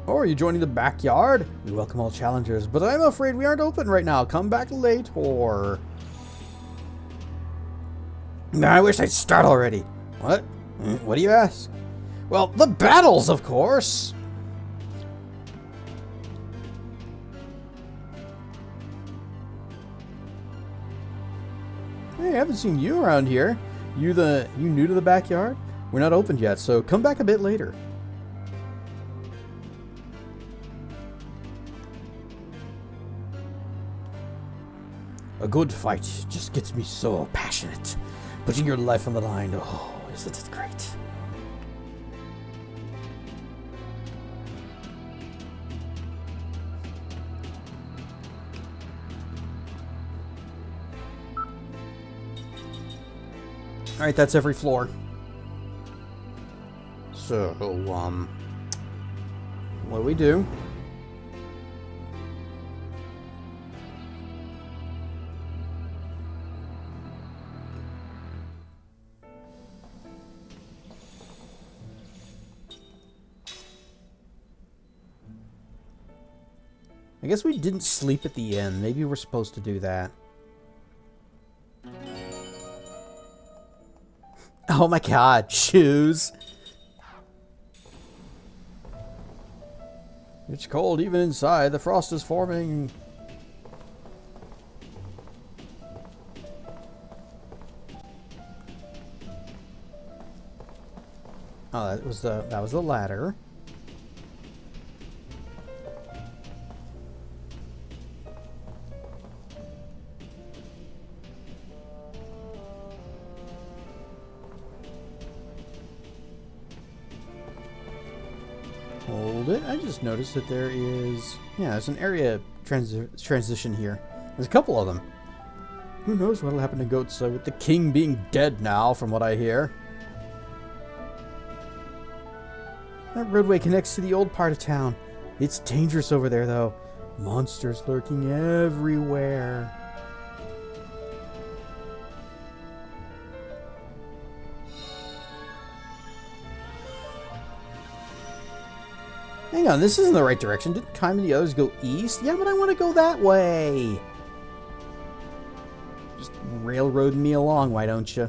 Oh, are you joining the backyard? We welcome all challengers, but I'm afraid we aren't open right now. Come back later. I wish I'd start already. What? What do you ask? Well, the battles, of course. Hey, I haven't seen you around here. You new to the backyard? We're not opened yet, so come back a bit later. A good fight just gets me so passionate. Putting your life on the line, oh, isn't it great? Alright, that's every floor. So, what do we do? I guess we didn't sleep at the end. Maybe we're supposed to do that. Oh my god, shoes. It's cold even inside. The frost is forming. Oh, that was the ladder. Hold it. I just noticed that there is... Yeah, there's an area transition here. There's a couple of them. Who knows what'll happen to Gohtza with the king being dead now, from what I hear. That roadway connects to the old part of town. It's dangerous over there, though. Monsters lurking everywhere. Hang on, this isn't the right direction. Didn't Kime and the others go east? Yeah, but I want to go that way. Just railroad me along, why don't you?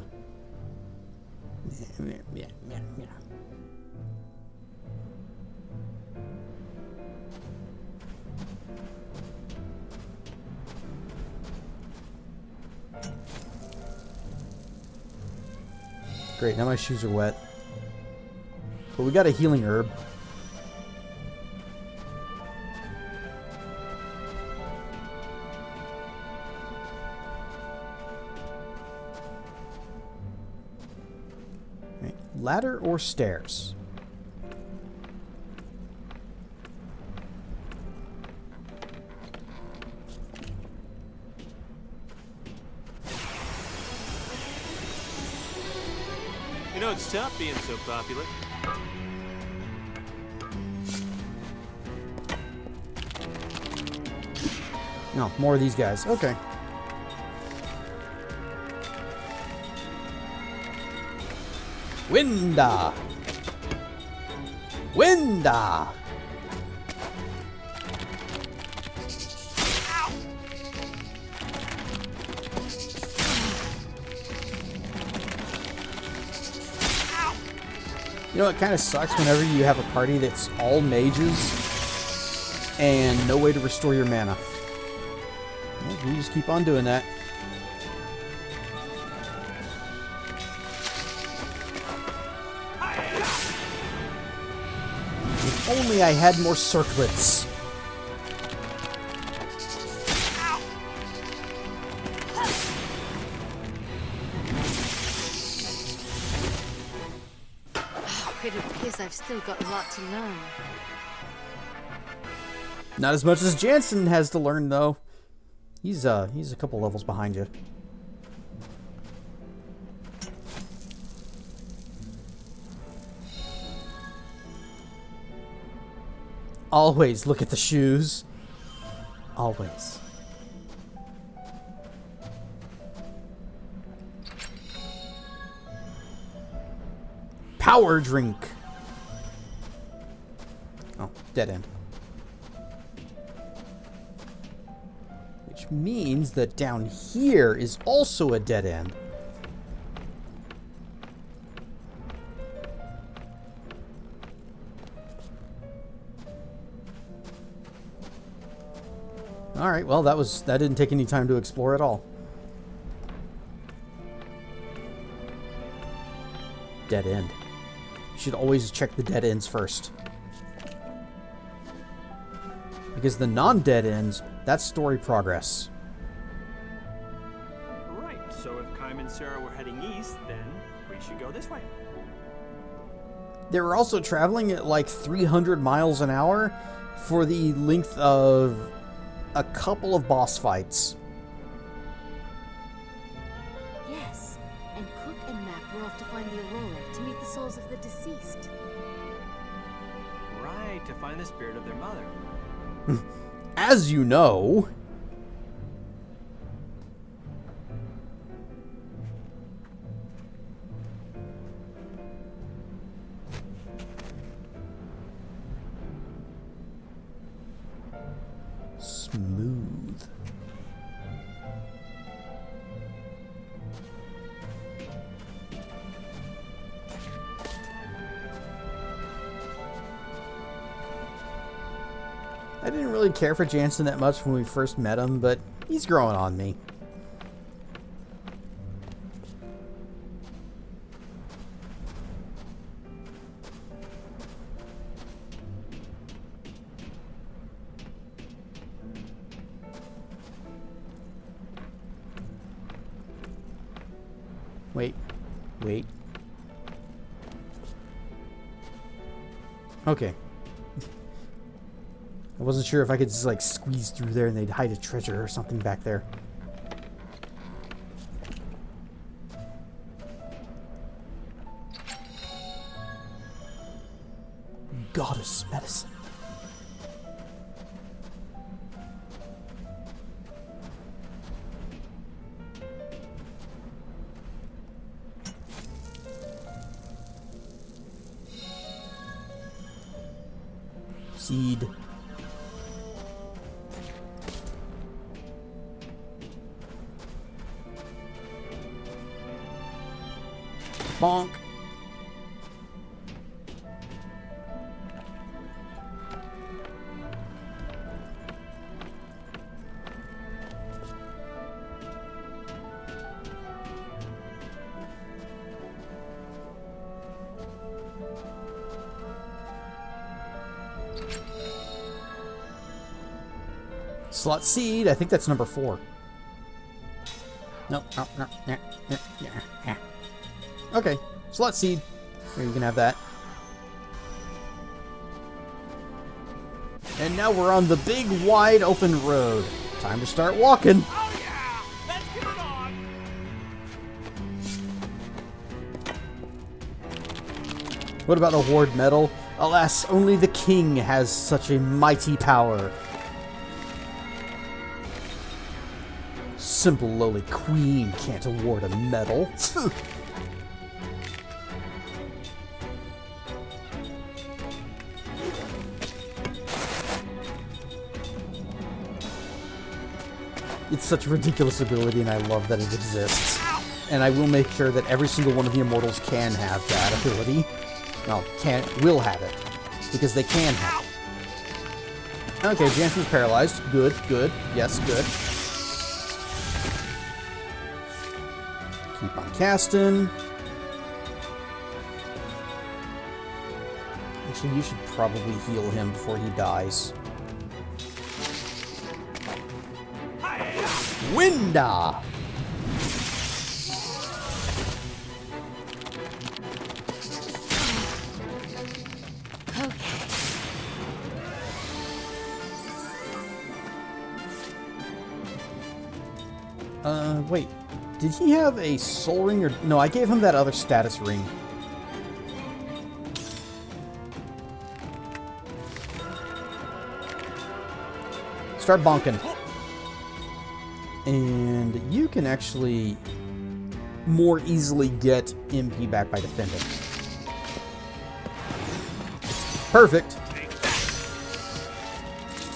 Yeah. Great, now my shoes are wet. But we got a healing herb. Right. Ladder or stairs? You know, it's tough being so popular. No, more of these guys. Okay. Winda! Winda! You know, it kind of sucks whenever you have a party that's all mages and no way to restore your mana. Well, we just keep on doing that. If only I had more circlets. It appears I've still got a lot to learn. Not as much as Jansen has to learn, though. He's a couple levels behind you. Always look at the shoes. Always. Power drink. Oh, dead end. Which means that down here is also a dead end. All right, well, that didn't take any time to explore at all. Dead end. You should always check the dead ends first. Because the non-dead ends, that's story progress. Right, so if Kime and Sarah were heading east, then we should go this way. They were also traveling at like 300 miles an hour for the length of a couple of boss fights. Yes, and Cook and Mac were off to find the Aurora to meet the souls of the deceased. Right, to find the spirit of their mother. As you know. Smooth. I didn't really care for Jansen that much when we first met him, but he's growing on me. Wait. Okay. I wasn't sure if I could just like squeeze through there and they'd hide a treasure or something back there. goddess medicine. Seed. Bonk. Slot seed, I think that's number 4. Nope, no. Okay, slot seed. Here, you can have that. And now we're on the big, wide open road. Time to start walking. Oh yeah! Let's get it on! What about the Horde medal? Alas, only the king has such a mighty power. Simple lowly queen can't award a medal. It's such a ridiculous ability, and I love that it exists. And I will make sure that every single one of the Immortals can have that ability. Well, will have it. Because they can have it. Okay, Jansen's paralyzed. Good, good. Yes, good. Keep on casting. Actually, you should probably heal him before he dies. Winda! Wait. Did he have a soul ring or... No, I gave him that other status ring. Start bonking. And you can actually more easily get MP back by defending. Perfect.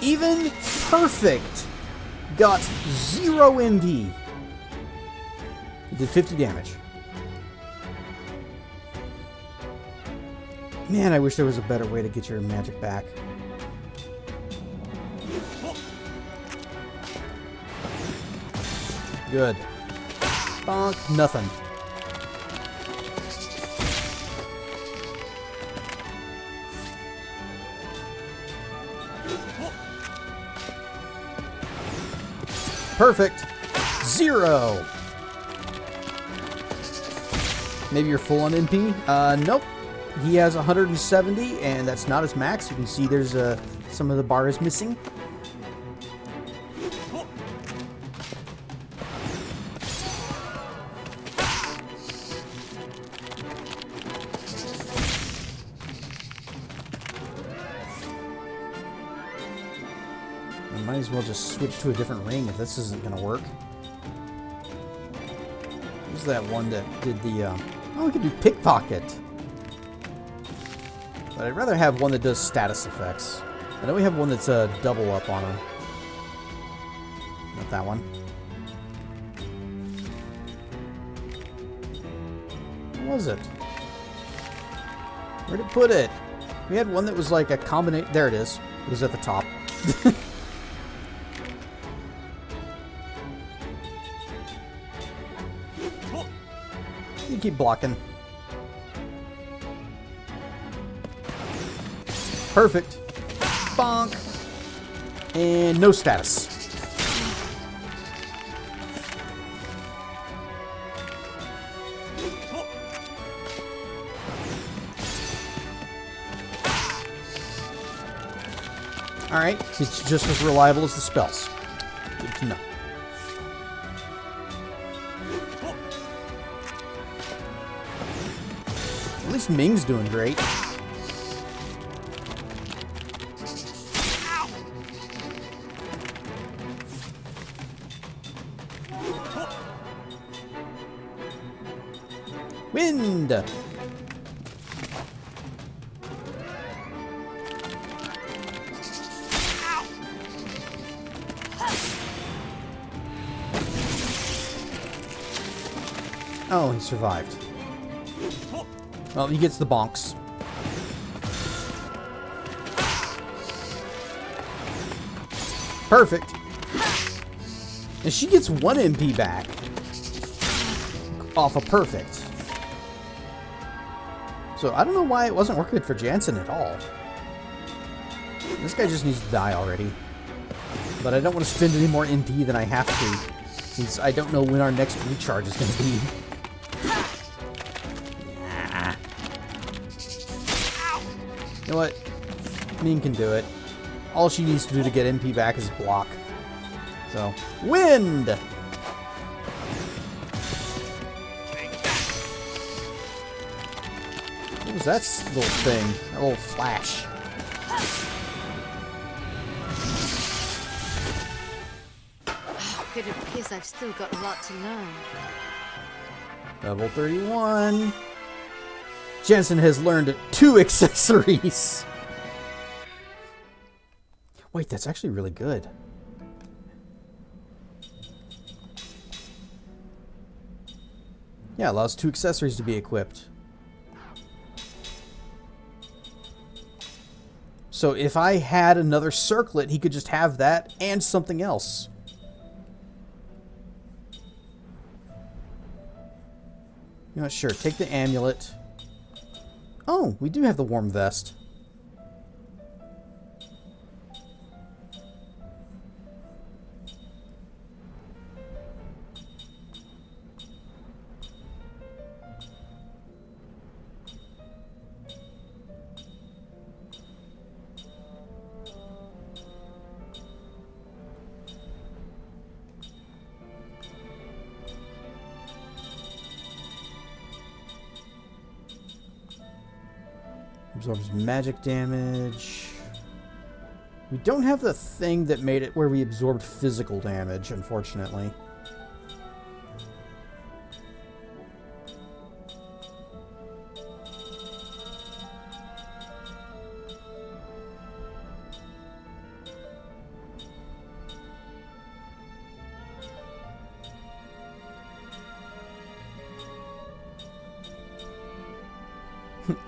Even perfect got 0 MP. It did 50 damage. Man, I wish there was a better way to get your magic back. Good. Bonk. Nothing. Perfect. 0. Maybe you're full on MP? Nope. He has 170, and that's not his max. You can see there's some of the bar is missing. I might as well just switch to a different ring if this isn't going to work. Who's that one that did the... Oh, we could do pickpocket. But I'd rather have one that does status effects. I know we have one that's a double up on him. Not that one. What was it? Where'd it put it? We had one that was like a combination... There it is. It was at the top. You keep blocking. Perfect. Bonk. And no status. Alright, it's just as reliable as the spells. Good to know. At least Ming's doing great. Wind! Oh, he survived. Well, he gets the bonks. Perfect. And she gets 1 MP back. Off a perfect. So I don't know why it wasn't working for Jansen at all. This guy just needs to die already. But I don't want to spend any more MP than I have to, since I don't know when our next recharge is going to be. Nah. You know what? Ming can do it. All she needs to do to get MP back is block. So, wind! What was that little thing? That little flash. It appears I've still got a lot to learn. Level 31. Jensen has learned 2 accessories. Wait, that's actually really good. Yeah, allows 2 accessories to be equipped. So if I had another circlet, he could just have that and something else. You know what, sure, take the amulet. Oh, we do have the warm vest. Absorbs magic damage. We don't have the thing that made it where we absorbed physical damage, unfortunately.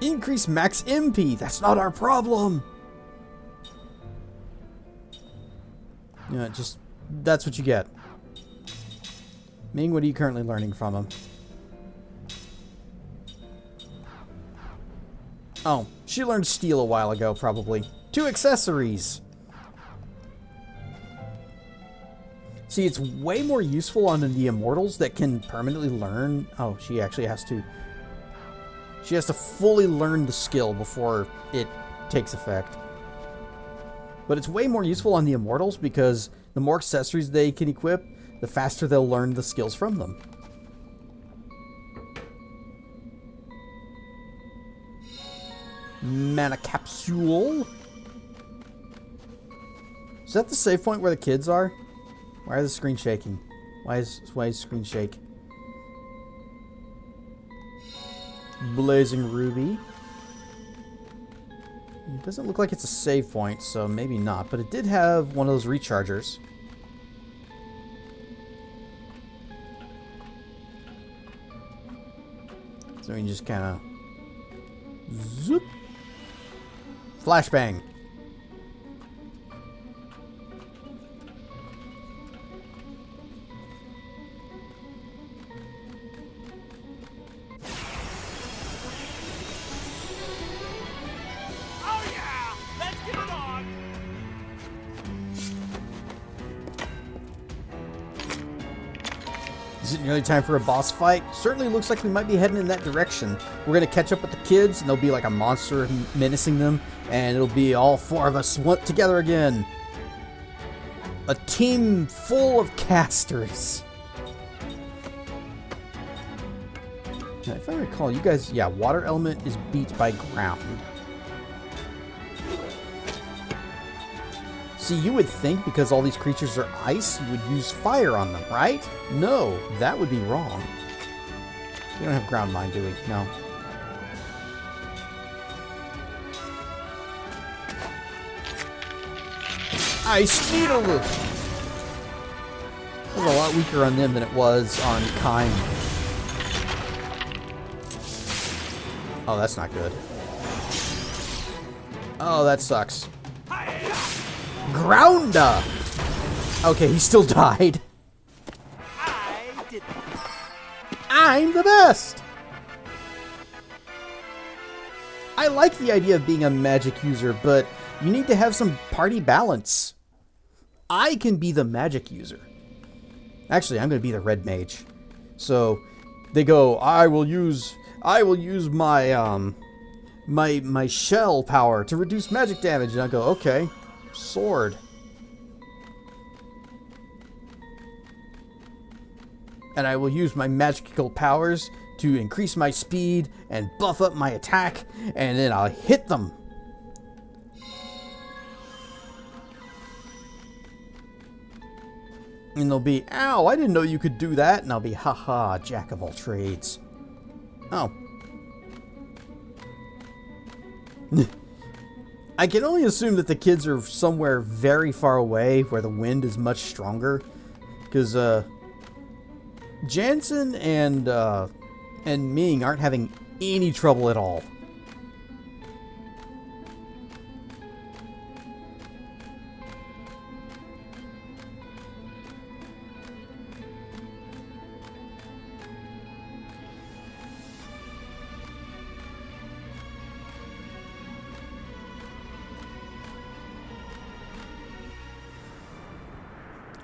Increase max MP. That's not our problem. Yeah, just that's what you get. Ming, what are you currently learning from him? Oh, she learned steel a while ago, probably. 2 accessories. See, it's way more useful on the immortals that can permanently learn. Oh, she actually has to. She has to fully learn the skill before it takes effect. But it's way more useful on the immortals because the more accessories they can equip, the faster they'll learn the skills from them. Mana capsule. Is that the save point where the kids are? Why is the screen shaking? Why is the screen shake? Blazing Ruby. It doesn't look like it's a save point, so maybe not. But it did have one of those rechargers. So we can just kind of... Zoop! Flashbang! Is it nearly time for a boss fight? Certainly looks like we might be heading in that direction. We're going to catch up with the kids, and there'll be like a monster menacing them, and it'll be all 4 of us together again. A team full of casters. Now, if I recall, you guys, yeah, water element is beat by ground. See, you would think because all these creatures are ice, you would use fire on them, right? No, that would be wrong. We don't have ground mine, do we? No. Ice Needle! It was a lot weaker on them than it was on Kime. Oh, that's not good. Oh, that sucks. Grounder! Okay, he still died. I'm the best! I like the idea of being a magic user, but you need to have some party balance. I can be the magic user. Actually, I'm going to be the red mage. So, they go, I will use my, my shell power to reduce magic damage. And I go, okay, sword. And I will use my magical powers to increase my speed and buff up my attack, and then I'll hit them. And they'll be, ow, I didn't know you could do that. And I'll be, haha, jack of all trades. Oh. I can only assume that the kids are somewhere very far away where the wind is much stronger. Because, Jansen and Ming aren't having any trouble at all.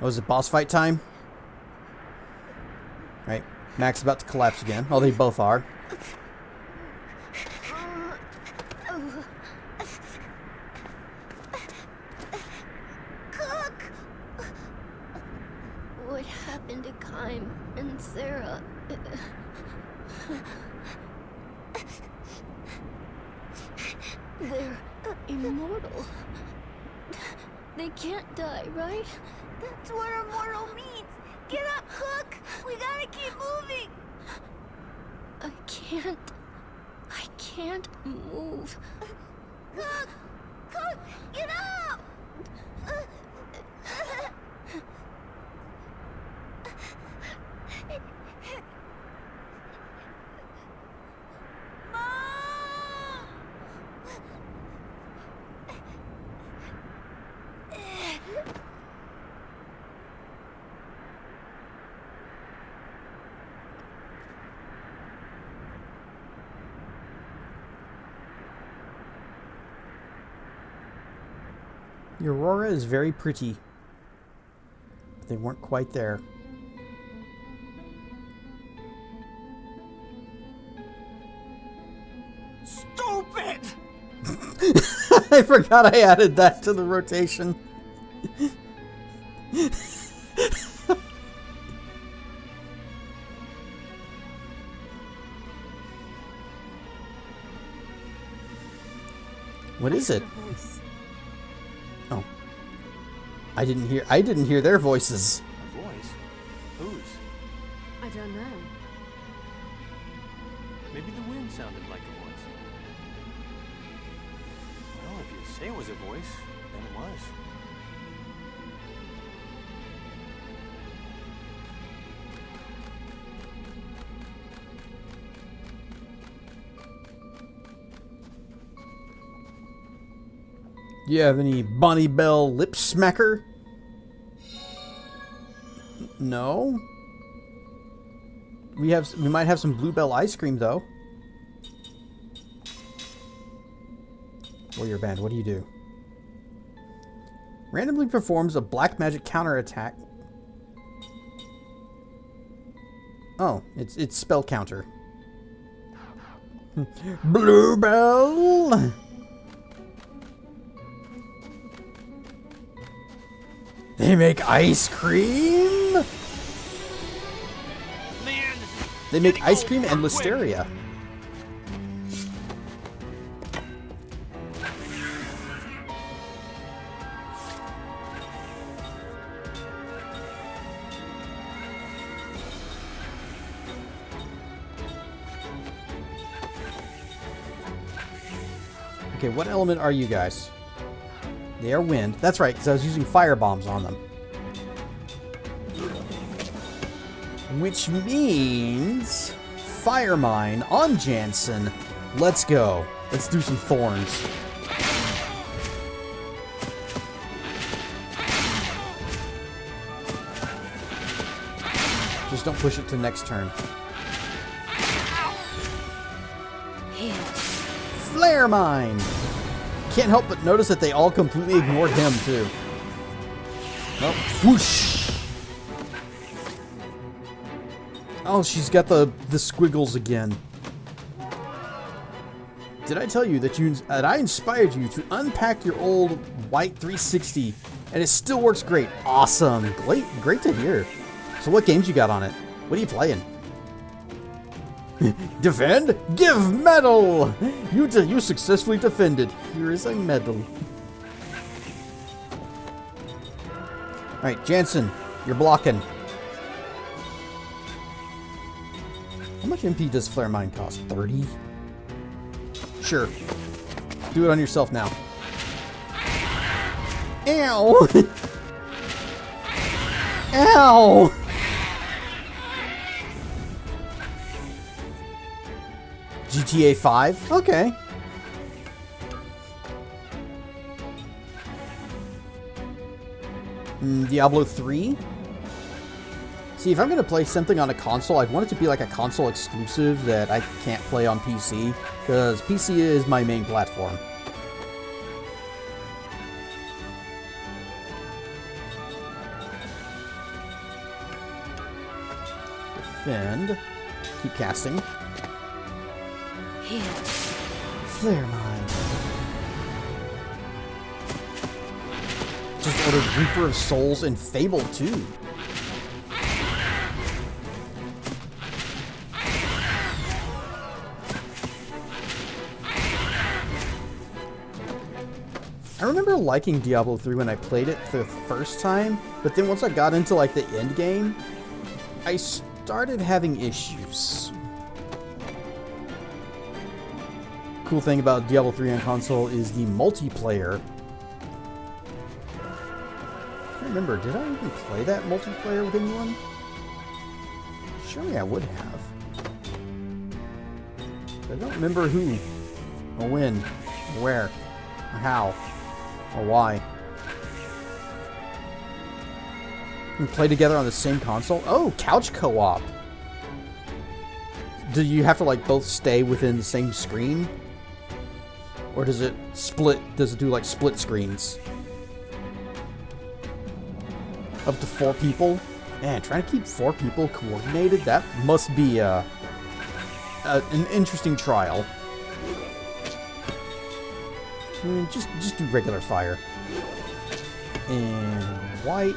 Oh, is it boss fight time? Right. Mac's about to collapse again. Oh, they both are. Cook! What happened to Kime and Sarah? They're immortal. They can't die, right? That's what immortal means! Get up, Cook! We gotta keep moving! I can't move. Cook! Cook! Get up! The Aurora is very pretty. But they weren't quite there. Stupid! I forgot I added that to the rotation. What is it? Oh. I didn't hear their voices. A voice? Whose? I don't know. Maybe the wind sounded like a voice. Well, if you say it was a voice, then it was. Do you have any Bonnie Bell lip smacker? No. We might have some Bluebell ice cream though. Warrior Band, what do you do? Randomly performs a black magic counterattack. Oh, it's spell counter. Bluebell. They make ice cream? They make ice cream and listeria. Okay, what element are you guys? They are wind. That's right, because I was using fire bombs on them. Which means Fire Mine on Jansen. Let's go. Let's do some thorns. Just don't push it to next turn. Flare Mine! Can't help but notice that they all completely ignored him, too. Oh, whoosh! Oh, she's got the squiggles again. Did I tell you that I inspired you to unpack your old white 360 and it still works great? Awesome. Great to hear. So what games you got on it? What are you playing? Defend? Give medal! You successfully defended. Here is a medal. Alright, Jansen, you're blocking. How much MP does Flare Mine cost? 30? Sure. Do it on yourself now. Ow! Ow! GTA 5? Okay. Diablo 3? See, if I'm going to play something on a console, I'd want it to be like a console exclusive that I can't play on PC, because PC is my main platform. Defend. Keep casting. Flare Mine. Just ordered Reaper of Souls and Fable 2. I remember liking Diablo 3 when I played it the first time, but then once I got into like the end game, I started having issues. Cool thing about Diablo 3 on console is the multiplayer. I can't remember, did I even play that multiplayer with anyone? Surely I would have. I don't remember who, or when, or where, or how, or why. We play together on the same console? Oh, couch co-op! Do you have to like both stay within the same screen? Or does it split? Does it do like split screens? Up to 4 people? Man, trying to keep 4 people coordinated? That must be an interesting trial. Just do regular fire. And white.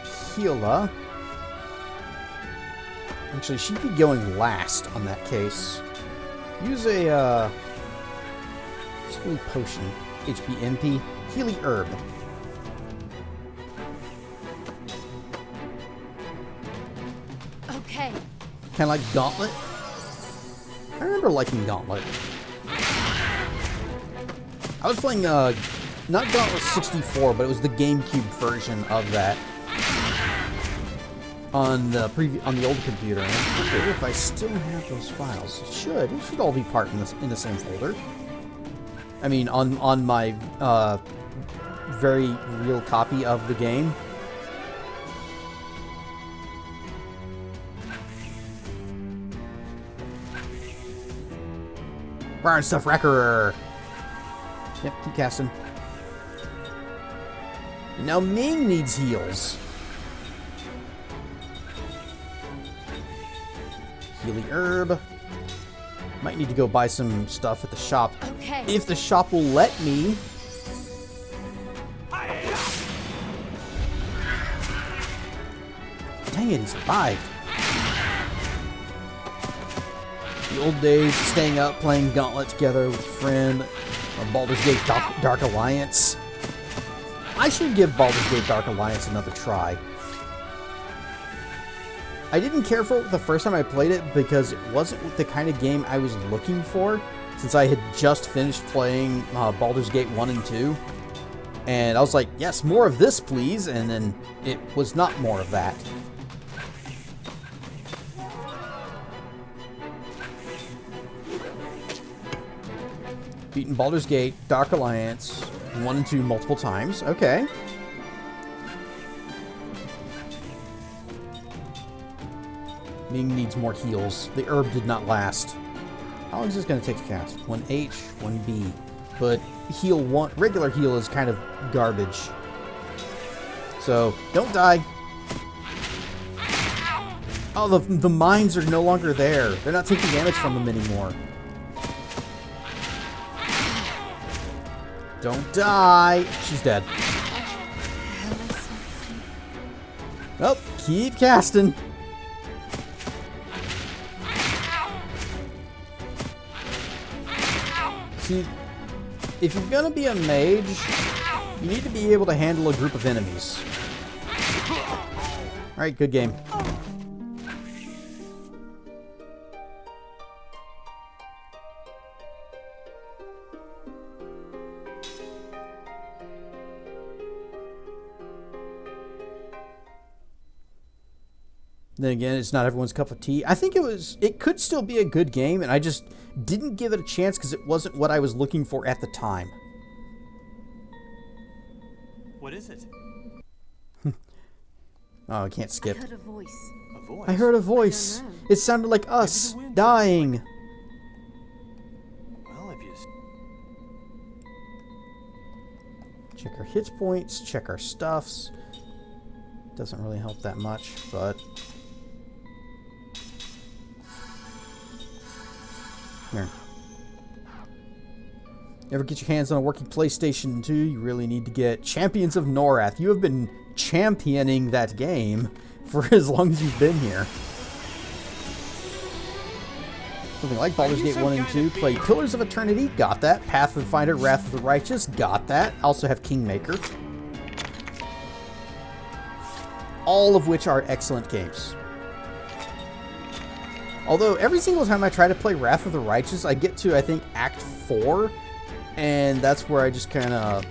Heala. Actually, she'd be going last on that case. Use a, Healy Potion. HP MP. Healy Herb. Okay. Kind of like Gauntlet. I remember liking Gauntlet. I was playing, not Gauntlet 64, but it was the GameCube version of that. On the old computer. And I wonder if I still have those files. It should all be part in the same folder. I mean, on my very real copy of the game. Burn Stuff Wrecker. Yep, keep casting. And now Ming needs heals. Healy Herb. Might need to go buy some stuff at the shop. Okay. If the shop will let me. Dang it, he survived. The old days, staying up, playing Gauntlet together with a friend. Or Baldur's Gate Dark Alliance. I should give Baldur's Gate Dark Alliance another try. I didn't care for it the first time I played it because it wasn't the kind of game I was looking for. since I had just finished playing Baldur's Gate 1 and 2. And I was like, yes, more of this, please. And then it was not more of that. Beaten Baldur's Gate, Dark Alliance, 1 and 2 multiple times. Okay. Ming needs more heals. The herb did not last. How long is this going to take to cast? 1H, 1B. But heal 1, regular heal is kind of garbage. So, don't die. Oh, the mines are no longer there. They're not taking damage from them anymore. Don't die. She's dead. Oh, keep casting. See, if you're gonna be a mage, you need to be able to handle a group of enemies. Alright, good game. Then again, it's not everyone's cup of tea. I think it could still be a good game, and I just didn't give it a chance because it wasn't what I was looking for at the time. What is it? Oh, I can't skip. I heard a voice. A voice? I heard a voice. It sounded like us, dying. Well, if you... Check our hit points, check our stuffs. Doesn't really help that much, but... Here. Ever get your hands on a working PlayStation 2, you really need to get Champions of Norath. You have been championing that game for as long as you've been here. Something like Baldur's Gate 1 and 2. Play Pillars of Eternity, got that. Pathfinder, Wrath of the Righteous, got that. Also have Kingmaker. All of which are excellent games. Although, every single time I try to play Wrath of the Righteous, I get to, I think, Act 4, and that's where I just kind of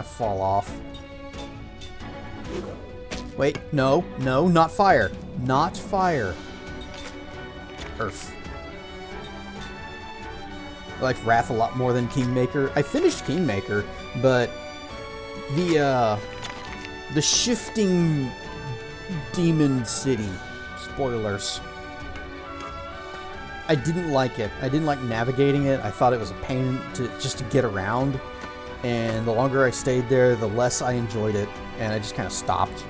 fall off. Wait, no, not fire. Not fire. Earth. I like Wrath a lot more than Kingmaker. I finished Kingmaker, but the shifting demon city... Spoilers. I didn't like it. I didn't like navigating it. I thought it was a pain just to get around. And the longer I stayed there, the less I enjoyed it. And I just kind of stopped.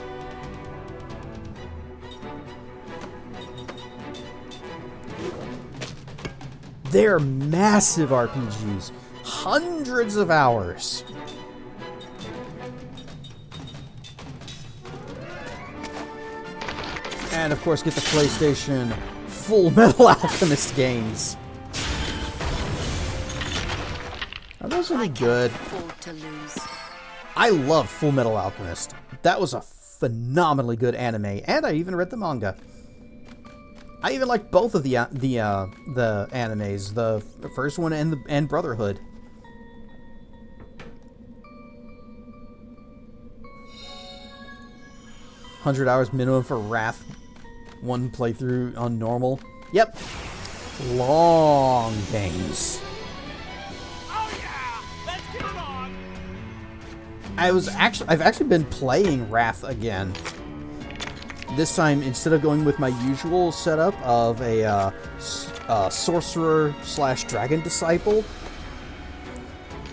They're massive RPGs. Hundreds of hours. And of course, get the PlayStation Full Metal Alchemist games. Are those any good? I love Full Metal Alchemist. That was a phenomenally good anime, and I even read the manga. I even like both of the animes, the first one and Brotherhood. $100 hours minimum for Wrath. One playthrough on normal. Yep. Long games. Oh yeah! Let's get it on! I've actually been playing Wrath again. This time, instead of going with my usual setup of a sorcerer/dragon disciple,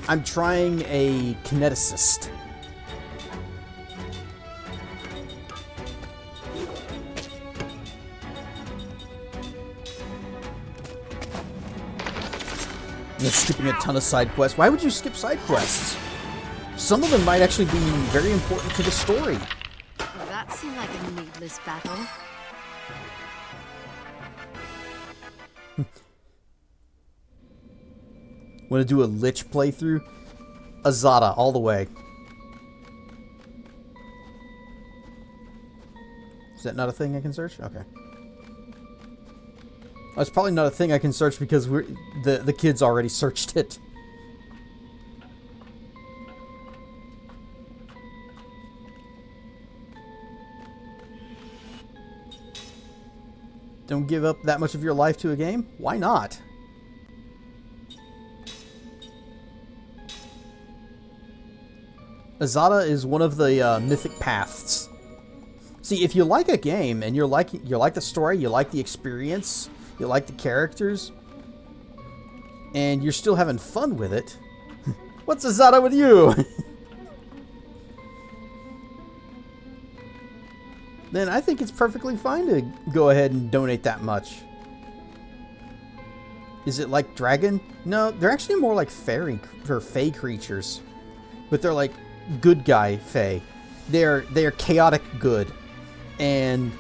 I'm trying a kineticist. You're skipping a ton of side quests. Why would you skip side quests? Some of them might actually be very important to the story. Well, that seemed like a needless battle. Want to do a Lich playthrough? Azada, all the way. Is that not a thing I can search? Okay. That's probably not a thing I can search because the kids already searched it. Don't give up that much of your life to a game? Why not? Azada is one of the mythic paths. See, if you like a game and you like the story, you like the experience, you like the characters, and you're still having fun with it, what's Azada with you? Then I think it's perfectly fine to go ahead and donate that much. Is it like dragon? No, they're actually more like fairy or fae creatures, but they're like good guy fae. They're chaotic good, and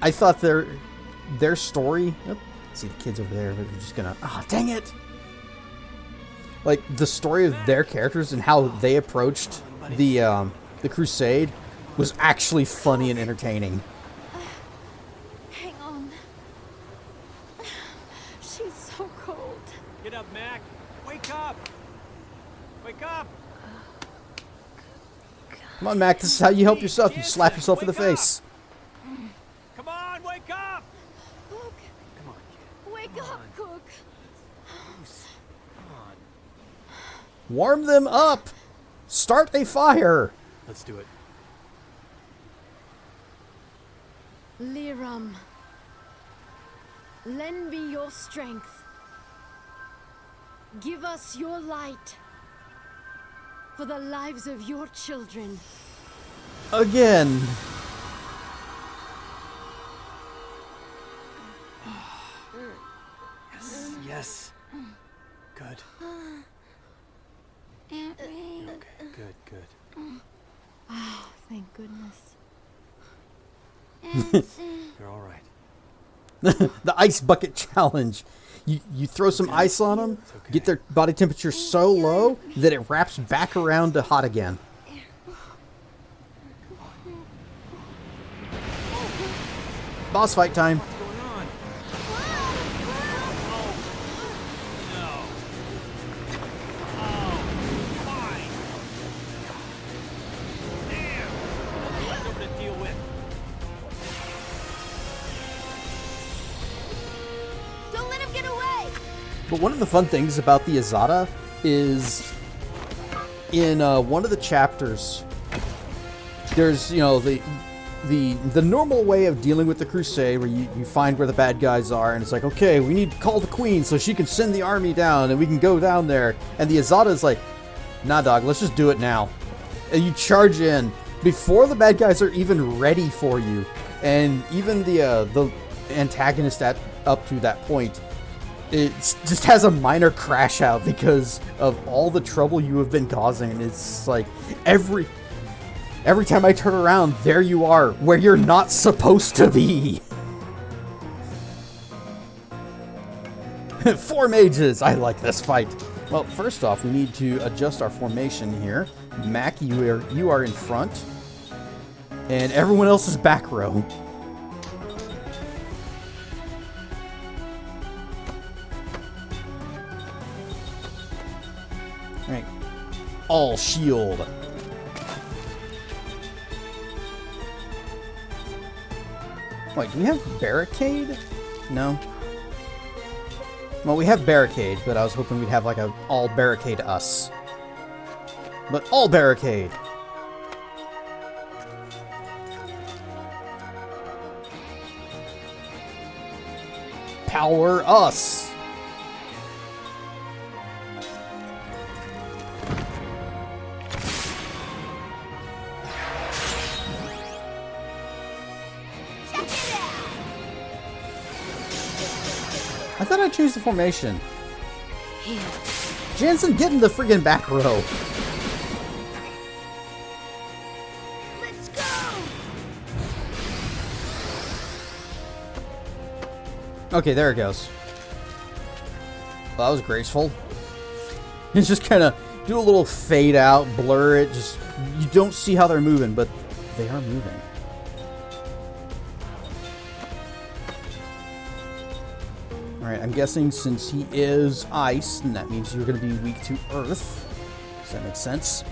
I thought their story. Oh, see the kids over there. They're just gonna. Ah, oh, dang it! Like the story of their characters and how they approached the crusade was actually funny and entertaining. Hang on. She's so cold. Get up, Mac. Wake up. Wake up. Come on, Mac. This is how you help yourself. You slap yourself in the face. Come on, wake up. Cook. Come on, kid. Wake up, Cook. Come on. Warm them up. Start a fire. Let's do it. Liram, lend me your strength. Give us your light for the lives of your children. Again. Yes, yes. Good. Aunt Ray. Okay, good. Oh, thank goodness. You're all right. The ice bucket challenge. You throw some ice on them, get their body temperature so low that it wraps back around to hot again. Boss fight time. What's going on? Don't let him get away. But one of the fun things about the Azada is in one of the chapters, there's, you know, the normal way of dealing with the crusade where you find where the bad guys are and it's like, okay, we need to call the queen so she can send the army down and we can go down there. And the Azada is like, nah, dog, let's just do it now. And you charge in before the bad guys are even ready for you. And even the antagonist up to that point, it just has a minor crash out because of all the trouble you have been causing. It's like every time I turn around, there you are, where you're not supposed to be. 4 mages. I like this fight. Well, first off, we need to adjust our formation here. Mac, you are in front, and everyone else is back row. All right, all shield. Wait, do we have barricade? No. Well, we have barricade, but I was hoping we'd have like a all barricade us. But all barricade. Power us. I thought I changed the formation. Here. Jansen, get in the friggin' back row. Let's go. Okay, there it goes. Well, that was graceful. It's just kind of do a little fade out, blur it. Just you don't see how they're moving, but they are moving. Alright, I'm guessing since he is ice, then that means you're going to be weak to earth. Does that make sense?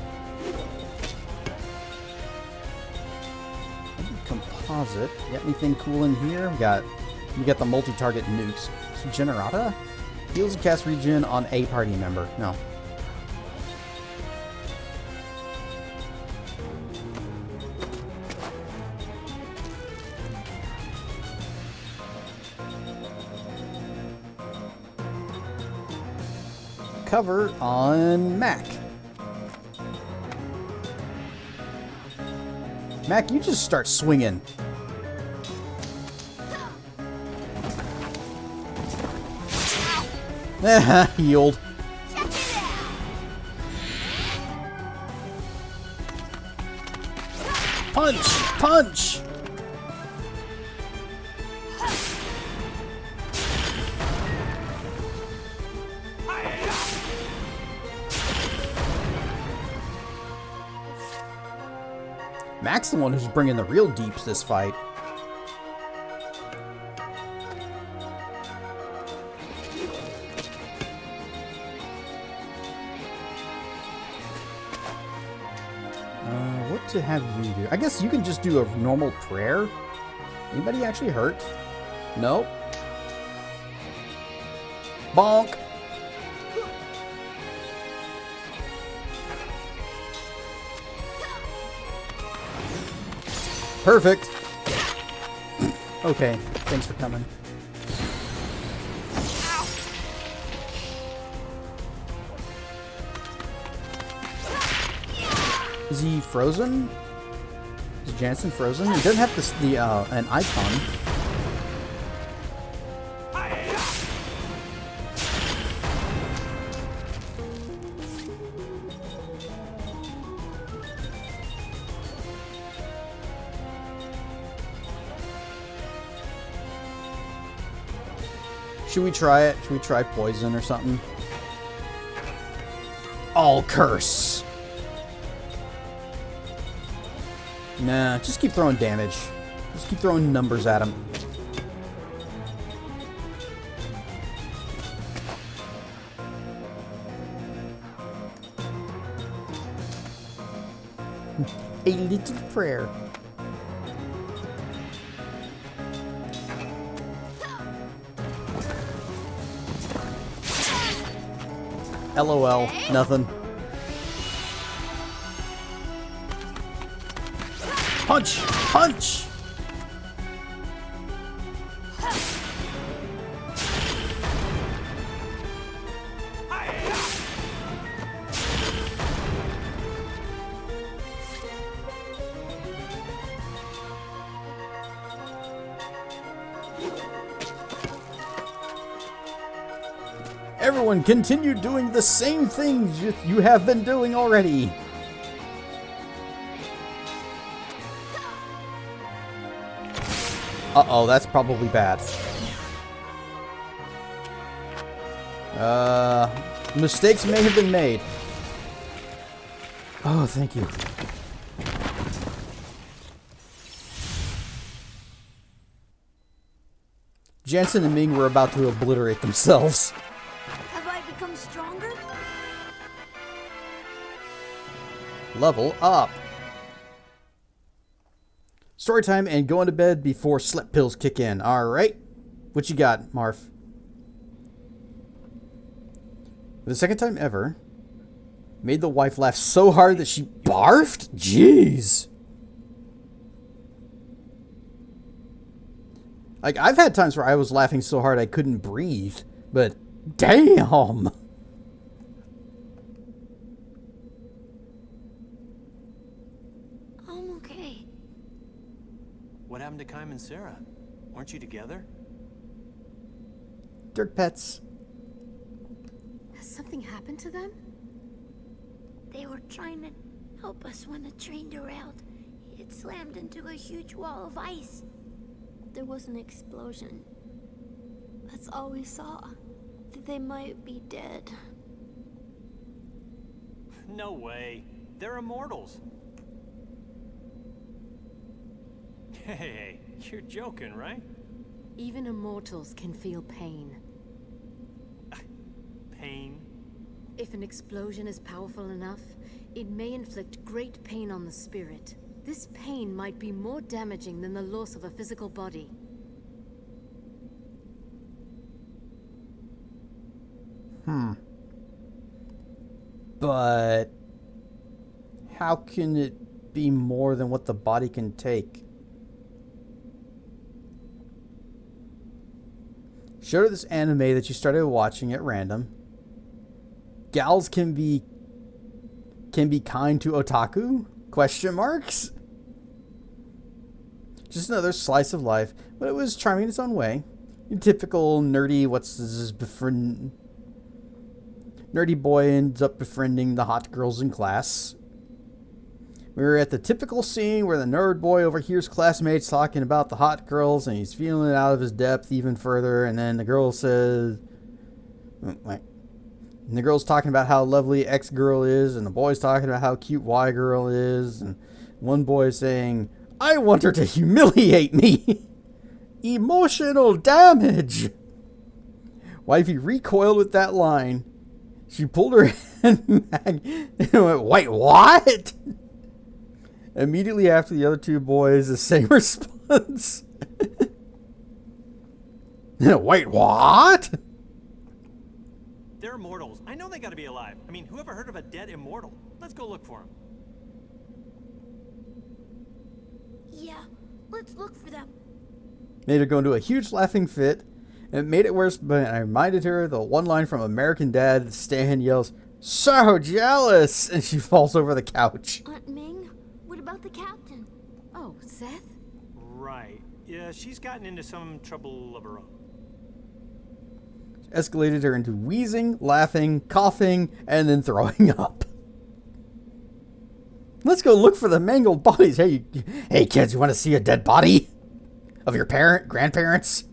Composite. Got anything cool in here? We got the multi-target nukes. So Generata? Heals a cast regen on a party member. No. Cover on Mac. Mac, you just start swinging. Healed. Punch! Punch! Mac's the one who's bringing the real deeps this fight. What to have you do? I guess you can just do a normal prayer. Anybody actually hurt? Nope. Bonk! Perfect. Okay, thanks for coming. Is he frozen? Is Jansen frozen? He doesn't have this, an icon. Should we try it? Should we try poison or something? All curse. Nah, just keep throwing damage. Just keep throwing numbers at him. A little prayer. LOL, nothing. Punch! Punch! Everyone, continue doing the same things you have been doing already. Uh-oh, that's probably bad. Mistakes may have been made. Oh, thank you. Jansen and Ming were about to obliterate themselves. Have I become stronger? Level up. Story time and going to bed before sleep pills kick in. Alright. What you got, Marv? For the second time ever, made the wife laugh so hard that she barfed? Jeez. Like, I've had times where I was laughing so hard I couldn't breathe, but damn. I'm okay. What happened to Kaim and Sarah? Weren't you together? Dirt pets. Has something happened to them? They were trying to help us when the train derailed. It slammed into a huge wall of ice. There was an explosion. That's all we saw. They might be dead. No way. They're immortals. Hey, you're joking, right? Even immortals can feel pain. If an explosion is powerful enough, it may inflict great pain on the spirit. This pain might be more damaging than the loss of a physical body. But how can it be more than what the body can take? Showed her this anime that you started watching at random. Gals can be kind to otaku? Question marks? Just another slice of life, but it was charming in its own way. Your typical nerdy, nerdy boy ends up befriending the hot girls in class. We were at the typical scene where the nerd boy overhears classmates talking about the hot girls and he's feeling it out of his depth even further, and then the girl says... Wait. And the girl's talking about how lovely X girl is, and the boy's talking about how cute Y girl is, and one boy is saying, I want her to humiliate me! Emotional damage! Wifey recoiled with that line. She pulled her hand back and went, wait, what? Immediately after the other two boys, the same response. Wait, what? They're immortals. I know they gotta be alive. I mean, whoever heard of a dead immortal? Let's go look for them. Yeah, let's look for them. Made her go into a huge laughing fit. And it made it worse, but I reminded her the one line from American Dad. Stan yells, so jealous! And she falls over the couch. Aunt Ming, what about the captain? Oh, Seth? Right. Yeah, she's gotten into some trouble of her own. Escalated her into wheezing, laughing, coughing, and then throwing up. Let's go look for the mangled bodies. Hey kids, you want to see a dead body? Of your grandparents?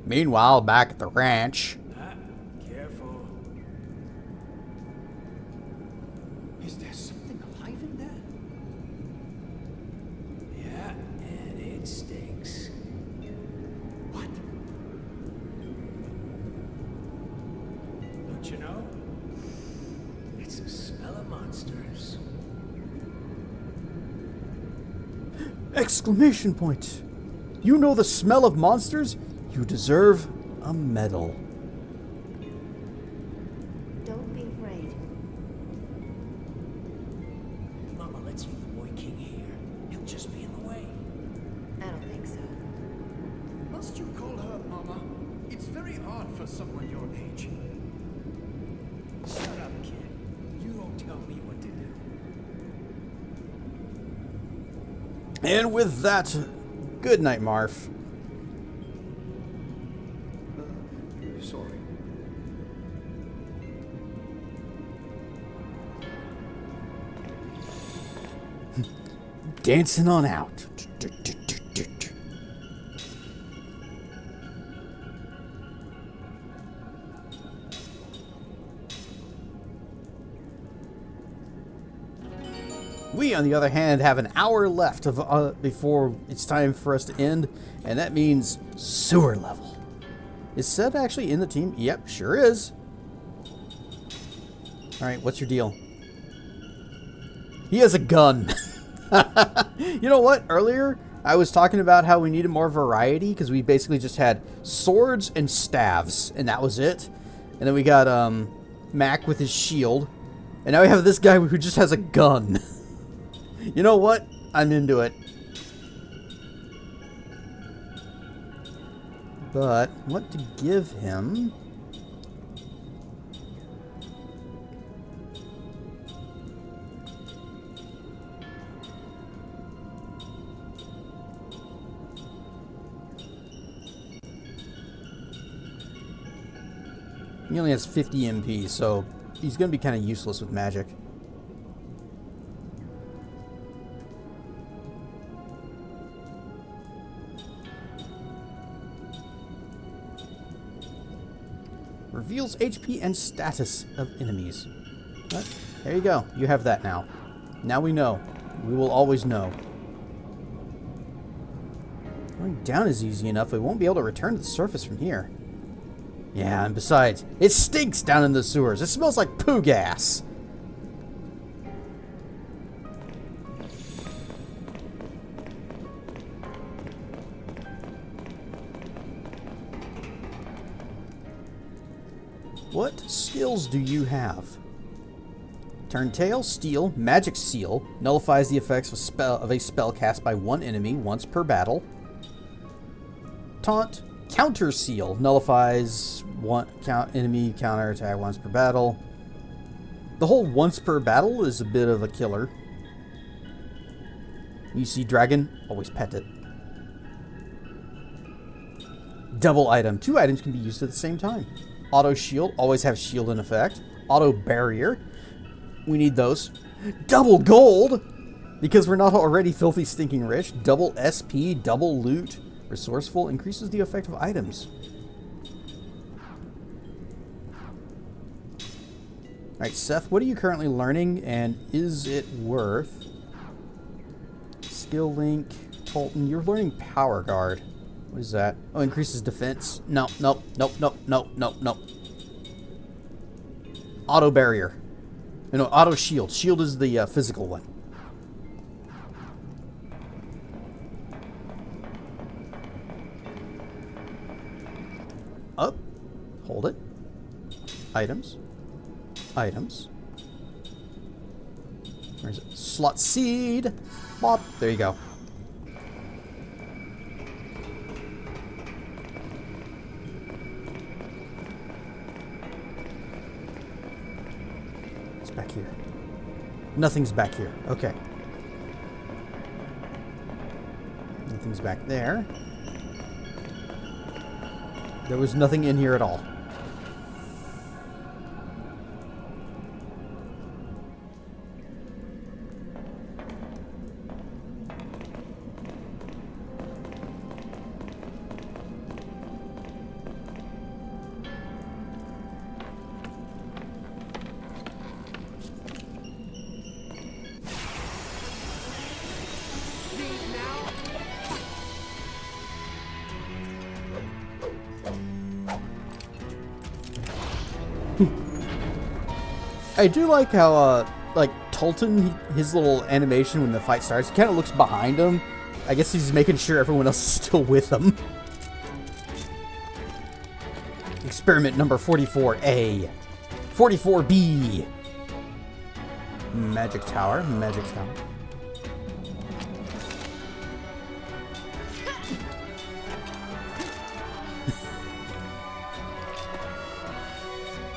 Meanwhile, back at the ranch. Careful. Is there something alive in there? Yeah, and it stinks. What? Don't you know? It's the smell of monsters. Exclamation point. You know the smell of monsters? You deserve a medal. Don't be afraid. Mama, let's leave the boy king here. He'll just be in the way. I don't think so. Must you call her Mama? It's very odd for someone your age. Shut up, kid. You won't tell me what to do. And with that, good night, Marv. Sorry. Dancing on out. We, on the other hand, have an hour left of before it's time for us to end, and that means sewer level. Is Seb actually in the team? Yep, sure is. Alright, what's your deal? He has a gun. You know what? Earlier, I was talking about how we needed more variety, because we basically just had swords and staves, and that was it. And then we got Mac with his shield. And now we have this guy who just has a gun. You know what? I'm into it. But what to give him? He only has 50 MP, so he's going to be kind of useless with magic. Reveals HP and status of enemies. But there you go. You have that now. Now we know. We will always know. Going down is easy enough. We won't be able to return to the surface from here. Yeah, and besides, it stinks down in the sewers. It smells like poo gas. What skills do you have? Turn tail, steal, magic seal, nullifies the effects of a spell cast by one enemy once per battle. Taunt, counter seal, nullifies one enemy counter attack once per battle. The whole once per battle is a bit of a killer. You see dragon, always pet it. Double item, 2 items can be used at the same time. Auto shield, always have shield in effect. Auto barrier, we need those. Double gold, because we're not already filthy stinking rich. Double SP, double loot. Resourceful, increases the effect of items. Alright, Seth, what are you currently learning, and is it worth? Skill link, Tolton, you're learning Power Guard. What is that? Oh, increases defense. No, nope, nope, nope, nope, nope, nope. Auto barrier. No, auto shield. Shield is the physical one. Up. Hold it. Items. Items. Where's it? Slot seed. Bop. There you go. Back here. Nothing's back here. Okay. Nothing's back there. There was nothing in here at all. I do like how, like, Tolton, his little animation when the fight starts, he kind of looks behind him. I guess he's making sure everyone else is still with him. Experiment number 44A. 44B. Magic Tower. Magic Tower.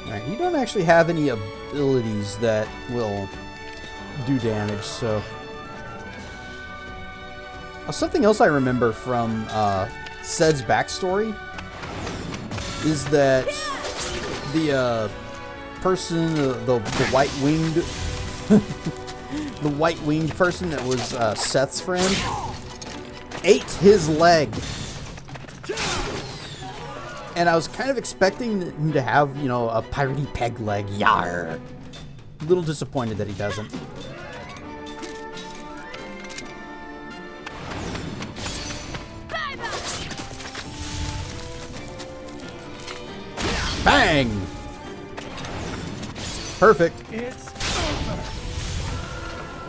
Alright, you don't actually have any abilities that will do damage, so... something else I remember from Ced's backstory is that the person, the white-winged... the white-winged person that was Seth's friend ate his leg. And I was kind of expecting him to have, you know, a piratey peg leg. Yar! A little disappointed that he doesn't. Bang! Perfect. It's over.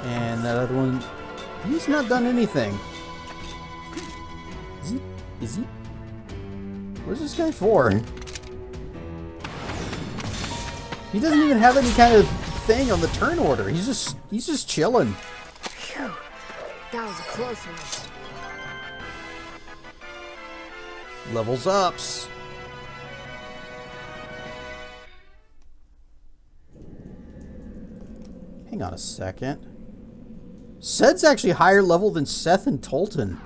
And that other one, he's not done anything. Is he? Is he? Where's this guy for? He doesn't even have any kind of thing on the turn order. He's just chilling. Phew. That was a close one. Levels ups. Hang on a second. Ced's actually higher level than Seth and Tolton.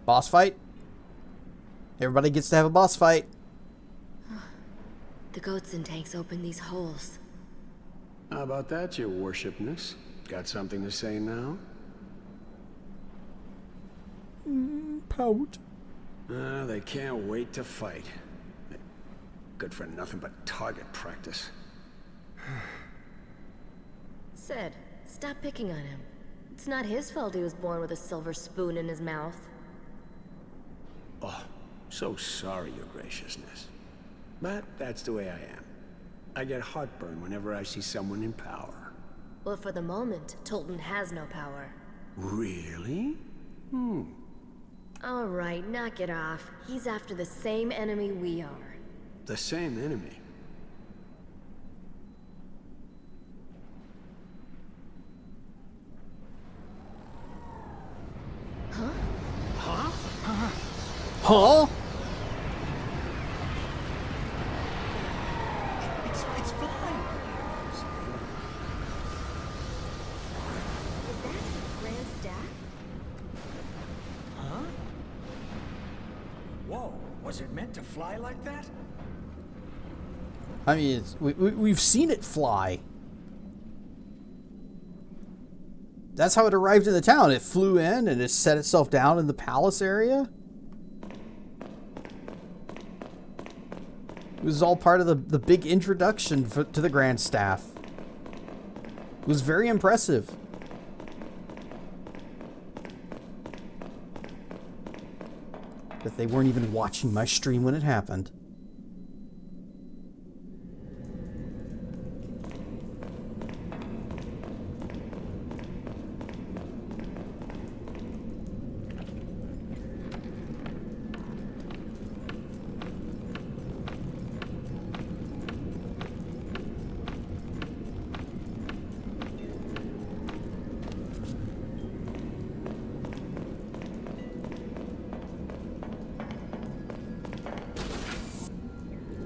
Boss fight? Everybody gets to have a boss fight. The Gohtza tanks open these holes. How about that, your worshipness? Got something to say now? Pout. They can't wait to fight. Good for nothing but target practice. Sid, stop picking on him. It's not his fault he was born with a silver spoon in his mouth. Oh, so sorry, your graciousness. But that's the way I am. I get heartburn whenever I see someone in power. Well, for the moment, Tolton has no power. Really? All right, knock it off. He's after the same enemy we are. The same enemy? Huh? Huh? Huh? It's flying. Is that the Grand Staff? Huh? Whoa, was it meant to fly like that? I mean, we've seen it fly. That's how it arrived in the town. It flew in and it set itself down in the palace area. It was all part of the big introduction to the Grand Staff. It was very impressive. But they weren't even watching my stream when it happened.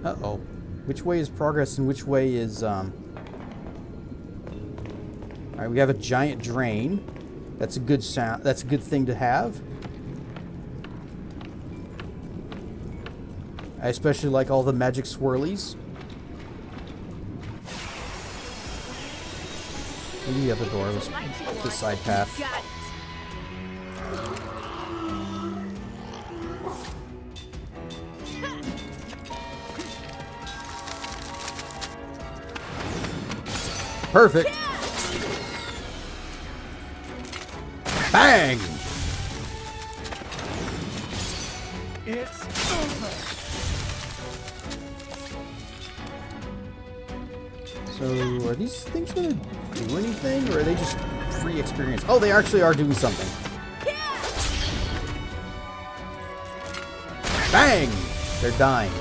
Uh-oh. Which way is progress and which way is, Alright, we have a giant drain. That's a good sound. That's a good thing to have. I especially like all the magic swirlies. Maybe the other door was the side path. Perfect. Bang! It's over. So, are these things going to do anything, or are they just free experience? Oh, they actually are doing something. Bang! They're dying.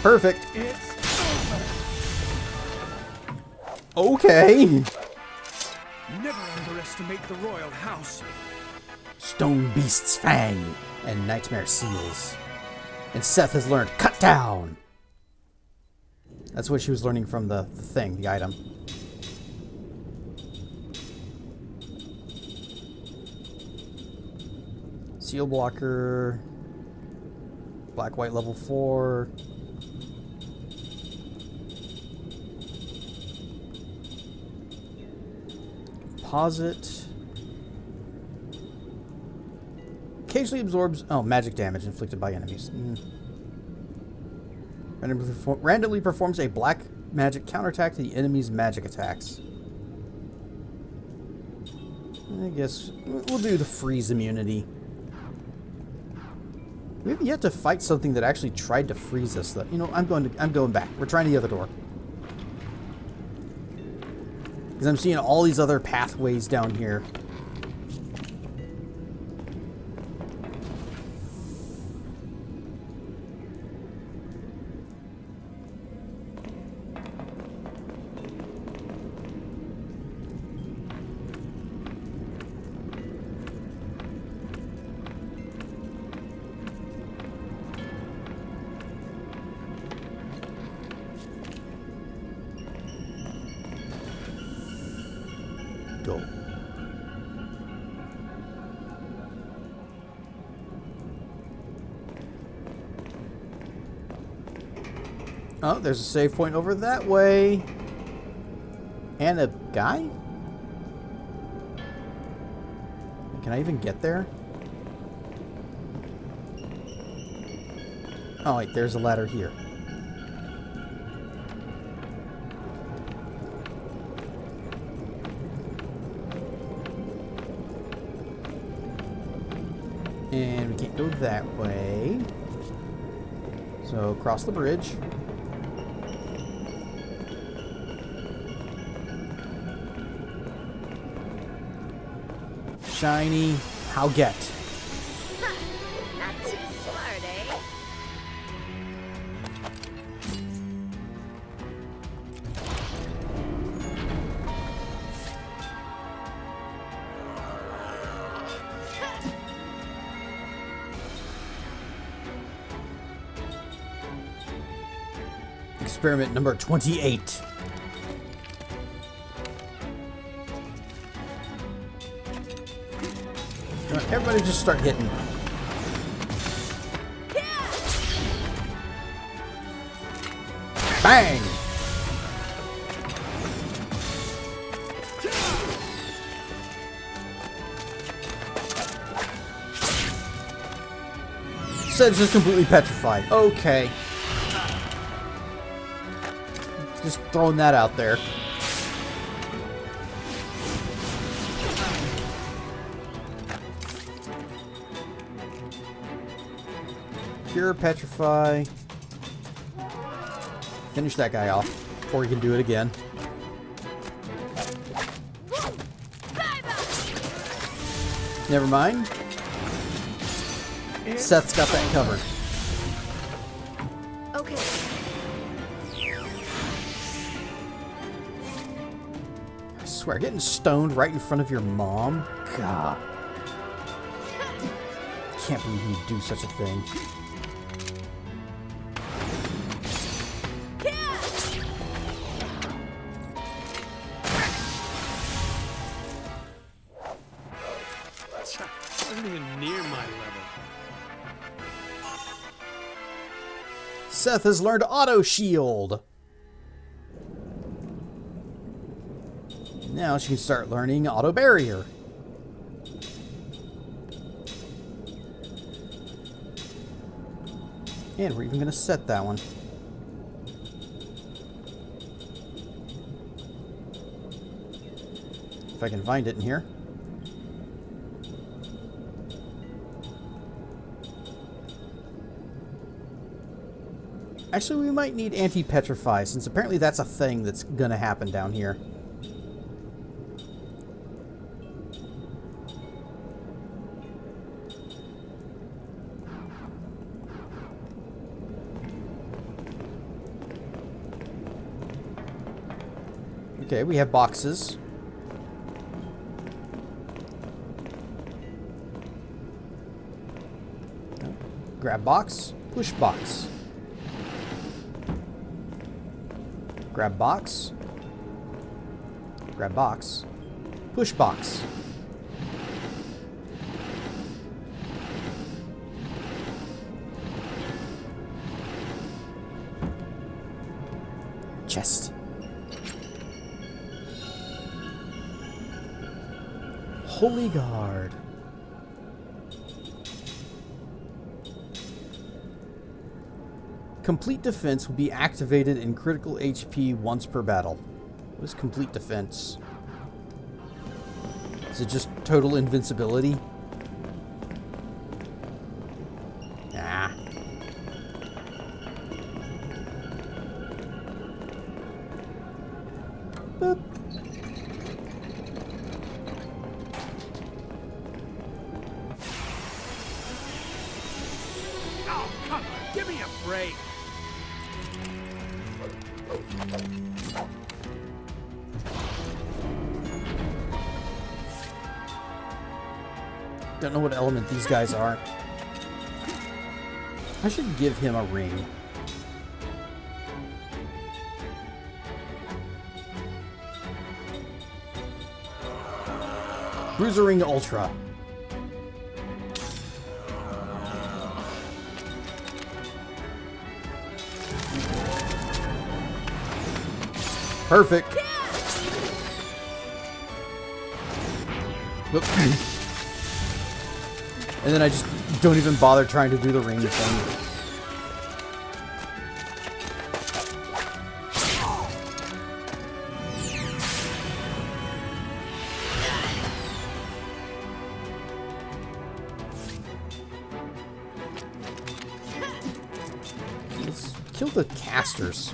Perfect. It's okay. Never underestimate the royal house. Stone Beast's Fang and Nightmare Seals. And Seth has learned Cut Down. That's what she was learning from the thing, the item. Seal blocker. Black white level 4. Composite. Occasionally absorbs magic damage inflicted by enemies. Randomly performs a black magic counterattack to the enemy's magic attacks. I guess we'll do the freeze immunity. We have yet to fight something that actually tried to freeze us. You know, I'm going back. We're trying the other door. Because I'm seeing all these other pathways down here. Oh, there's a save point over that way. And a guy? Can I even get there? Oh, wait, there's a ladder here. And we can't go that way. So, cross the bridge. Shiny. How get? Not too smart, eh? Experiment number 28. Everybody just start hitting. Bang! Says just completely petrified. Okay. Just throwing that out there. Cure, petrify. Finish that guy off before he can do it again. Never mind. Seth's got that covered. Okay. I swear, getting stoned right in front of your mom? God. Can't believe you'd do such a thing. Wasn't even near my level. Seth has learned auto shield. Now she can start learning auto barrier. And we're even going to set that one. If I can find it in here. Actually, we might need anti-petrify, since apparently that's a thing that's going to happen down here. Okay, we have boxes. Grab box, push box. Grab box. Grab box. Push box. Chest. Holy Guard. Complete defense will be activated in critical HP once per battle. What is complete defense? Is it just total invincibility? Nah. Boop. Oh, come on, give me a break. Don't know what element these guys are. I should give him a ring. Bruiser Ring Ultra. Perfect. Whoop. And then I just don't even bother trying to do the ring thing. Let's kill the casters.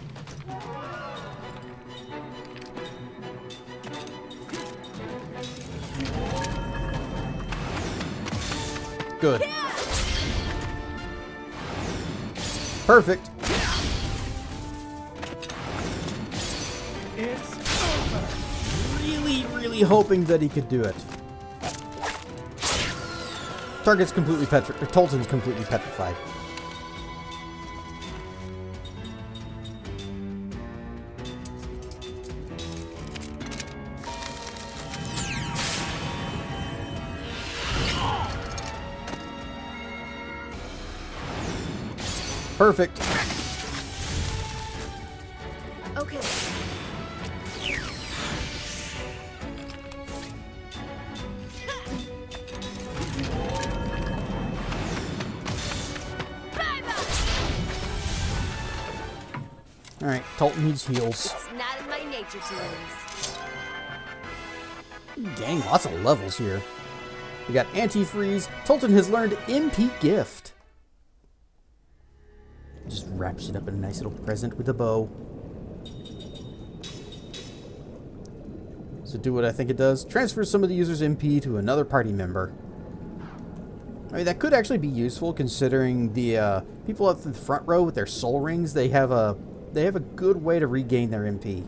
Good. Perfect. It's over. Really hoping that he could do it. Target's completely Tolton's completely petrified. Perfect. Okay. Alright, Tolton needs heals. It's not in my nature to lose. Dang, lots of levels here. We got antifreeze. Tolton has learned MP gift. Just wraps it up in a nice little present with a bow. So do what I think it does. Transfer some of the user's MP to another party member. I mean, that could actually be useful considering the people up in the front row with their soul rings. They have a good way to regain their MP.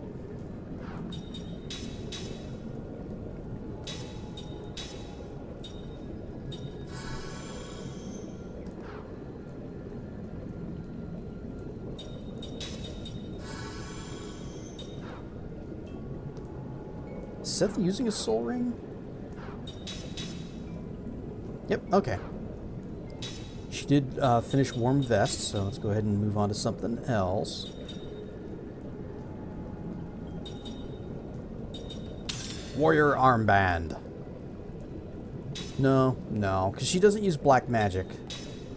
Is Seth using a soul ring? Yep, okay. She did finish Warm Vest, so let's go ahead and move on to something else. Warrior Armband. No, because she doesn't use black magic.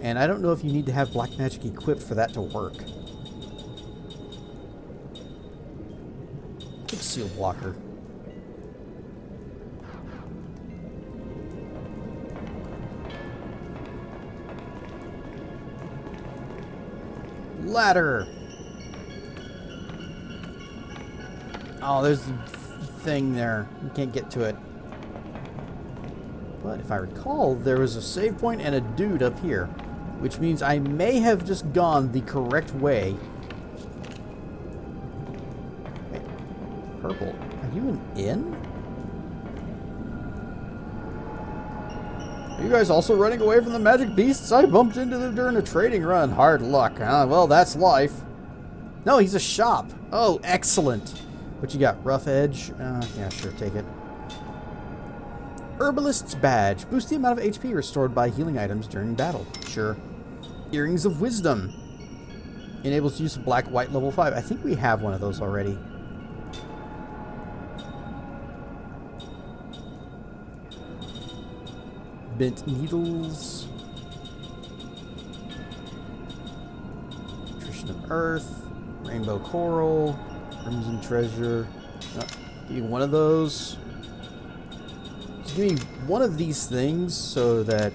And I don't know if you need to have black magic equipped for that to work. Take Seal Blocker. Ladder. Oh, there's the thing there. You can't get to it. But if I recall, there was a save point and a dude up here, which means I may have just gone the correct way. Hey, Purple, are you an inn? Are you guys also running away from the magic beasts? I bumped into them during a trading run. Hard luck, huh? Well, that's life. No, he's a shop. Oh, excellent. What you got? Rough Edge? Yeah, sure, take it. Herbalist's Badge. Boost the amount of HP restored by healing items during battle. Sure. Earrings of Wisdom. Enables use of Black-White level 5. I think we have one of those already. Bent Needles. Nutrition of Earth. Rainbow Coral. Crimson Treasure. Give me one of those. Just give me one of these things so that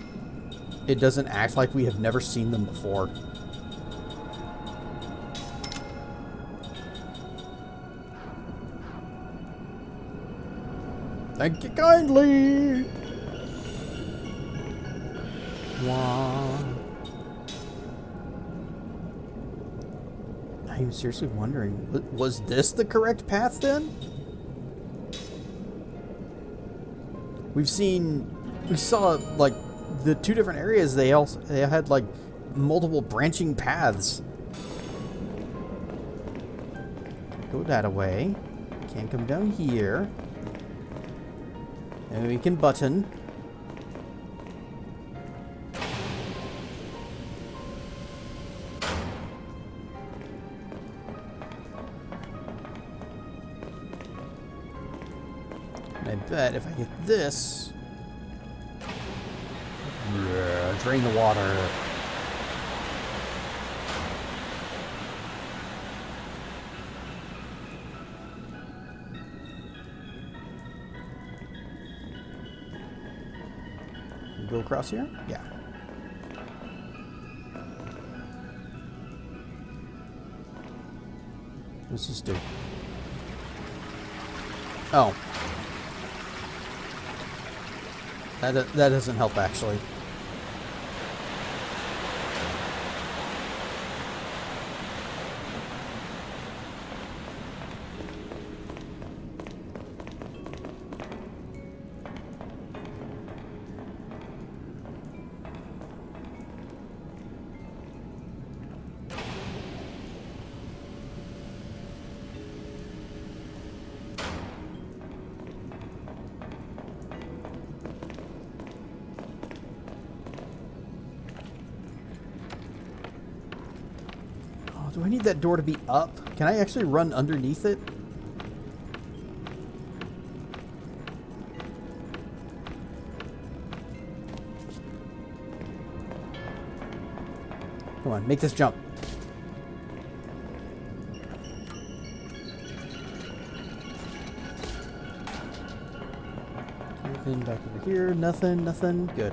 it doesn't act like we have never seen them before. Thank you kindly. Wow. I'm seriously wondering, was this the correct path then? We saw like the two different areas. They had like multiple branching paths. Go that way. Can't come down here. And we can button. bet if I get this... Yeah, drain the water. Go across here? Yeah. What's this do? Oh. That doesn't help, actually. Do I need that door to be up? Can I actually run underneath it? Come on, make this jump. Anything back over here? Nothing, nothing. Good.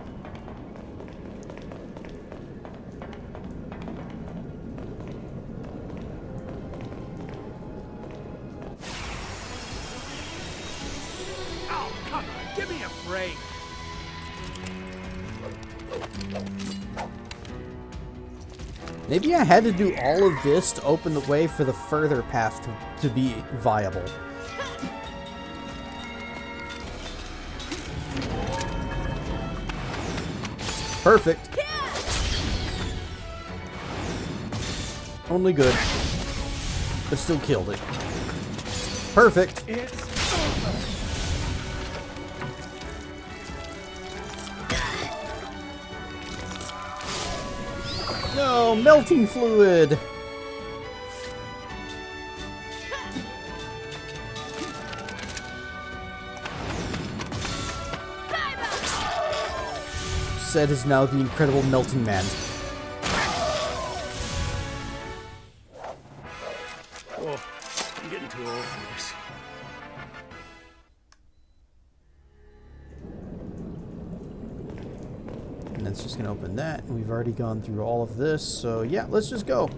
Maybe I had to do all of this to open the way for the further path to be viable. Perfect. Only good. But still killed it. Perfect. No, melting fluid. Zed is now the incredible melting man. Oh, I'm getting too old for this. And that's just gonna open that. We've already gone through all of this, so yeah, let's just go.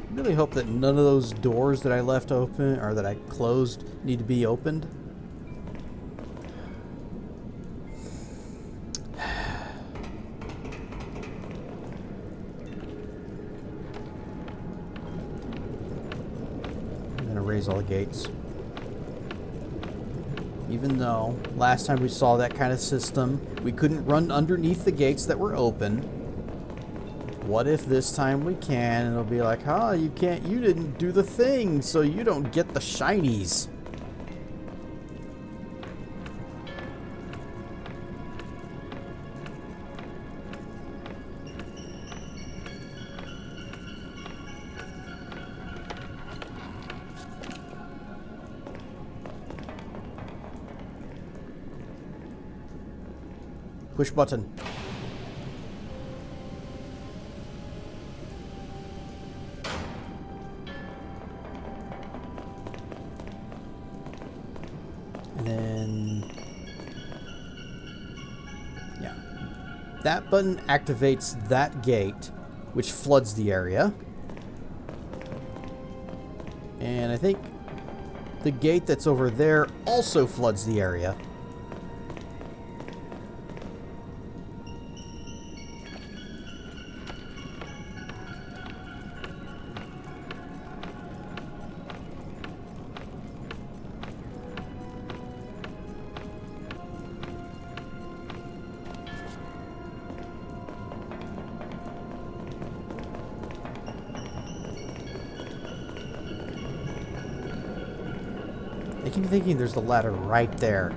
I really hope that none of those doors that I left open or that I closed need to be opened. I'm gonna raise all the gates. Even though last time we saw that kind of system, we couldn't run underneath the gates that were open. What if this time we can, and it'll be like, huh, you didn't do the thing, so you don't get the shinies. Push button. That button activates that gate, which floods the area. And I think the gate that's over there also floods the area. I keep thinking there's the ladder right there.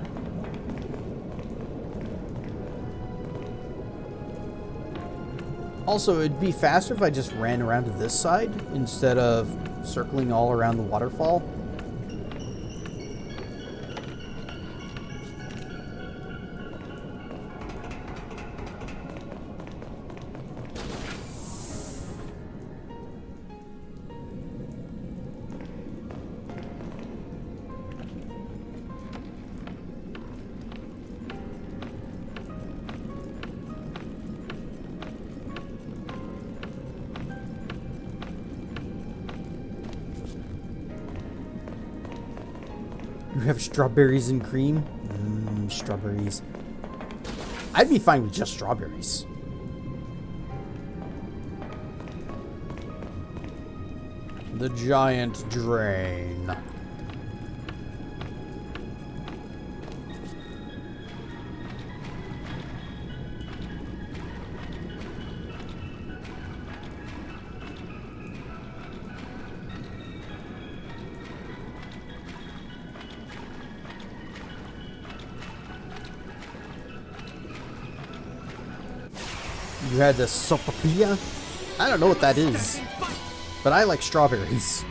Also, it'd be faster if I just ran around to this side instead of circling all around the waterfall. You have strawberries and cream? Mmm, strawberries. I'd be fine with just strawberries. The giant drain. You had the sopapilla? I don't know what that is, but I like strawberries.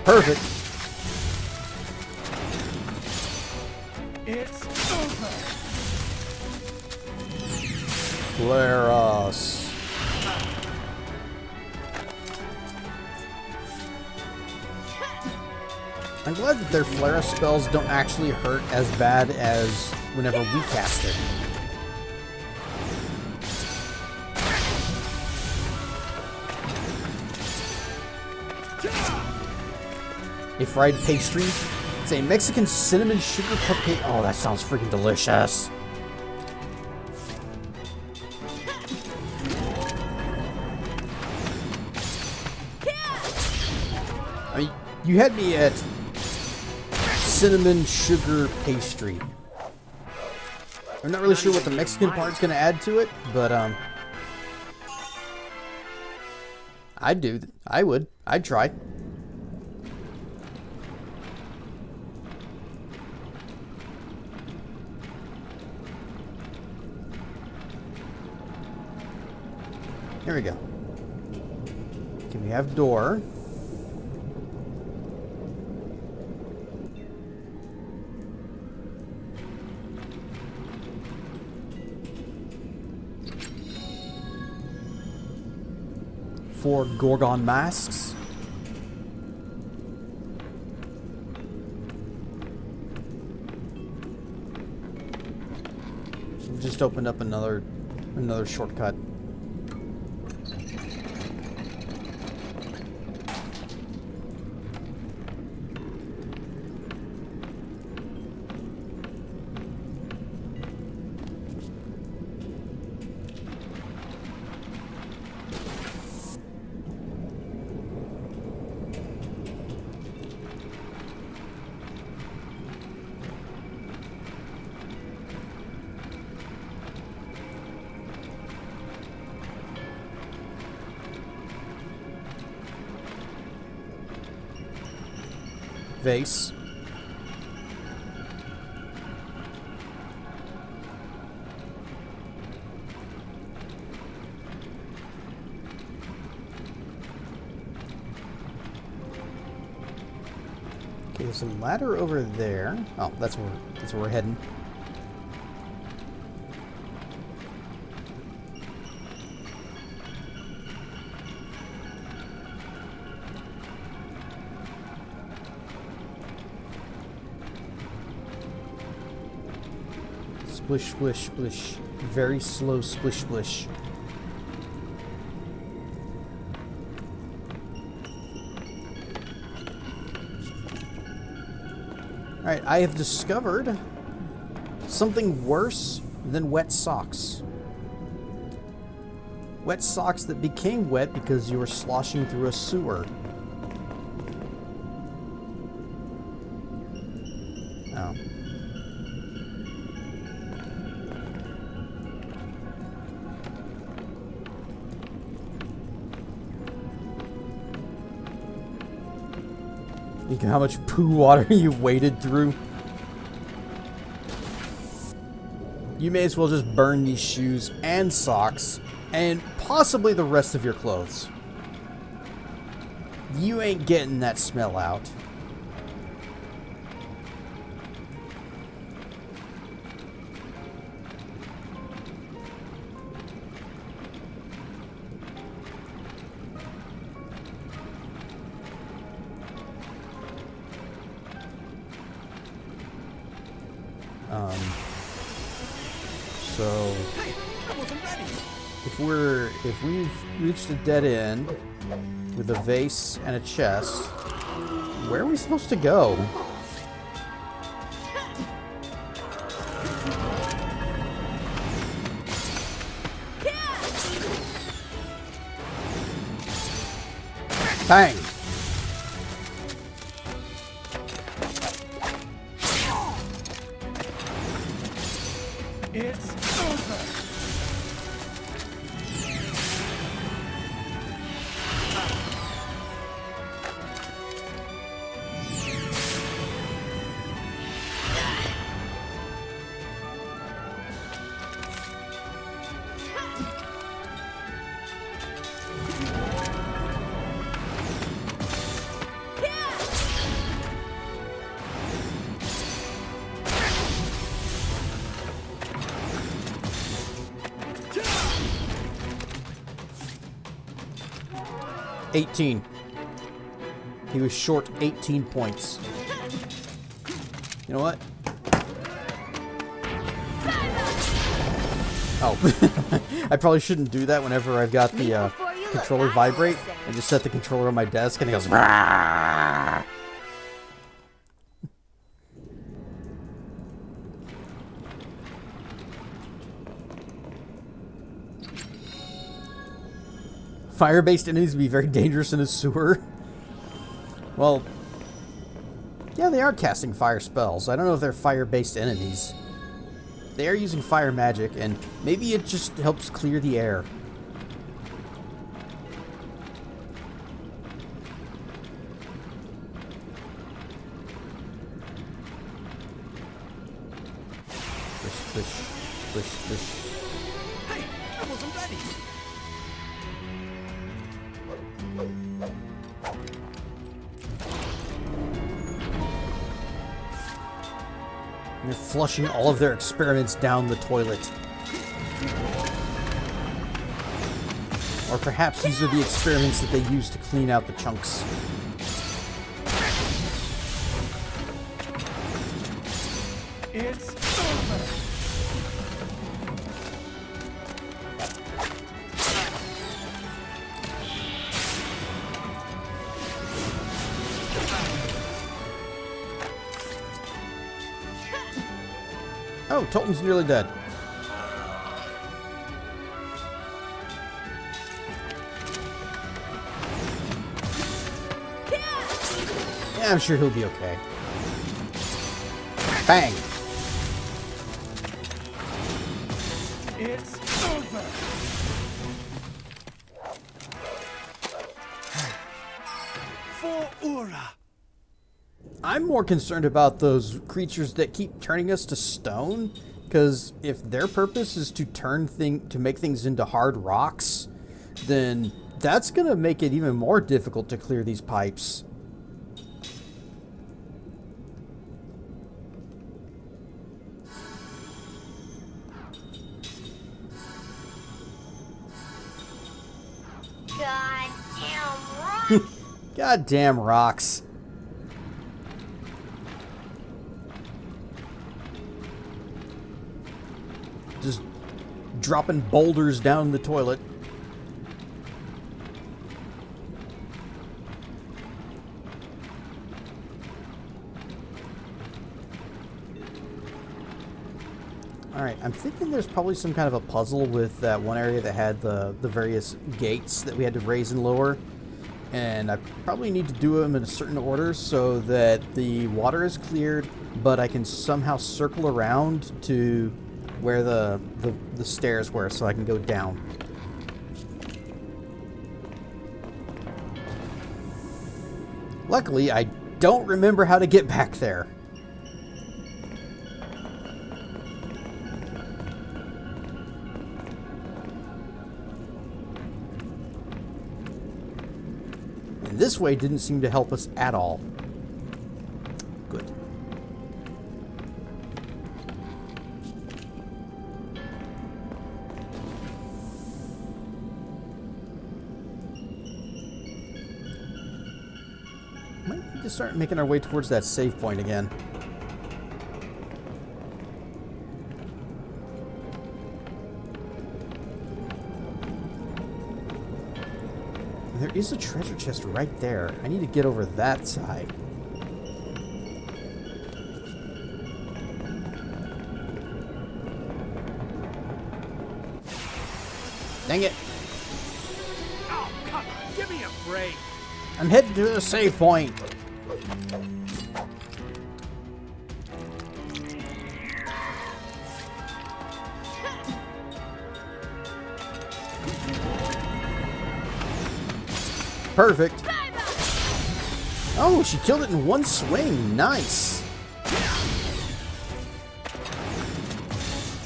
Perfect. It's over. Flare us. I'm glad that their flare us spells don't actually hurt as bad as whenever we cast it. A fried pastry. It's a Mexican cinnamon sugar cupcake. Oh, that sounds freaking delicious. I mean, you had me at cinnamon sugar pastry. I'm not really sure what the Mexican part's gonna add to it, but I'd try. Here we go. Okay, we have door. Four Gorgon masks. We've just opened up another shortcut. Vase. Okay, there's a ladder over there. Oh, that's where we're heading. Splish, splish, splish. Very slow splish, splish. Alright, I have discovered something worse than wet socks. Wet socks that became wet because you were sloshing through a sewer. Oh. Think of how much poo water you've waded through. You may as well just burn these shoes and socks and possibly the rest of your clothes. You ain't getting that smell out. So if we've reached a dead end with a vase and a chest, where are we supposed to go? Bang! It's over. $18. He was short 18 points. You know what? Oh. I probably shouldn't do that whenever I've got the controller vibrate. I just set the controller on my desk and it goes... Rah! Fire-based enemies would be very dangerous in a sewer. Well, yeah, they are casting fire spells. I don't know if they're fire-based enemies. They are using fire magic, and maybe it just helps clear the air. Splish, splish, splish, splish. Hey, I wasn't ready. They're flushing all of their experiments down the toilet. Or perhaps these are the experiments that they use to clean out the chunks. It's over. Oh, Tolton's nearly dead. Yeah, I'm sure he'll be okay. Bang! It's over. For Uhra. I'm more concerned about those creatures that keep turning us to stone, because if their purpose is to make things into hard rocks, then that's going to make it even more difficult to clear these pipes. Goddamn rocks! Goddamn rocks. Just dropping boulders down the toilet. Alright, I'm thinking there's probably some kind of a puzzle with that one area that had the various gates that we had to raise and lower. And I probably need to do them in a certain order so that the water is cleared, but I can somehow circle around to where the stairs were so I can go down. Luckily, I don't remember how to get back there. And this way didn't seem to help us at all. Good. Might need to start making our way towards that save point again. There is a treasure chest right there. I need to get over that side. Dang it. Oh, come on, give me a break. I'm heading to the save point. Perfect. Oh, she killed it in one swing. Nice.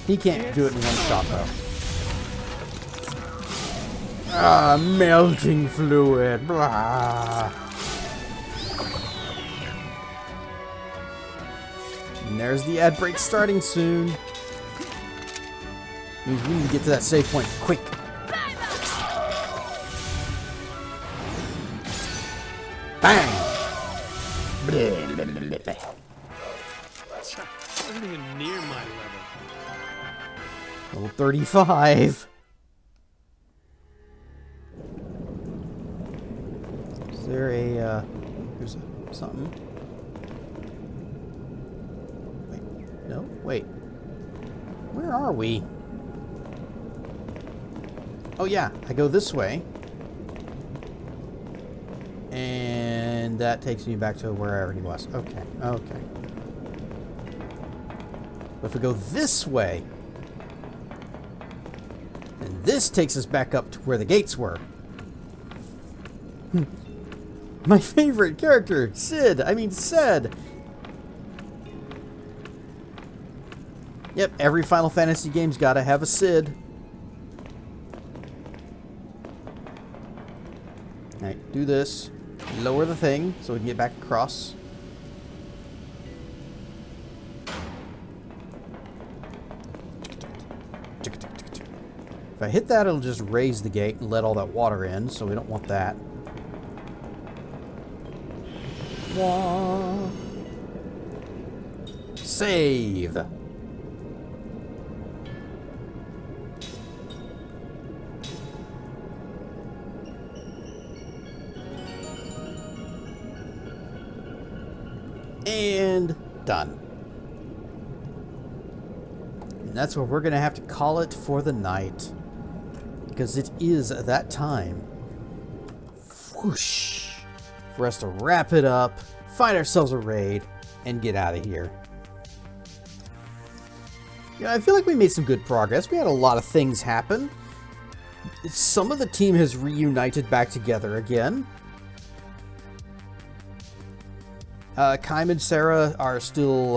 He can't do it in one shot, though. Ah, melting fluid. Blah. And there's the ad break starting soon. Means we need to get to that save point quick. Bang! Wasn't even near my level. Level 35. Is there a, there's something. Wait, no, wait. Where are we? Oh yeah, I go this way. And that takes me back to where I already was. Okay, okay. But if we go this way, then this takes us back up to where the gates were. My favorite character, Cid. Yep, every Final Fantasy game's gotta have a Cid. Alright, do this. Lower the thing so we can get back across. If I hit that, it'll just raise the gate and let all that water in, so we don't want that. Wah. Save. And done. And that's where we're going to have to call it for the night. Because it is that time. Whoosh. For us to wrap it up, find ourselves a raid, and get out of here. Yeah, I feel like we made some good progress. We had a lot of things happen. Some of the team has reunited back together again. Kaim and Sarah are still,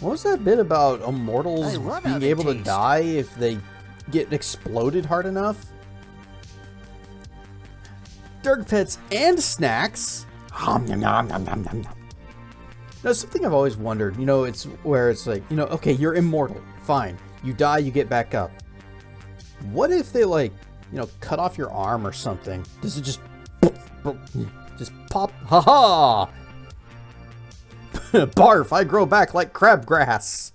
what was that bit about immortals being able to die if they get exploded hard enough? Dirk pets and snacks. Now, something I've always wondered, you know, it's where it's like, you know, okay, you're immortal. Fine. You die, you get back up. What if they, like, you know, cut off your arm or something? Does it just pop? Haha! Barf, I grow back like crabgrass.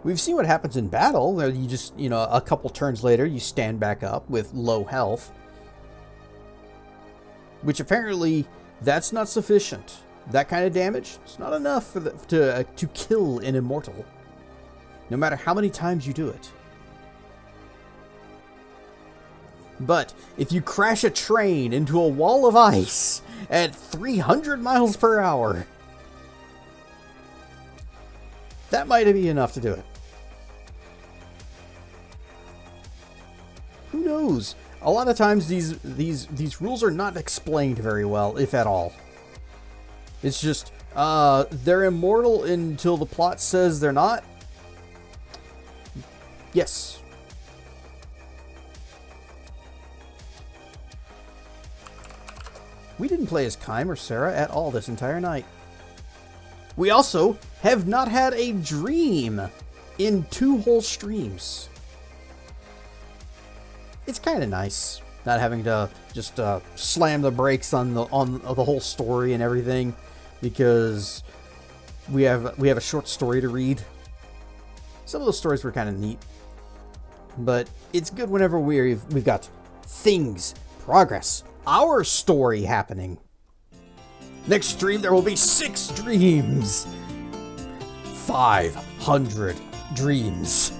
We've seen what happens in battle, where you just, you know, a couple turns later, you stand back up with low health. Which apparently, that's not sufficient. That kind of damage, it's not enough for to kill an immortal, no matter how many times you do it. But if you crash a train into a wall of ice at 300 miles per hour, that might be enough to do it. Who knows? A lot of times these rules are not explained very well, if at all. It's just, they're immortal until the plot says they're not. Yes. We didn't play as Kym or Sarah at all this entire night. We also have not had a dream in 2 whole streams. It's kind of nice not having to just slam the brakes on the whole story and everything, because we have a short story to read. Some of those stories were kind of neat, but it's good whenever we've got things, progress, our story happening. Next stream there will be 6 dreams, 500 dreams.